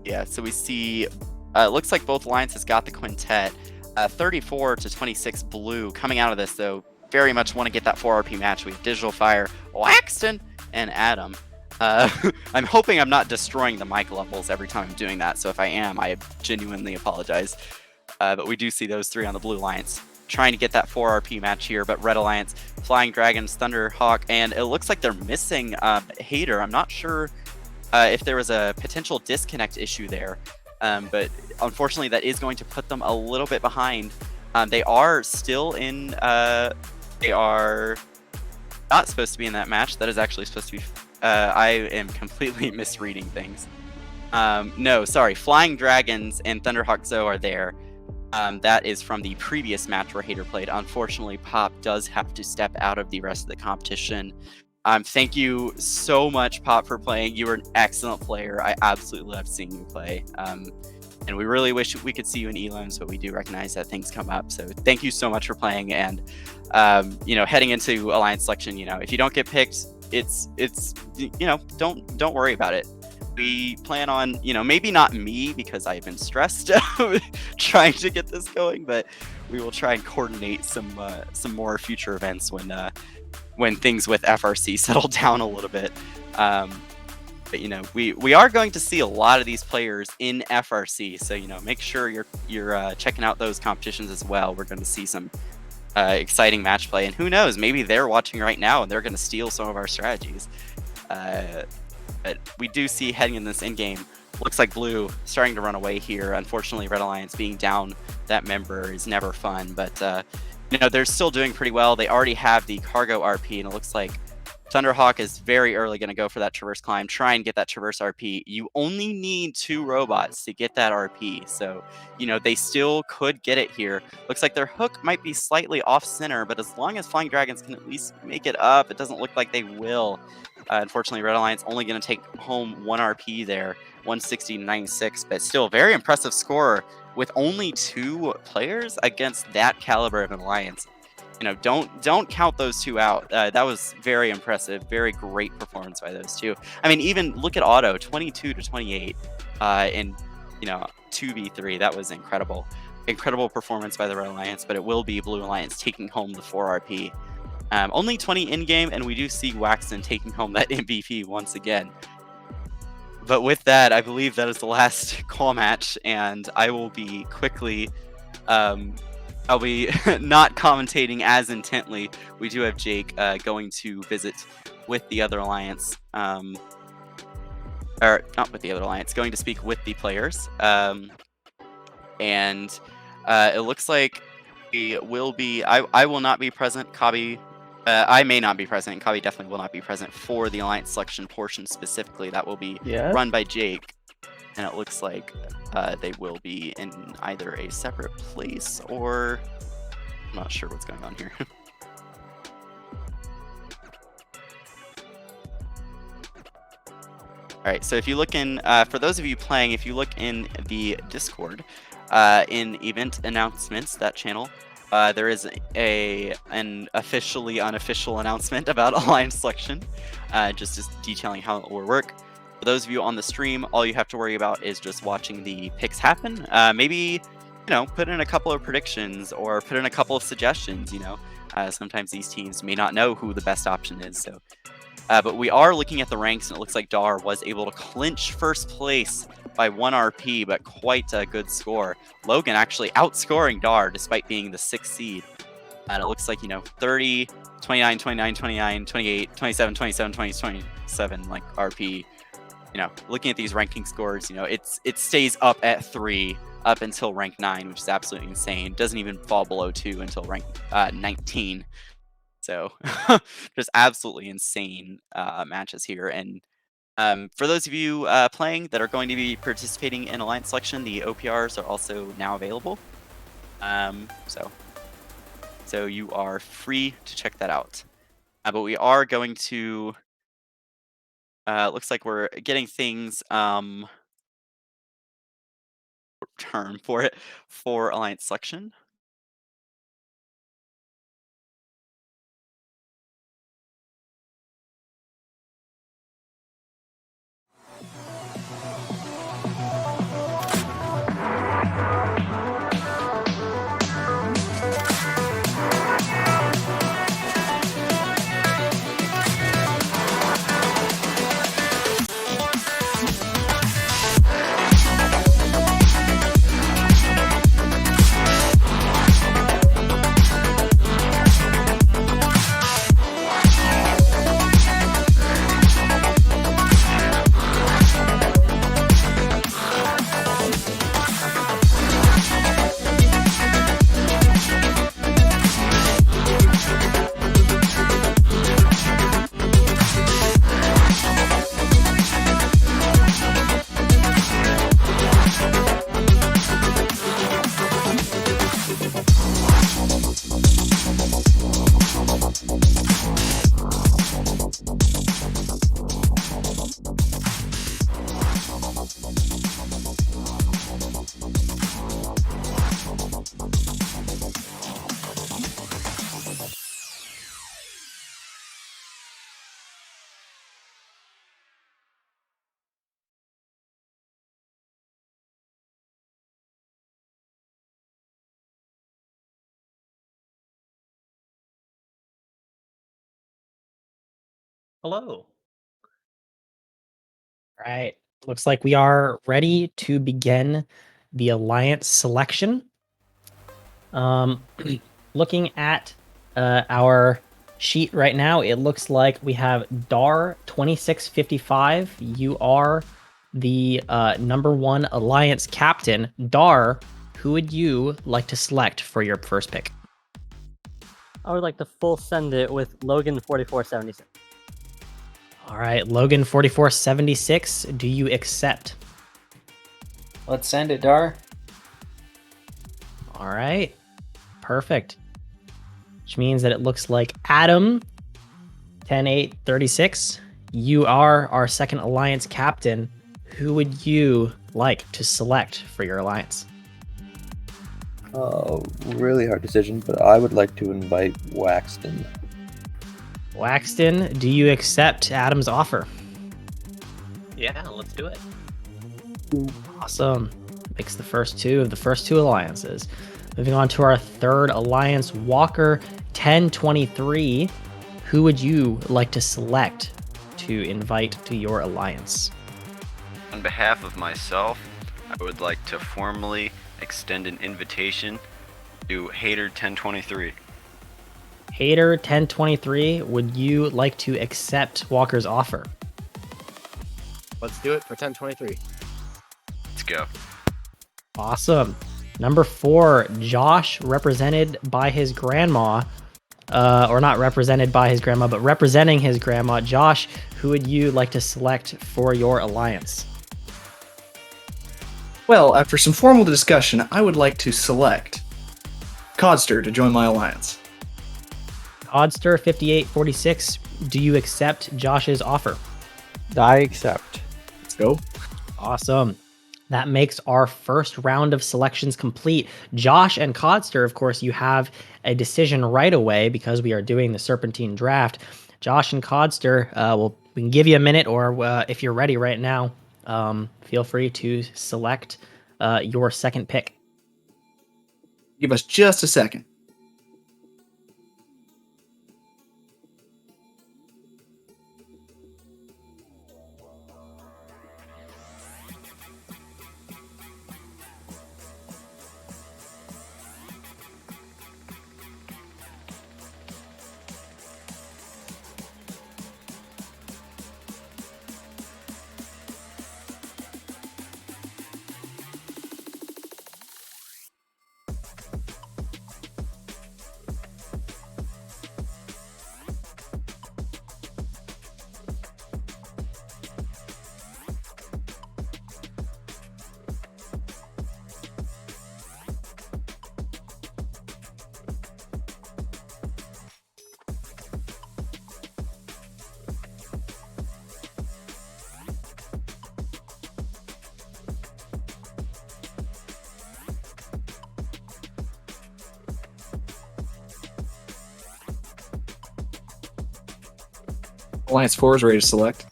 Yeah, so we see, looks like both alliances got the quintet. 34 to 26 blue coming out of this, though. Very much want to get that 4 RP match. We have Digital Fire, Waxton, and Adam. I'm hoping I'm not destroying the mic levels every time I'm doing that, so if I am, I genuinely apologize. But we do see those three on the blue alliance trying to get that 4 RP match here, but red alliance, Flying Dragons, Thunderhawk, and it looks like they're missing Hater. I'm not sure if there was a potential disconnect issue there, but unfortunately that is going to put them a little bit behind. They are still in, they are not supposed to be in that match. That is actually supposed to be, I am completely misreading things. No, sorry, Flying Dragons and Thunderhawk Zoe are there. That is from the previous match where Hater played. Unfortunately, Pop does have to step out of the rest of the competition. Thank you so much, Pop, for playing. You were an excellent player. I absolutely loved seeing you play. And we really wish we could see you in elims, but we do recognize that things come up. So thank you so much for playing. And you know, heading into alliance selection, you know, if you don't get picked, it's you know, don't worry about it. We plan on, you know, maybe not me because I've been stressed trying to get this going, but we will try and coordinate some more future events when things with FRC settle down a little bit. But you know, we are going to see a lot of these players in FRC, so you know, make sure you're checking out those competitions as well. We're going to see some exciting match play, and who knows, maybe they're watching right now and they're going to steal some of our strategies. But we do see heading in this in-game, looks like blue starting to run away here. Unfortunately, Red Alliance being down that member is never fun, but you know, they're still doing pretty well. They already have the cargo RP, and it looks like Thunderhawk is very early going to go for that traverse climb, try and get that traverse RP. You only need 2 robots to get that RP, so, you know, they still could get it here. Looks like their hook might be slightly off-center, but as long as Flying Dragons can at least make it up, it doesn't look like they will. Unfortunately, Red Alliance only going to take home 1 RP there, 160 to 96, but still a very impressive score with only 2 players against that caliber of an alliance. You know, don't count those 2 out. That was very impressive, very great performance by those 2. I mean, even look at Otto, 22 to 28, in, you know, 2v3. That was incredible. Incredible performance by the Red Alliance, but it will be Blue Alliance taking home the 4 RP. Only 20 in-game, and we do see Waxton taking home that MVP once again. But with that, I believe that is the last call match, and I will be quickly... I'll be not commentating as intently. We do have Jake going to visit with the other alliance, or not with the other alliance, going to speak with the players. And it looks like we will be, I will not be present, Kabi, I may not be present, and Kabi definitely will not be present for the alliance selection portion specifically. That will be run by Jake. And it looks like they will be in either a separate place or... I'm not sure what's going on here. Alright, so if you look in, for those of you playing, if you look in the Discord, in event announcements, that channel, there is an officially unofficial announcement about alliance selection, just detailing how it will work. For those of you on the stream, all you have to worry about is just watching the picks happen. Maybe, you know, put in a couple of predictions or put in a couple of suggestions, you know. Sometimes these teams may not know who the best option is, so. But we are looking at the ranks, and it looks like Dar was able to clinch first place by 1 RP, but quite a good score. Logan actually outscoring Dar despite being the 6th seed. And it looks like, you know, 30, 29, 29, 29, 28, 27, 27, 27, like RP. looking at these ranking scores, it stays up at 3 up until rank 9, which is absolutely insane. Doesn't even fall below 2 until rank 19. So just absolutely insane matches here. And for those of you playing that are going to be participating in Alliance Selection, the OPRs are also now available. So you are free to check that out. But we are going to... looks like we're getting things... term for it for Alliance Selection. Hello. All right. Looks like we are ready to begin the alliance selection. Looking at our sheet right now, it looks like we have Dar 2655. You are the number 1 alliance captain. Dar, who would you like to select for your first pick? I would like to full send it with Logan 4476. All right, Logan 4476. Do you accept? Let's send it, Dar. All right, perfect. Which means that it looks like Adam 10836. You are our second alliance captain. Who would you like to select for your alliance? Really hard decision, but I would like to invite Waxton. Waxton, do you accept Adam's offer? Yeah, let's do it. Awesome. Makes the first two of the first 2 alliances. Moving on to our third alliance, Walker 1023. Who would you like to select to invite to your alliance? On behalf of myself, I would like to formally extend an invitation to Hater 1023. Hater 1023, would you like to accept Walker's offer? Let's do it for 1023. Let's go. Awesome. Number 4, Josh, represented by his grandma, or not represented by his grandma, but representing his grandma. Josh, who would you like to select for your alliance? Well, after some formal discussion, I would like to select Codster to join my alliance. Oddster 5846, do you accept Josh's offer? I accept. Let's go. Awesome. That makes our first round of selections complete. Josh and Codster, of course, you have a decision right away because we are doing the Serpentine draft. Josh and Codster, we can give you a minute, or if you're ready right now, feel free to select your second pick. Give us just a second. Alliance 4 is ready to select.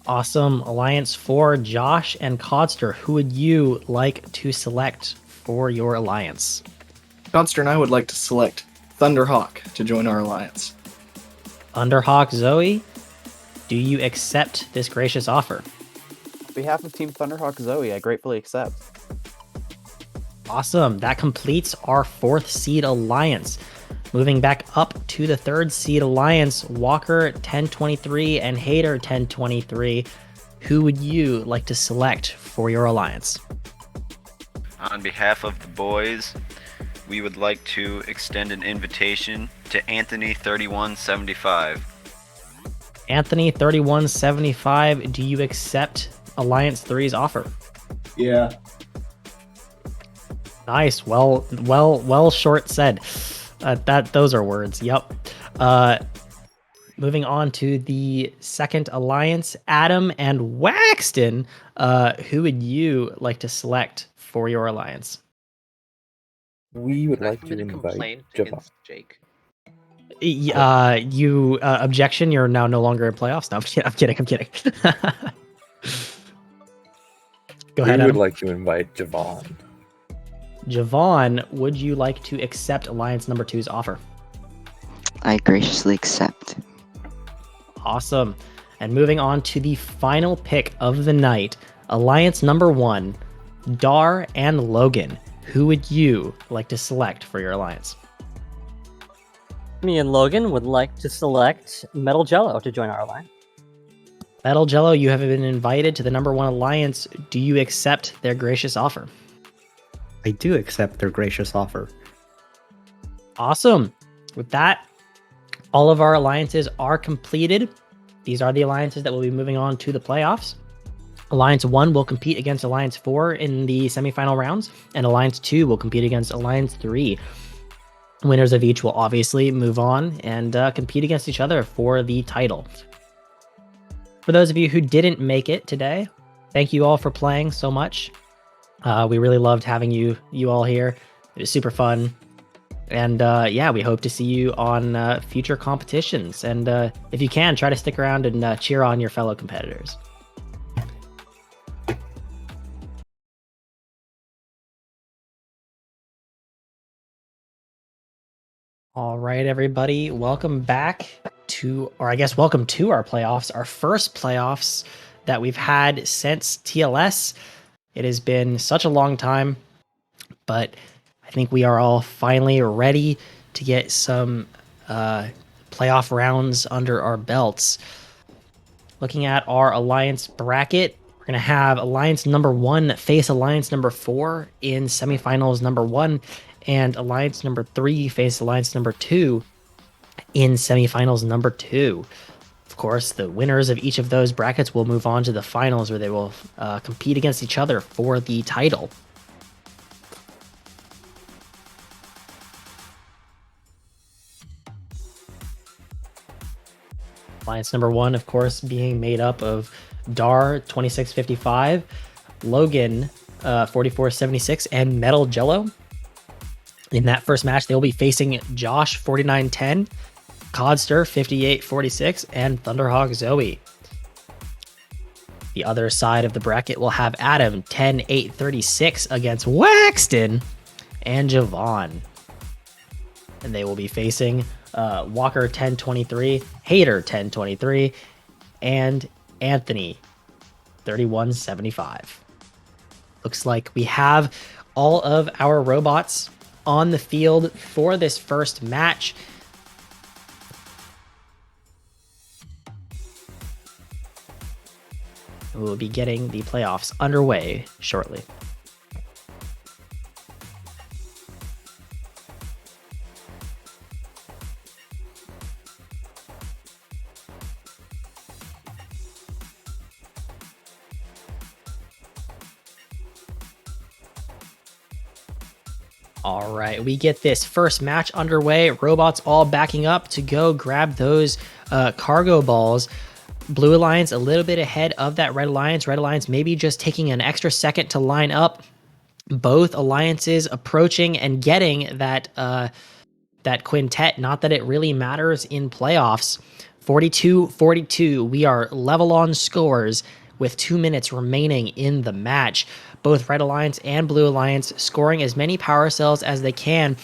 Awesome. Alliance 4, Josh and Codster, who would you like to select for your alliance? Codster and I would like to select Thunderhawk to join our alliance. Thunderhawk Zoe, do you accept this gracious offer? On behalf of Team Thunderhawk Zoe, I gratefully accept. Awesome. That completes our 4th seed alliance. Moving back up to the 3rd seed alliance, Walker 1023 and Hater 1023. Who would you like to select for your alliance? On behalf of the boys, we would like to extend an invitation to Anthony 3175. Anthony 3175, do you accept Alliance 3's offer? Yeah. Nice. Well short said. Those are words. Yep. Moving on to the 2nd alliance, Adam and Waxton. Who would you like to select for your alliance? We would like to invite Javon. Jake. You objection. You're now no longer in playoffs. No, I'm kidding. Go ahead, We Adam. would like to invite Javon. Javon, would you like to accept Alliance number 2's offer? I graciously accept. Awesome. And moving on to the final pick of the night, Alliance number 1, Dar and Logan. Who would you like to select for your alliance? Me and Logan would like to select Metal Jello to join our alliance. Metal Jello, you have been invited to the number 1 alliance. Do you accept their gracious offer? I do accept their gracious offer. Awesome. With that, all of our alliances are completed. These are the alliances that will be moving on to the playoffs. Alliance 1 will compete against Alliance 4 in the semifinal rounds, and Alliance 2 will compete against Alliance 3. Winners of each will obviously move on and compete against each other for the title. For those of you who didn't make it today, thank you all for playing so much. We really loved having you all here. It was super fun. And yeah, we hope to see you on future competitions. And if you can, try to stick around and cheer on your fellow competitors. All right, everybody, welcome back to, or I guess welcome to our playoffs, our first playoffs that we've had since TLS. It has been such a long time, but I think we are all finally ready to get some playoff rounds under our belts. Looking at our alliance bracket, we're going to have alliance number 1 face alliance number 4 in semifinals number 1, and alliance number 3 face alliance number 2 in semifinals number 2. Of course, the winners of each of those brackets will move on to the finals, where they will compete against each other for the title. Alliance number 1, of course, being made up of Dar 2655, Logan 4476, and Metal Jello. In that first match, they'll be facing Josh 4910, Codster 5846, and Thunderhawk Zoe. The other side of the bracket will have Adam 10836 against Waxton and Javon. And they will be facing Walker 1023, Hater 1023, and Anthony 3175. Looks like we have all of our robots on the field for this first match. We'll be getting the playoffs underway shortly. All right, we get this first match underway. Robots all backing up to go grab those cargo balls. Blue Alliance a little bit ahead of that Red Alliance. Red Alliance maybe just taking an extra second to line up. Both alliances approaching and getting that that quintet. Not that it really matters in playoffs. 42-42. We are level on scores with 2 minutes remaining in the match. Both Red Alliance and Blue Alliance scoring as many power cells as they can.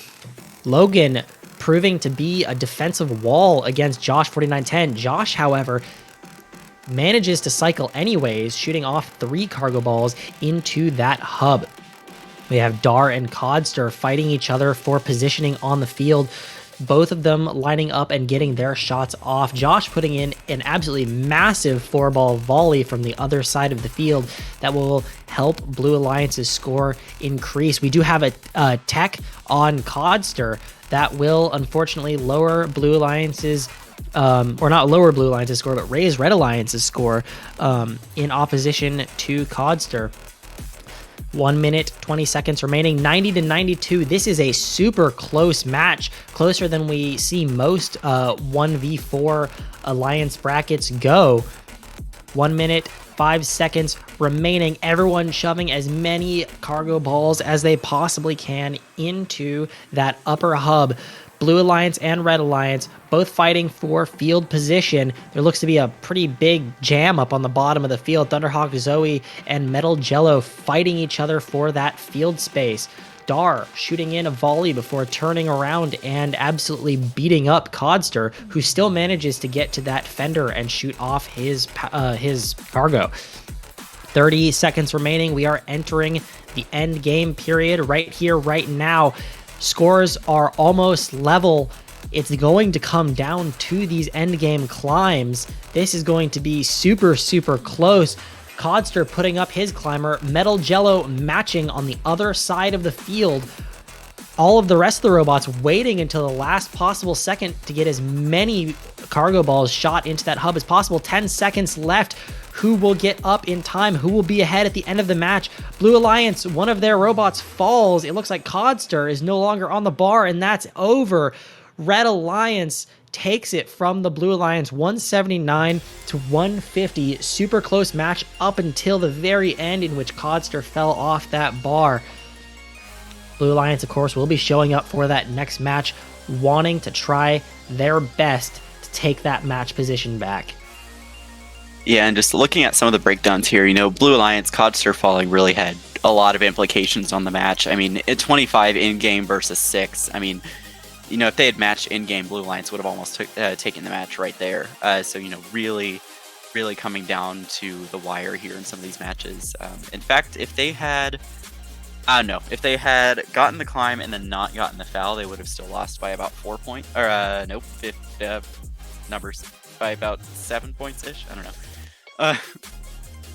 Logan proving to be a defensive wall against Josh 4910. Josh, however, manages to cycle anyways, shooting off 3 cargo balls into that hub. We have Dar and Codster fighting each other for positioning on the field. Both of them lining up and getting their shots off. Josh putting in an absolutely massive 4-ball volley from the other side of the field that will help Blue Alliance's score increase. We do have a tech on Codster that will unfortunately lower Blue Alliance's or not lower Blue Alliance's score, but raise Red Alliance's score in opposition to Codster. 1 minute, 20 seconds remaining, 90-92. This is a super close match, closer than we see most 1v4 alliance brackets go. 1 minute, 5 seconds remaining. Everyone shoving as many cargo balls as they possibly can into that upper hub. Blue Alliance and Red Alliance both fighting for field position. There looks to be a pretty big jam up on the bottom of the field. Thunderhawk Zoe and Metal Jello fighting each other for that field space. Dar shooting in a volley before turning around and absolutely beating up Codster, who still manages to get to that fender and shoot off his cargo. 30 seconds remaining. We are entering the end game period right here, right now. Scores are almost level. It's going to come down to these end game climbs. This is going to be super, super close. Codster putting up his climber, Metal Jello matching on the other side of the field. All of the rest of the robots waiting until the last possible second to get as many cargo balls shot into that hub as possible. 10 seconds left. Who will get up in time? Who will be ahead at the end of the match? Blue Alliance, one of their robots falls. It looks like Codster is no longer on the bar, and that's over. Red Alliance takes it from the Blue Alliance 179-150. Super close match up until the very end, in which Codster fell off that bar. Blue Alliance, of course, will be showing up for that next match, wanting to try their best to take that match position back. Yeah, and just looking at some of the breakdowns here, Blue Alliance, Codster falling really had a lot of implications on the match. I mean, 25 in-game versus 6. I mean, if they had matched in-game, Blue Alliance would have almost taken the match right there. So, really, really coming down to the wire here in some of these matches. In fact, if they had... I don't know. If they had gotten the climb and then not gotten the foul, they would have still lost by about 4 points. Or, nope. Numbers. By about 7 points-ish. I don't know.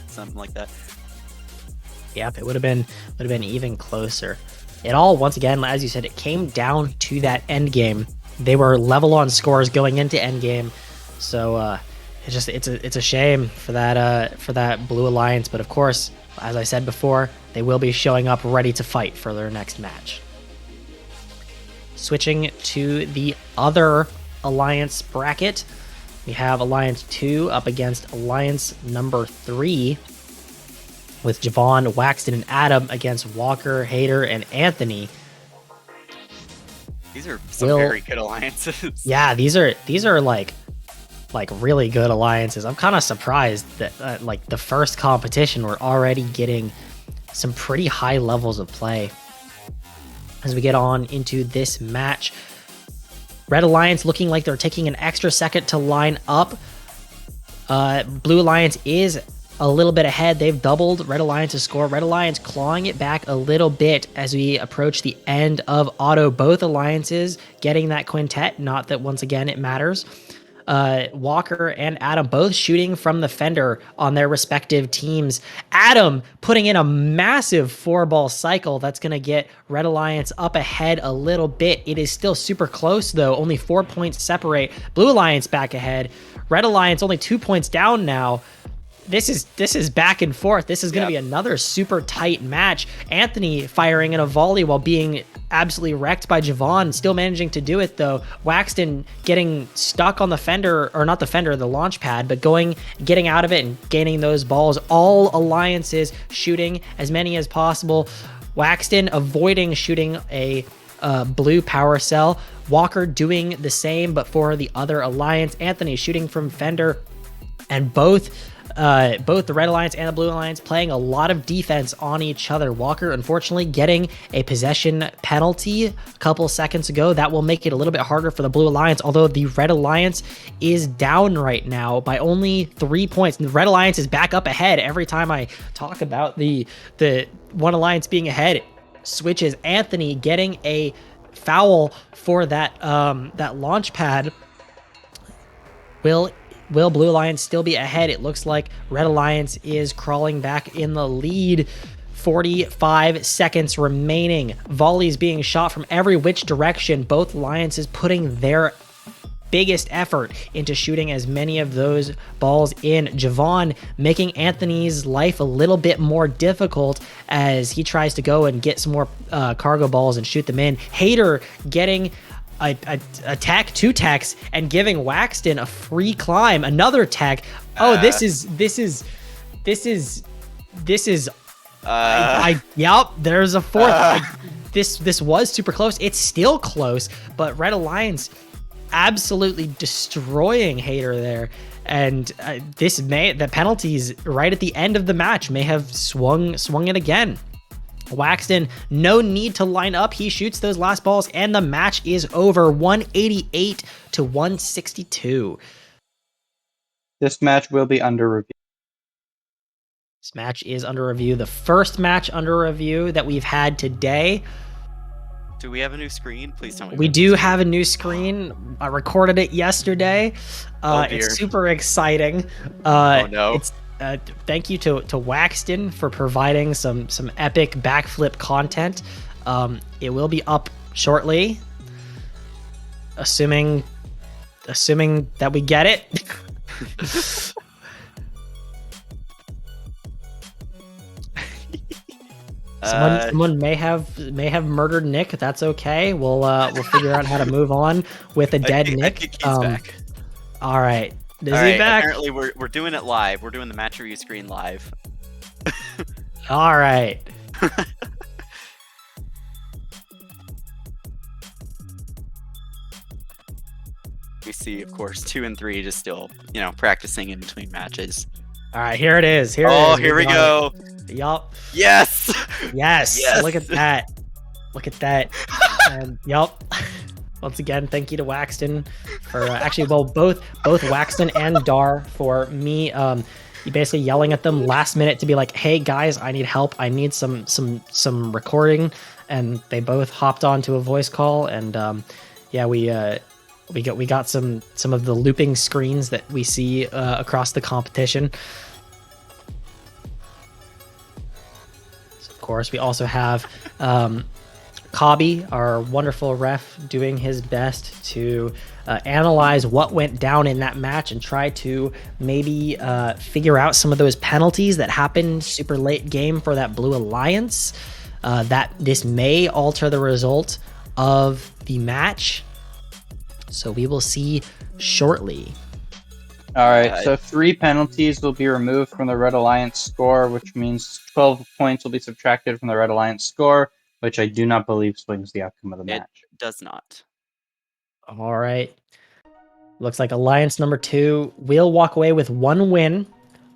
Something like that. Yep, it would have been even closer. It all, once again, as you said, it came down to that end game. They were level on scores going into end game, so it's a shame for that Blue Alliance. But of course, as I said before, they will be showing up ready to fight for their next match. Switching to the other Alliance bracket. We have Alliance 2 up against Alliance number 3 with Javon, Waxton, and Adam against Walker, Hater, and Anthony. These are some very good alliances. Yeah, these are like really good alliances. I'm kind of surprised that like the first competition we're already getting some pretty high levels of play. As we get on into this match, Red Alliance looking like they're taking an extra second to line up. Blue Alliance is a little bit ahead. They've doubled Red Alliance's score. Red Alliance clawing it back a little bit as we approach the end of auto. Both alliances getting that quintet. Not that, once again, it matters. Walker and Adam both shooting from the fender on their respective teams. Adam putting in a massive 4-ball cycle that's going to get Red Alliance up ahead a little bit. It is still super close, though. Only 4 points separate. Blue Alliance back ahead. Red Alliance only 2 points down now. This is back and forth. This is going to be another super tight match. Anthony firing in a volley while being absolutely wrecked by Javon, still managing to do it though. Waxton getting stuck on the fender, or not the fender, the launch pad, but getting out of it and gaining those balls. All alliances shooting as many as possible. Waxton avoiding shooting a blue power cell. Walker doing the same, but for the other alliance. Anthony shooting from Fender, and both the Red Alliance and the Blue Alliance playing a lot of defense on each other. Walker, unfortunately, getting a possession penalty a couple seconds ago. That will make it a little bit harder for the Blue Alliance, although the Red Alliance is down right now by only 3 points. And the Red Alliance is back up ahead. Every time I talk about the one alliance being ahead, it switches. Anthony getting a foul for that launch pad. Will Blue Alliance still be ahead? It looks like Red Alliance is crawling back in the lead. 45 seconds remaining. Volleys being shot from every which direction. Both alliances putting their biggest effort into shooting as many of those balls in. Javon making Anthony's life a little bit more difficult as he tries to go and get some more cargo balls and shoot them in. Hater getting a tech, 2 techs, and giving Waxton a free climb, another tech. Oh, this is yep, there's a 4th. This was super close. It's still close, but Red Alliance absolutely destroying Hater there. And the penalties right at the end of the match may have swung it again. Waxton, no need to line up. He shoots those last balls, and the match is over. 188 to 162. This match will be under review. This match is under review. The first match under review that we've had today. Do we have a new screen? Please tell me. We do have a new screen. I recorded it yesterday. It's super exciting. Oh no. It's thank you to Waxton for providing some epic backflip content. It will be up shortly, assuming that we get it. Someone may have murdered Nick. That's okay. We'll figure out how to move on with a dead Nick. I think he's back. All right. Is All he right, back? apparently we're doing it live. We're doing the match review screen live. All right. We see, of course, 2 and 3 just still, practicing in between matches. All right, here it is. Here we go. Yup. Yes. Yes. Look at that. Look at that. And yup. Once again, thank you to Waxton for both Waxton and Dar for me basically yelling at them last minute to be like, "Hey guys, I need help. I need some recording." And they both hopped onto a voice call, and we got some of the looping screens that we see across the competition. So of course, we also have Cobby, our wonderful ref, doing his best to analyze what went down in that match and try to maybe figure out some of those penalties that happened super late game for that Blue Alliance. That this may alter the result of the match. So we will see shortly. All right, so 3 penalties will be removed from the Red Alliance score, which means 12 points will be subtracted from the Red Alliance score, which I do not believe swings the outcome of the match. It does not. All right. Looks like Alliance number 2 will walk away with 1 win.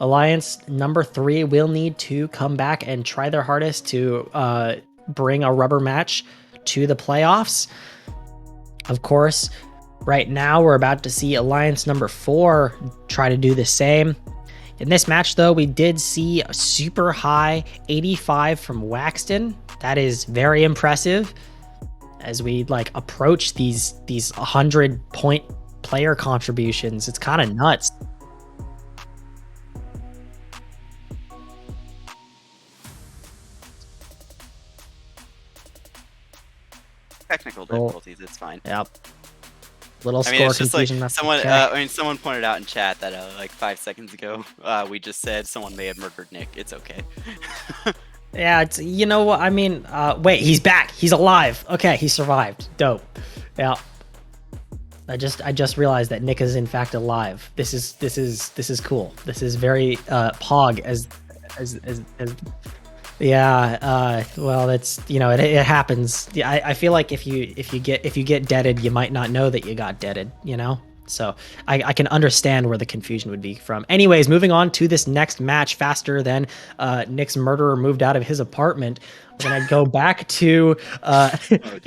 Alliance number 3 will need to come back and try their hardest to bring a rubber match to the playoffs. Of course, right now we're about to see Alliance number 4 try to do the same. In this match, though, we did see a super high 85 from Waxton. That is very impressive as we approach these 100-point player contributions. It's kind of nuts. Technical difficulties, it's fine. Yep. Little score it's just confusion. someone pointed out in chat that 5 seconds ago, we just said someone may have murdered Nick. It's okay. Yeah, it's, you know what I mean. Wait, he's back. He's alive. Okay, he survived. Dope. Yeah. I just realized that Nick is in fact alive. This is cool. This is very Pog as Yeah, well, it's it happens. Yeah, I feel like if you get deaded, you might not know that you got deaded. So I can understand where the confusion would be from. Anyways, moving on to this next match, faster than Nick's murderer moved out of his apartment. We're gonna go back to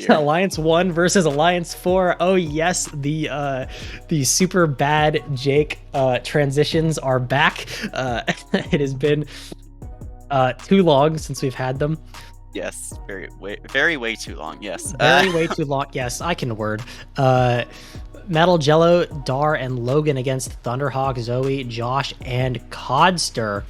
Alliance 1 versus Alliance 4. Oh yes, the super bad Jake transitions are back. It has been too long since we've had them. Yes, way too long. Yes, way too long. Yes, I can word. Metal Jello, Dar, and Logan against Thunderhawk, Zoe, Josh, and Codster.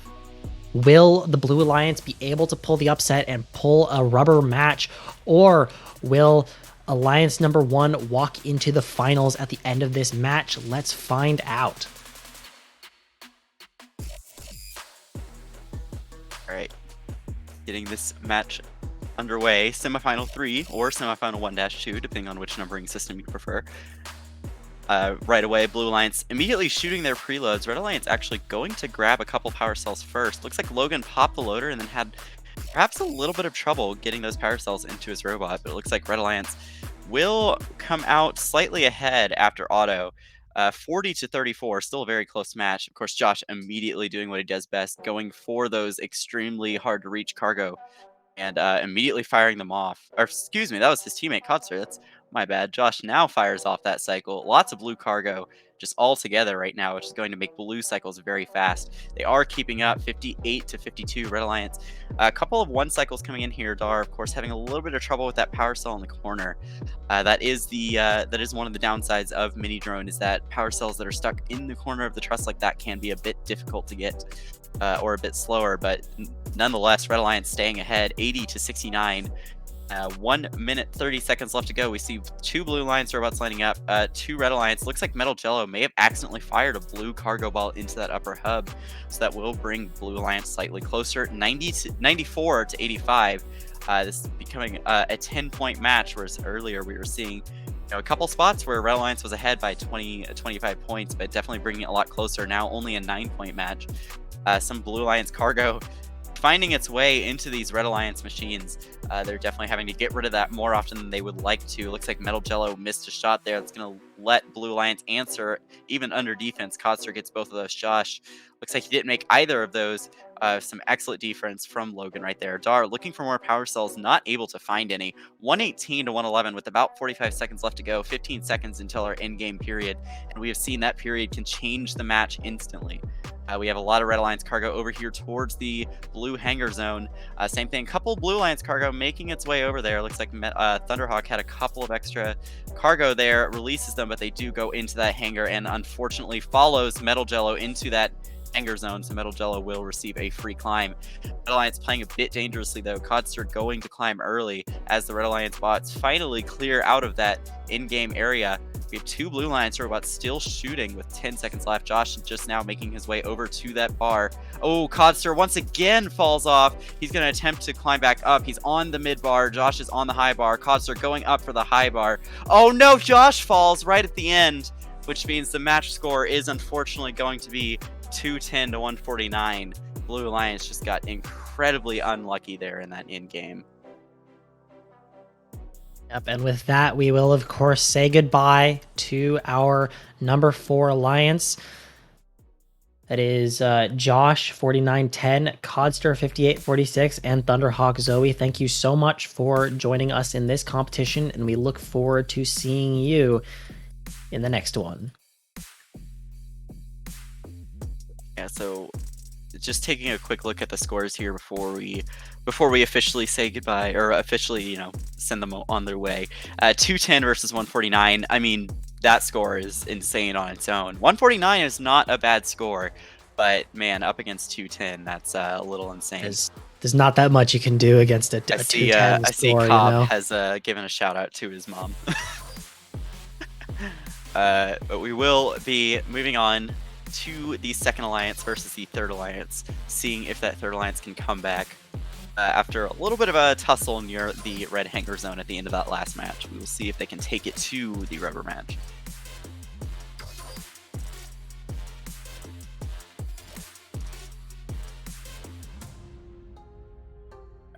Will the Blue Alliance be able to pull the upset and pull a rubber match, or will Alliance number 1 walk into the finals at the end of this match? Let's find out. All right, getting this match underway, semifinal 3 or semifinal 1-2, depending on which numbering system you prefer. Right away, Blue Alliance immediately shooting their preloads. Red Alliance actually going to grab a couple power cells first. Looks like Logan popped the loader and then had perhaps a little bit of trouble getting those power cells into his robot, but it looks like Red Alliance will come out slightly ahead after auto. 40-34, still a very close match. Of course, Josh immediately doing what he does best, going for those extremely hard to reach cargo and immediately firing them off. Or excuse me, that was his teammate Kotzer. That's my bad. Josh now fires off that cycle. Lots of blue cargo just all together right now, which is going to make blue cycles very fast. They are keeping up 58-52 Red Alliance. A couple of 1 cycles coming in here. Dar, of course, having a little bit of trouble with that power cell in the corner. That is one of the downsides of mini drone, is that power cells that are stuck in the corner of the truss like that can be a bit difficult to get. Or a bit slower, but nonetheless, Red Alliance staying ahead, 80-69. 1 minute 30 seconds left to go. We see 2 Blue Alliance robots lining up. 2 Red Alliance. Looks like Metal Jello may have accidentally fired a blue cargo ball into that upper hub, so that will bring Blue Alliance slightly closer, 94-85. This is becoming a 10-point match, whereas earlier we were seeing a couple spots where Red Alliance was ahead by 25 points, but definitely bringing it a lot closer. Now only a 9-point match. Some Blue Alliance cargo finding its way into these Red Alliance machines. They're definitely having to get rid of that more often than they would like to. Looks like Metal Jello missed a shot there. That's going to let Blue Alliance answer even under defense. Kotzer gets both of those. Josh looks like he didn't make either of those. Some excellent defense from Logan right there. Dar looking for more power cells, not able to find any. 118-111 with about 45 seconds left to go. 15 seconds until our in-game period. And we have seen that period can change the match instantly. We have a lot of Red Alliance cargo over here towards the blue hangar zone. Same thing, couple Blue Alliance cargo making its way over there. Looks like Thunderhawk had a couple of extra cargo there, releases them, but they do go into that hangar and unfortunately follows Metal Jello into that hangar zone, so Metal Jello will receive a free climb. Red Alliance playing a bit dangerously though. Codster going to climb early as the Red Alliance bots finally clear out of that in-game area. We have 2 Blue Alliance robots still shooting with 10 seconds left. Josh just now making his way over to that bar. Oh, Codster once again falls off. He's going to attempt to climb back up. He's on the mid bar. Josh is on the high bar. Codster going up for the high bar. Oh no, Josh falls right at the end, which means the match score is unfortunately going to be 210-149. Blue Alliance just got incredibly unlucky there in that in-game. Yep, and with that, we will, of course, say goodbye to our number 4 Alliance. That is Josh, 4910, Codster, 5846, and Thunderhawk Zoe. Thank you so much for joining us in this competition, and we look forward to seeing you in the next one. Yeah, so just taking a quick look at the scores here before we officially say goodbye, or officially, send them on their way. 210 versus 149. I mean, that score is insane on its own. 149 is not a bad score, but man, up against 210, that's a little insane. There's not that much you can do against a 210 I see score, Cobb has given a shout out to his mom. But we will be moving on to the second alliance versus the third alliance, seeing if that third alliance can come back after a little bit of a tussle near the red hangar zone at the end of that last match. We will see if they can take it to the rubber match.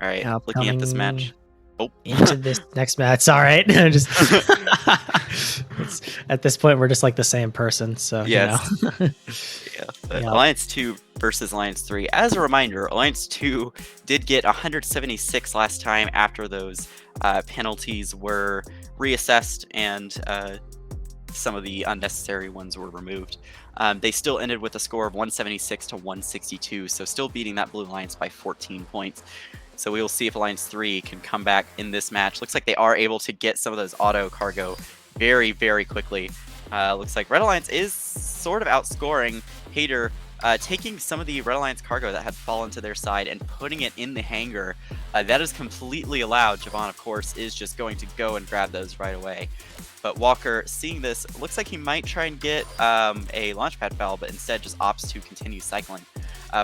All right, Now looking at this coming match. Oh, into this next match. All right, just at this point we're just like the same person, so yes. you know. Yeah, but Yeah. Alliance 2 versus Alliance 3. As a reminder, Alliance 2 did get 176 last time after those penalties were reassessed and some of the unnecessary ones were removed. They still ended with a score of 176 to 162, so still beating that Blue Alliance by 14 points. So we will see if Alliance 3 can come back in this match. Looks like they are able to get some of those auto cargo very, very quickly. Looks like Red Alliance is sort of outscoring Hater, taking some of the Red Alliance cargo that had fallen to their side and putting it in the hangar. That is completely allowed. Javon, of course, is just going to go and grab those right away. But Walker, seeing this, looks like he might try and get a launchpad foul, but instead just opts to continue cycling.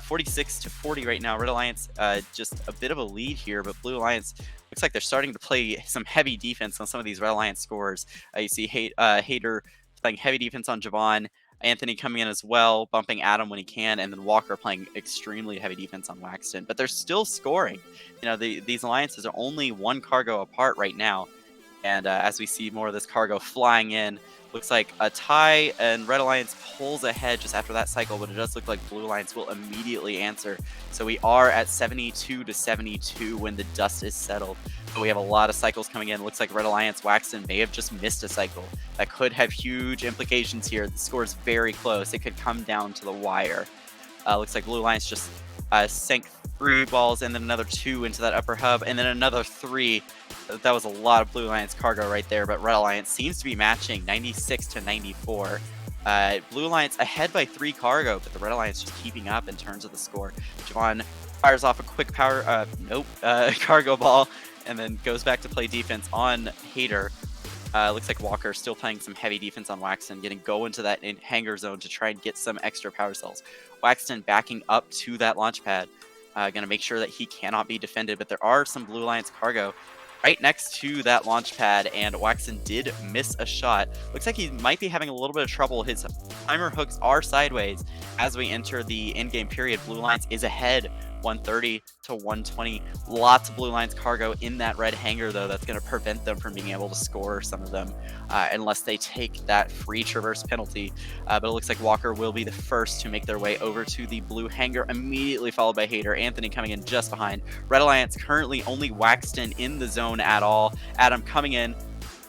46 to 40 right now. Red Alliance just a bit of a lead here, but Blue Alliance looks like they're starting to play some heavy defense on some of these Red Alliance scores. You see Hater playing heavy defense on Javon, Anthony coming in as well, bumping Adam when he can, and then Walker playing extremely heavy defense on Waxton. But they're still scoring. You know, these alliances are only one cargo apart right now. And as we see more of this cargo flying in, looks like a tie and Red Alliance pulls ahead just after that cycle, but it does look like Blue Alliance will immediately answer. So we are at 72 to 72 when the dust is settled. But we have a lot of cycles coming in. Looks like Red Alliance Waxton may have just missed a cycle. That could have huge implications here. The score is very close. It could come down to the wire. Looks like Blue Alliance just sank 3 balls and then another 2 into that upper hub and then another 3. That was a lot of Blue Alliance cargo right there, but Red Alliance seems to be matching 96 to 94. Blue Alliance ahead by 3 cargo, but the Red Alliance just keeping up in terms of the score. Javon fires off a quick power, cargo ball, and then goes back to play defense on Hater. Looks like Walker still playing some heavy defense on Waxton, go into that hangar zone to try and get some extra power cells. Waxton backing up to that launch pad, gonna make sure that he cannot be defended, but there are some Blue Alliance cargo right next to that launch pad, and Waxton did miss a shot. Looks like he might be having a little bit of trouble. His timer hooks are sideways as we enter the in-game period. Blue Alliance is ahead 130 to 120. Lots of Blue Alliance cargo in that red hangar, though. That's going to prevent them from being able to score some of them unless they take that free traverse penalty. But it looks like Walker will be the first to make their way over to the blue hangar, immediately followed by Hater. Anthony coming in just behind. Red Alliance currently only Waxton in the zone at all. Adam coming in,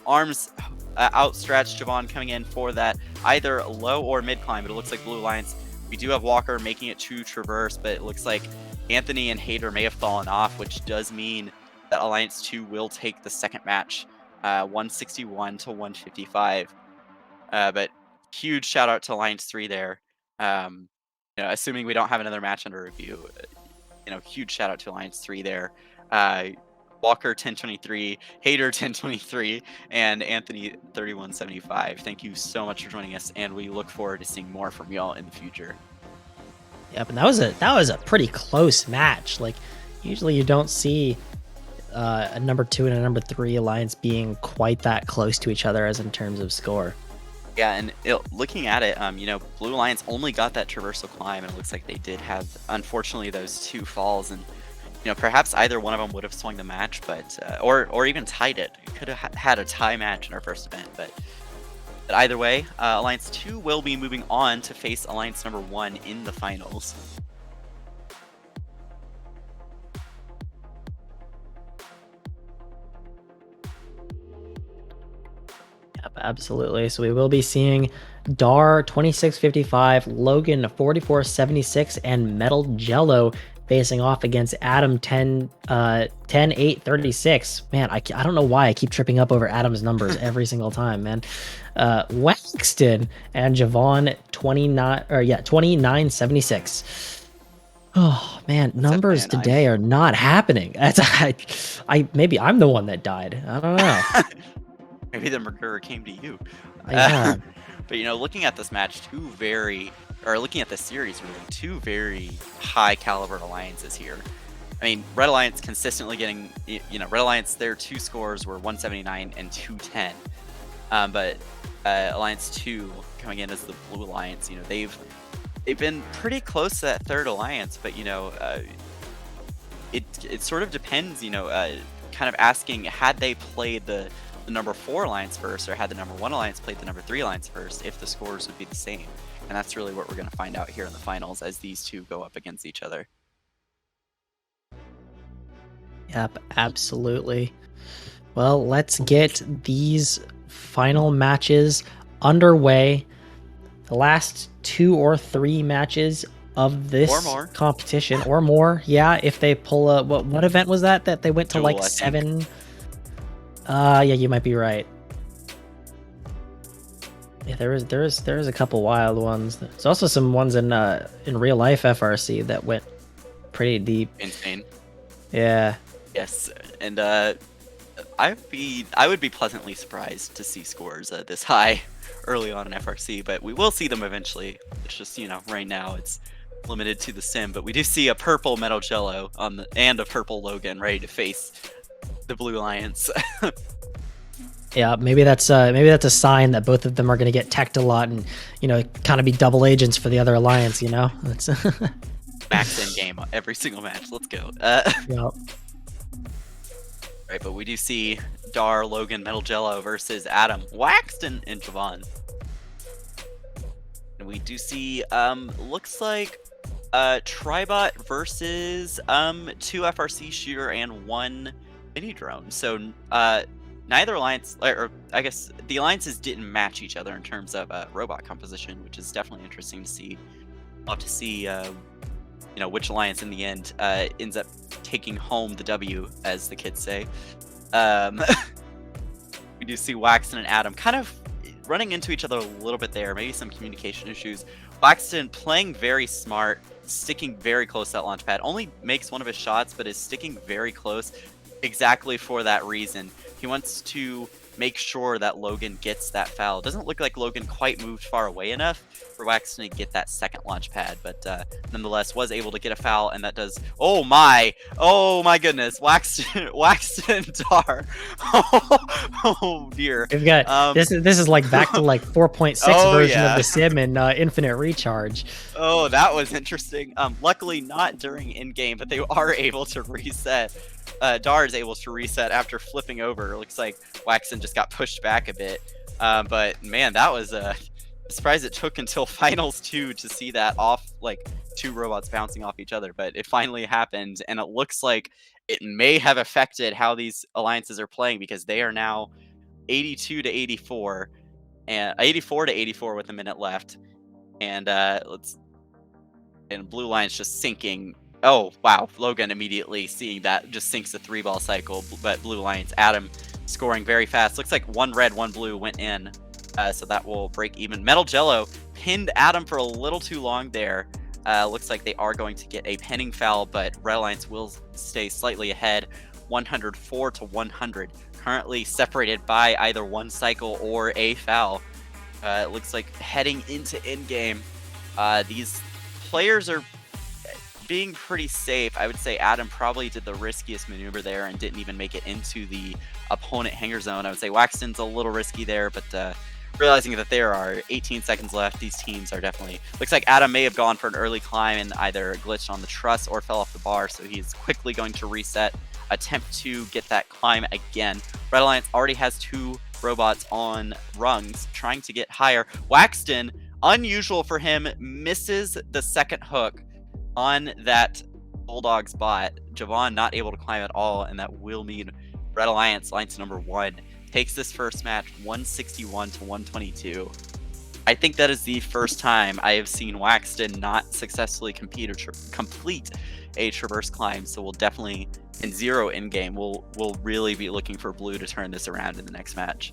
arms outstretched. Javon coming in for that either low or mid climb, but it looks like Blue Alliance, we do have Walker making it to traverse, but it looks like Anthony and Hater may have fallen off, which does mean that Alliance 2 will take the second match, 161 to 155. But huge shout out to Alliance 3 there. Assuming we don't have another match under review, huge shout out to Alliance 3 there. Walker 1023, Hater 1023, and Anthony 3175. Thank you so much for joining us, and we look forward to seeing more from y'all in the future. Yeah, but that was a pretty close match. Like, usually you don't see a number 2 and a number 3 alliance being quite that close to each other as in terms of score. Yeah, and looking at it, Blue Alliance only got that traversal climb, and it looks like they did have, unfortunately, those 2 falls, and perhaps either one of them would have swung the match, but or even tied it. We could have had a tie match in our first event, but either way, Alliance 2 will be moving on to face Alliance number 1 in the finals. Yep, absolutely. So we will be seeing Dar 2655, Logan 4476, and Metal Jello facing off against Adam 10-8-36. Man, I don't know why I keep tripping up over Adam's numbers every single time, man. Waxton and Javon 2976. Oh man, numbers today are not happening. That's maybe I'm the one that died. I don't know. Maybe the murderer came to you. Yeah. But looking at this match, looking at this series, really, 2 very high caliber alliances here. I mean, Red Alliance consistently getting, Red Alliance, their 2 scores were 179 and 210. But Alliance 2 coming in as the Blue Alliance, they've been pretty close to that 3rd alliance, but it sort of depends, kind of asking, had they played the number 4 alliance first, or had the number 1 alliance played the number 3 alliance first, if the scores would be the same. And that's really what we're going to find out here in the finals as these two go up against each other. Yep, absolutely. Well, let's get these final matches underway. The last 2 or 3 matches of this competition, or more. Yeah, if they pull a what event was that they went to? Duel, like 7? Yeah, you might be right. Yeah, there is a couple wild ones. There's also some ones in real life FRC that went pretty deep. Insane. Yeah. Yes, and I would be pleasantly surprised to see scores this high early on in FRC, but we will see them eventually. It's just, right now it's limited to the sim, but we do see a purple Metal Jello and a purple Logan ready to face the Blue Alliance. Yeah, maybe that's a sign that both of them are going to get teched a lot and kind of be double agents for the other alliance. That's max in game every single match. Let's go. Yep. Right, but we do see Dar, Logan, Metal Jello versus Adam, Waxton, and Javon. And we do see looks like Tribot versus 2 FRC shooter and 1 mini drone. So neither alliance, or I guess the alliances didn't match each other in terms of robot composition, which is definitely interesting to see. We'll have to see which alliance in the end ends up taking home the W, as the kids say. We do see Waxton and Adam kind of running into each other a little bit there, maybe some communication issues. Waxton playing very smart, sticking very close to that launch pad, only makes one of his shots, but is sticking very close exactly for that reason. He wants to make sure that Logan gets that foul. Doesn't look like Logan quite moved far away enough for Waxton to get that second launch pad, but nonetheless was able to get a foul, and that does. Oh my goodness, Waxton Dar. Oh dear. We've got this is like back to like 4.6 version of the sim and infinite recharge. Oh, that was interesting. Luckily not during in-game, but they are able to reset. Dar is able to reset after flipping over. It looks like Waxton just got pushed back a bit. But man, that was a surprise. It took until finals 2 to see that off, like 2 robots bouncing off each other, but it finally happened, and it looks like it may have affected how these alliances are playing, because they are now 82 to 84 and 84 to 84 with a minute left, and Blue Alliance just sinking. Oh, wow. Logan immediately seeing that just sinks the 3-ball cycle, but Blue Alliance, Adam scoring very fast. Looks like 1 red, 1 blue went in, so that will break even. Metal Jello pinned Adam for a little too long there. Looks like they are going to get a pinning foul, but Red Alliance will stay slightly ahead, 104 to 100. Currently separated by either 1 cycle or a foul. It looks like heading into in-game, these players are being pretty safe. I would say Adam probably did the riskiest maneuver there and didn't even make it into the opponent hangar zone. I would say Waxton's a little risky there, but realizing that there are 18 seconds left, these teams are definitely... Looks like Adam may have gone for an early climb and either glitched on the truss or fell off the bar, so he's quickly going to reset, attempt to get that climb again. Red Alliance already has 2 robots on rungs, trying to get higher. Waxton, unusual for him, misses the second hook on that Bulldog's bot. Javon not able to climb at all, and that will mean Red Alliance, alliance number 1, takes this first match 161 to 122. I think that is the first time I have seen Waxton not successfully complete a traverse climb, so we'll definitely, in 0 in-game, we'll really be looking for Blue to turn this around in the next match.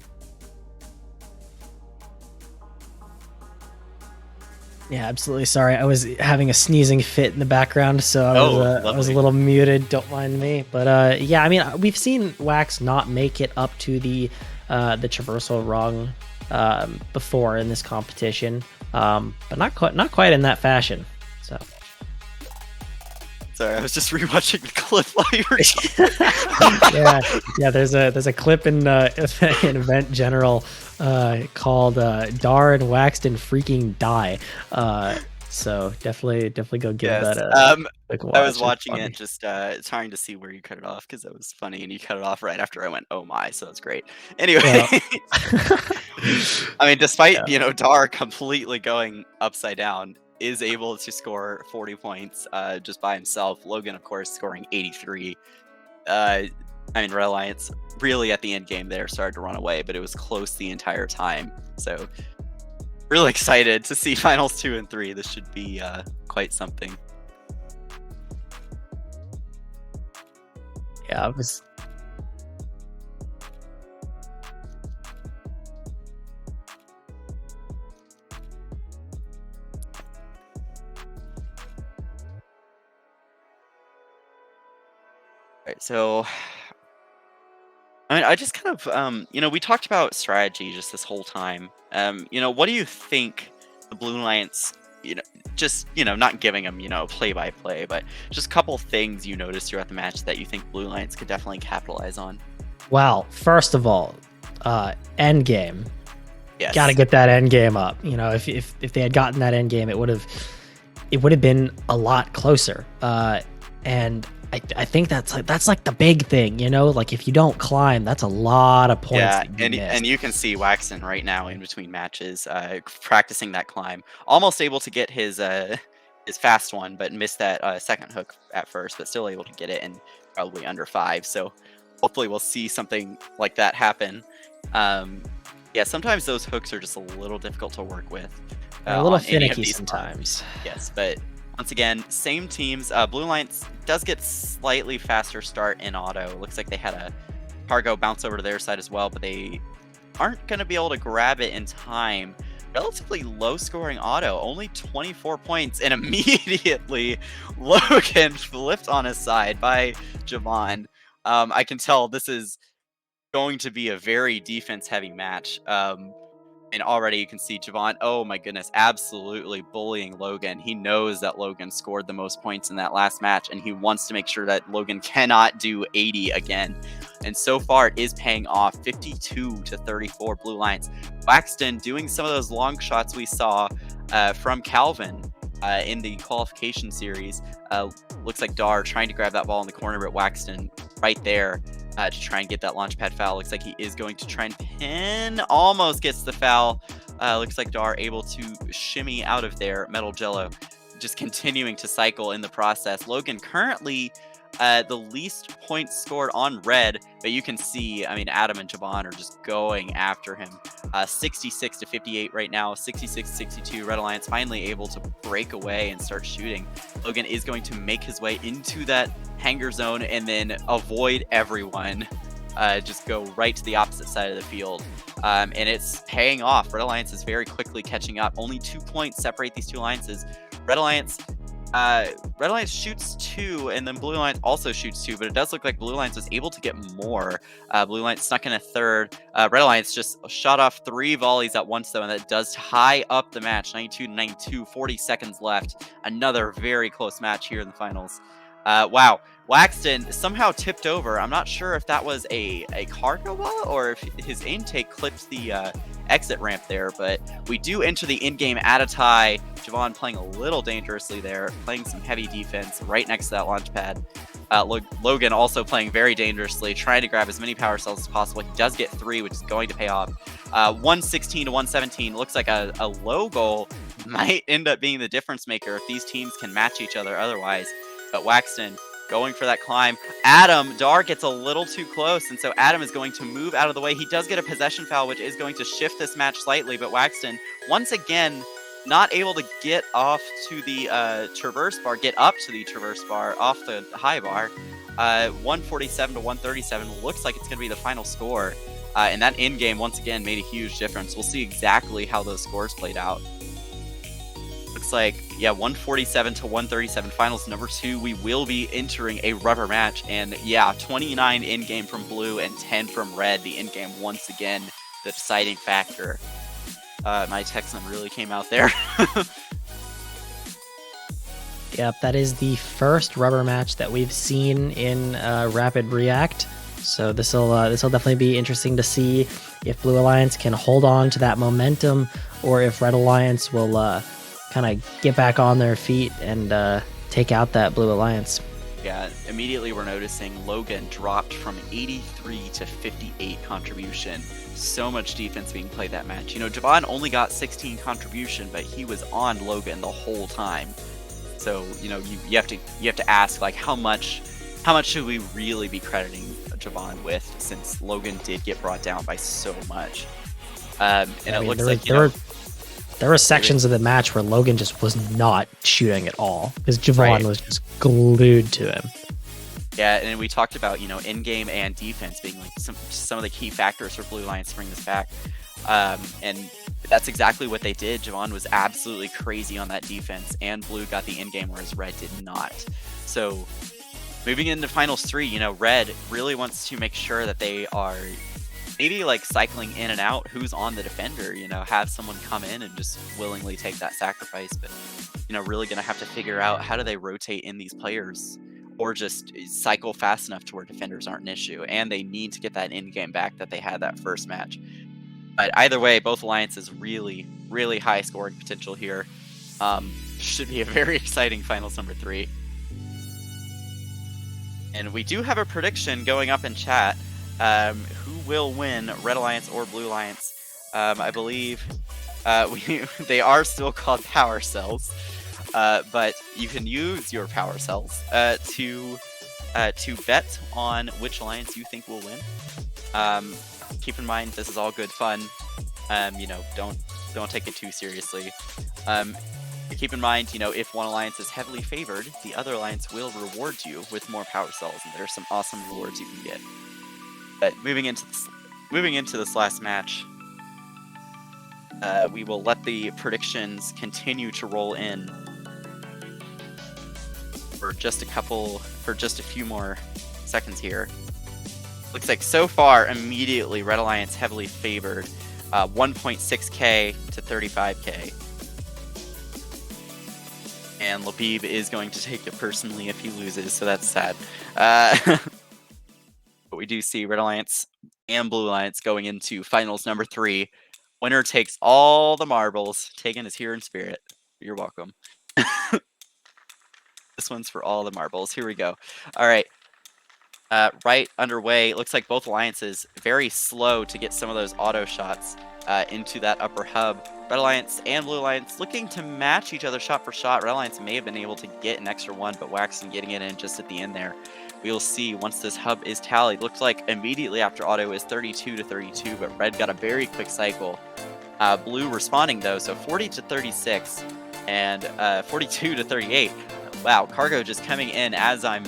Yeah, absolutely. Sorry, I was having a sneezing fit in the background, so I was a little muted. Don't mind me. But yeah, I mean, we've seen Wax not make it up to the traversal rung before in this competition, but not quite in that fashion. So. Sorry, I was just rewatching the clip while you were talking. yeah. There's a clip in Event General called "Dar and Waxton freaking die." So definitely go give Yes. that a quick watch. I was It's watching funny. it, just trying to see where you cut it off because that was funny, and you cut it off right after I went, "Oh my!" So that's great. Anyway, Yeah. I mean, despite Yeah. Dar completely going upside down, is able to score 40 points just by himself. Logan, of course, scoring 83. I mean, Red Alliance really at the end game there started to run away, but it was close the entire time. So really excited to see finals 2 and 3. This should be quite something. Yeah, it was. Right, so I mean, I just kind of, we talked about strategy just this whole time. What do you think the Blue Alliance, just, not giving them, play by play, but just a couple things you noticed throughout the match that you think Blue Alliance could definitely capitalize on? Well, first of all, end game. Yes. Got to get that end game up. If they had gotten that end game, it would have been a lot closer. And I think that's like the big thing, like if you don't climb, that's a lot of points. Yeah, that you missed. and you can see Waxton right now in between matches, practicing that climb, almost able to get his fast one, but missed that second hook at first, but still able to get it in probably under 5. So hopefully we'll see something like that happen. Yeah, sometimes those hooks are just a little difficult to work with. They're a little on any of finicky these sometimes. Yes, but once again, same teams. Blue Alliance does get slightly faster start in auto. Looks like they had a cargo bounce over to their side as well, but they aren't going to be able to grab it in time. Relatively low scoring auto, only 24 points, and immediately Logan flipped on his side by Javon. I can tell this is going to be a very defense heavy match. And already you can see Javon, oh my goodness, absolutely bullying Logan. He knows that Logan scored the most points in that last match, and he wants to make sure that Logan cannot do 80 again. And so far, it is paying off, 52-34 Blue Alliance. Waxton doing some of those long shots we saw from Calvin in the qualification series. Looks like Dar trying to grab that ball in the corner, but Waxton right there to try and get that launch pad foul. Looks like he is going to try and pin. Almost gets the foul. Looks like Dar able to shimmy out of there. Metal Jello just continuing to cycle in the process. Logan currently the least points scored on red, but you can see, I mean, Adam and Javon are just going after him. 66-58 right now, 66-62. Red Alliance finally able to break away and start shooting. Logan is going to make his way into that hanger zone and then avoid everyone. Just go right to the opposite side of the field. And it's paying off. Red Alliance is very quickly catching up. Only 2 points separate these two alliances. Red Alliance shoots 2, and then Blue Alliance also shoots 2, but it does look like Blue Alliance was able to get more. Blue Alliance snuck in a third. Red Alliance just shot off 3 volleys at once, though, and that does tie up the match, 92-92, 40 seconds left. Another very close match here in the finals. Wow, Waxton somehow tipped over. I'm not sure if that was a cargo ball or if his intake clipped the exit ramp there, but we do enter the in-game at a tie. Javon playing a little dangerously there, playing some heavy defense right next to that launch pad. Logan also playing very dangerously, trying to grab as many power cells as possible. He does get 3, which is going to pay off. 116-117. Looks like a low goal might end up being the difference maker if these teams can match each other otherwise. But Waxton going for that climb. Dar gets a little too close, and so Adam is going to move out of the way. He does get a possession foul, which is going to shift this match slightly, but Waxton, once again, not able to get off to the traverse bar, get up to the traverse bar off the high bar. 147-137 looks like it's going to be the final score. And that end game, once again, made a huge difference. We'll see exactly how those scores played out. Looks like, yeah, 147-137 finals number 2. We will be entering a rubber match, and yeah, 29 in game from blue and 10 from red. The in game once again the deciding factor. My Texan really came out there. Yep, that is the first rubber match that we've seen in Rapid React. So this will definitely be interesting to see if Blue Alliance can hold on to that momentum, or if Red Alliance will kind of get back on their feet and take out that Blue Alliance. Yeah, immediately we're noticing Logan dropped from 83 to 58 contribution. So much defense being played that match. You know, Javon only got 16 contribution, but he was on Logan the whole time. So, you know, you have to ask, like, how much should we really be crediting Javon with, since Logan did get brought down by so much. And it looks like there were sections of the match where Logan just was not shooting at all because Javon was just glued to him. Yeah, and we talked about, you know, in-game and defense being like some of the key factors for Blue Alliance to bring this back. And that's exactly what they did. Javon was absolutely crazy on that defense, and Blue got the in-game, whereas Red did not. So moving into Finals 3, you know, Red really wants to make sure that they are maybe like cycling in and out who's on the defender, you know, have someone come in and just willingly take that sacrifice. But, you know, really going to have to figure out how do they rotate in these players, or just cycle fast enough to where defenders aren't an issue. And they need to get that in-game back that they had that first match. But either way, both alliances really, really high scoring potential here. Should be a very exciting Finals number 3. And we do have a prediction going up in chat. Who will win, Red Alliance or Blue Alliance? I believe they are still called power cells, but you can use your power cells to bet on which alliance you think will win. Keep in mind, this is all good fun. You know, don't take it too seriously. Keep in mind, you know, if one alliance is heavily favored, the other alliance will reward you with more power cells, and there's some awesome rewards you can get. But moving into this last match, we will let the predictions continue to roll in for just a few more seconds here. Looks like so far, immediately, Red Alliance heavily favored, 1.6k to 35k. And Labib is going to take it personally if he loses, so that's sad. But we do see Red Alliance and Blue Alliance going into Finals number 3. Winner takes all the marbles. Tegan is here in spirit. You're welcome. This one's for all the marbles. Here we go. All right. Right underway. It looks like both alliances very slow to get some of those auto shots into that upper hub. Red Alliance and Blue Alliance looking to match each other shot for shot. Red Alliance may have been able to get an extra one, but Waxon getting it in just at the end there. We'll see once this hub is tallied. Looks like immediately after auto is 32 to 32, but Red got a very quick cycle. Blue responding though, so 40 to 36 and 42 to 38. Wow, Cargo just coming in as I'm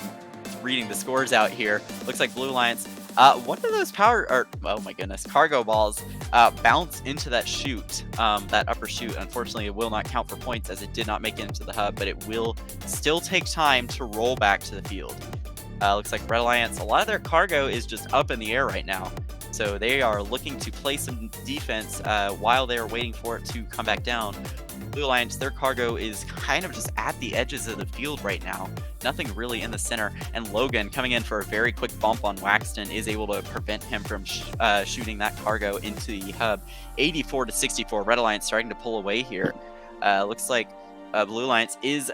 reading the scores out here. Looks like Blue Alliance. One of those oh my goodness, cargo balls bounce into that chute, that upper chute. Unfortunately, it will not count for points as it did not make it into the hub, but it will still take time to roll back to the field. Looks like Red Alliance, a lot of their cargo is just up in the air right now. So they are looking to play some defense while they are waiting for it to come back down. Blue Alliance, their cargo is kind of just at the edges of the field right now. Nothing really in the center. And Logan coming in for a very quick bump on Waxton is able to prevent him from shooting that cargo into the hub. 84 to 64. Red Alliance starting to pull away here. Looks like Blue Alliance is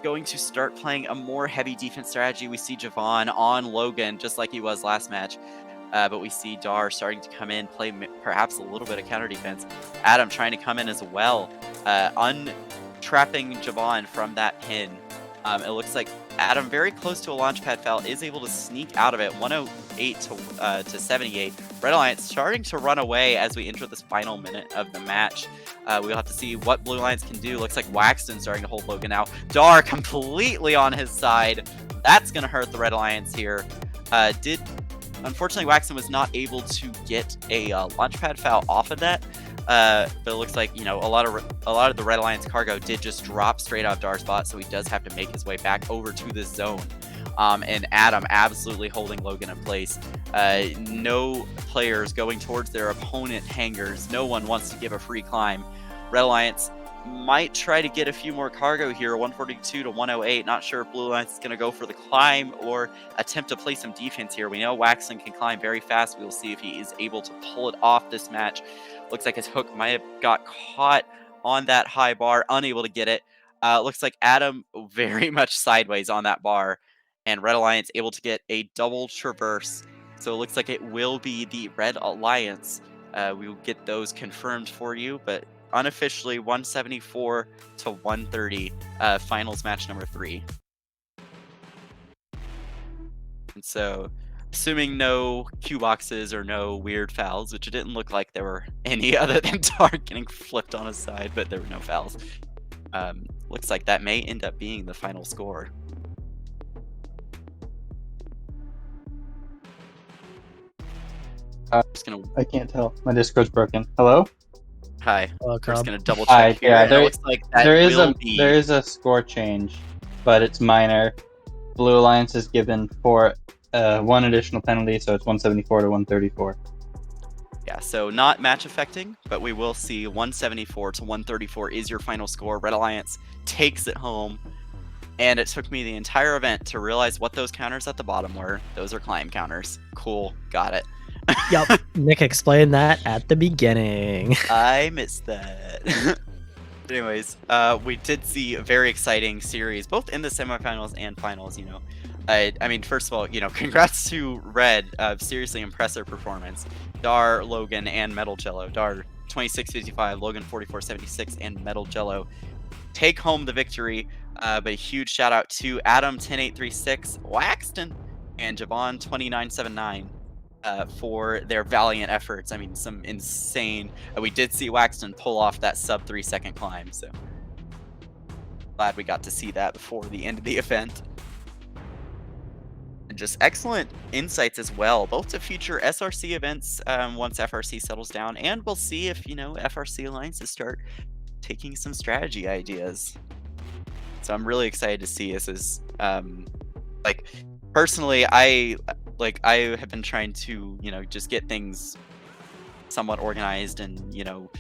going to start playing a more heavy defense strategy. We see Javon on Logan just like he was last match. But we see Dar starting to come in, play perhaps a little bit of counter defense. Adam trying to come in as well, untrapping Javon from that pin. It looks like Adam, very close to a launchpad foul, is able to sneak out of it, 108 to 78. Red Alliance starting to run away as we enter this final minute of the match. We'll have to see what Blue Alliance can do. Looks like Waxton starting to hold Logan now. Dar completely on his side. That's going to hurt the Red Alliance here. Unfortunately, Waxon was not able to get a launchpad foul off of that, but it looks like, you know, a lot of the Red Alliance cargo did just drop straight out of Dar's spot, so he does have to make his way back over to this zone. And Adam absolutely holding Logan in place. No players going towards their opponent hangars. No one wants to give a free climb. Red Alliance might try to get a few more cargo here, 142 to 108. Not sure if Blue Alliance is going to go for the climb or attempt to play some defense here. We know Waxon can climb very fast. We will see if he is able to pull it off this match. Looks like his hook might have got caught on that high bar, unable to get it. Looks like Adam very much sideways on that bar, and Red Alliance able to get a double traverse. So it looks like it will be the Red Alliance. We will get those confirmed for you, but unofficially 174 to 130, finals match number 3. And so, assuming no cue boxes or no weird fouls, which it didn't look like there were any other than Tar getting flipped on his side, but there were no fouls. Looks like that may end up being the final score. I can't tell. My Discord's broken. Hello? Hi. Hello, We're just Cobb. gonna double Hi, check here. yeah, and it looks like that there will is a score change, but it's minor. Blue Alliance is given for 1 additional penalty, so it's 174 to 134. Yeah, so not match affecting, but we will see 174 to 134 is your final score. Red Alliance takes it home, and it took me the entire event to realize what those counters at the bottom were. Those are climb counters. Cool, got it. Yep, Nick explained that at the beginning. I missed that. Anyways, we did see a very exciting series, both in the semifinals and finals, you know. I mean, first of all, you know, congrats to Red. Seriously impressive performance. Dar, Logan, and Metal Jello. Dar 2655, Logan 4476, and Metal Jello take home the victory. But a huge shout out to Adam 10836, Waxton, and Javon 2979 for their valiant efforts. I mean, some insane. We did see Waxton pull off that sub 3-second climb, so glad we got to see that before the end of the event. And just excellent insights as well, both to future SRC events once FRC settles down, and we'll see if, you know, FRC alliances start taking some strategy ideas. So I'm really excited to see this. Is like, personally, I have been trying to, you know, just get things somewhat organized and, you know,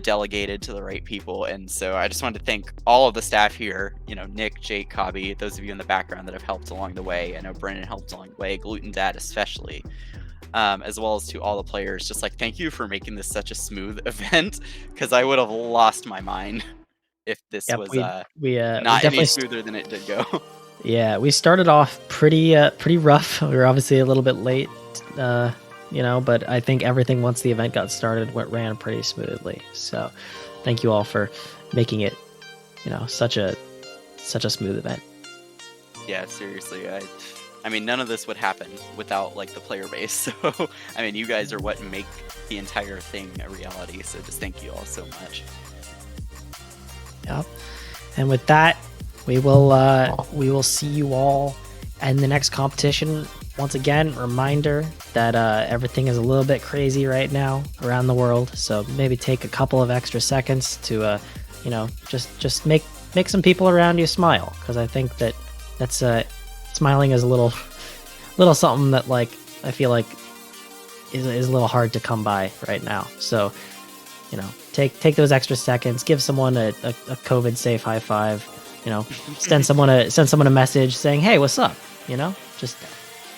delegated to the right people. And so I just wanted to thank all of the staff here, you know, Nick, Jake, Cobby, those of you in the background that have helped along the way. I know Brennan helped along the way, Gluten Dad especially, as well as to all the players. Just like, thank you for making this such a smooth event, because I would have lost my mind if this was not any smoother than it did go. Yeah, we started off pretty rough. We were obviously a little bit late, you know, but I think everything once the event got started ran pretty smoothly. So, thank you all for making it, you know, such a smooth event. Yeah, seriously, I mean, none of this would happen without like the player base. So, I mean, you guys are what make the entire thing a reality. So, just thank you all so much. Yep. And with that, we will see you all in the next competition. Once again, reminder that everything is a little bit crazy right now around the world, so maybe take a couple of extra seconds to you know, just make some people around you smile, because I think that's smiling is a little something that, like, I feel like is a little hard to come by right now. So, you know, take those extra seconds, give someone a COVID safe high five. You know, send someone a message saying, "Hey, what's up?" You know, just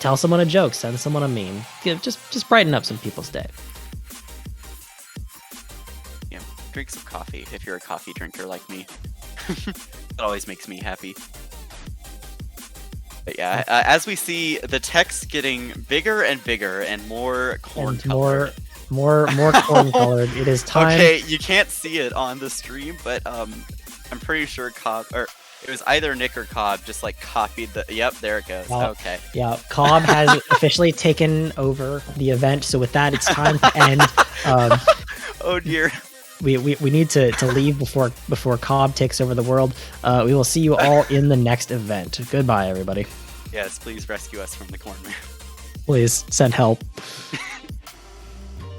tell someone a joke, send someone a meme. Just brighten up some people's day. Yeah, drink some coffee if you're a coffee drinker like me. That always makes me happy. But yeah, as we see the text getting bigger and bigger and more corn colored. More corn colored. It is time. Okay, you can't see it on the stream, but I'm pretty sure Cobb, or it was either Nick or Cobb, just like copied the. Yep, there it goes. Okay. Yeah, Cobb has officially taken over the event. So with that, it's time to end. Oh dear. We need to leave before Cobb takes over the world. We will see you all in the next event. Goodbye, everybody. Yes, please rescue us from the corn man. Please send help.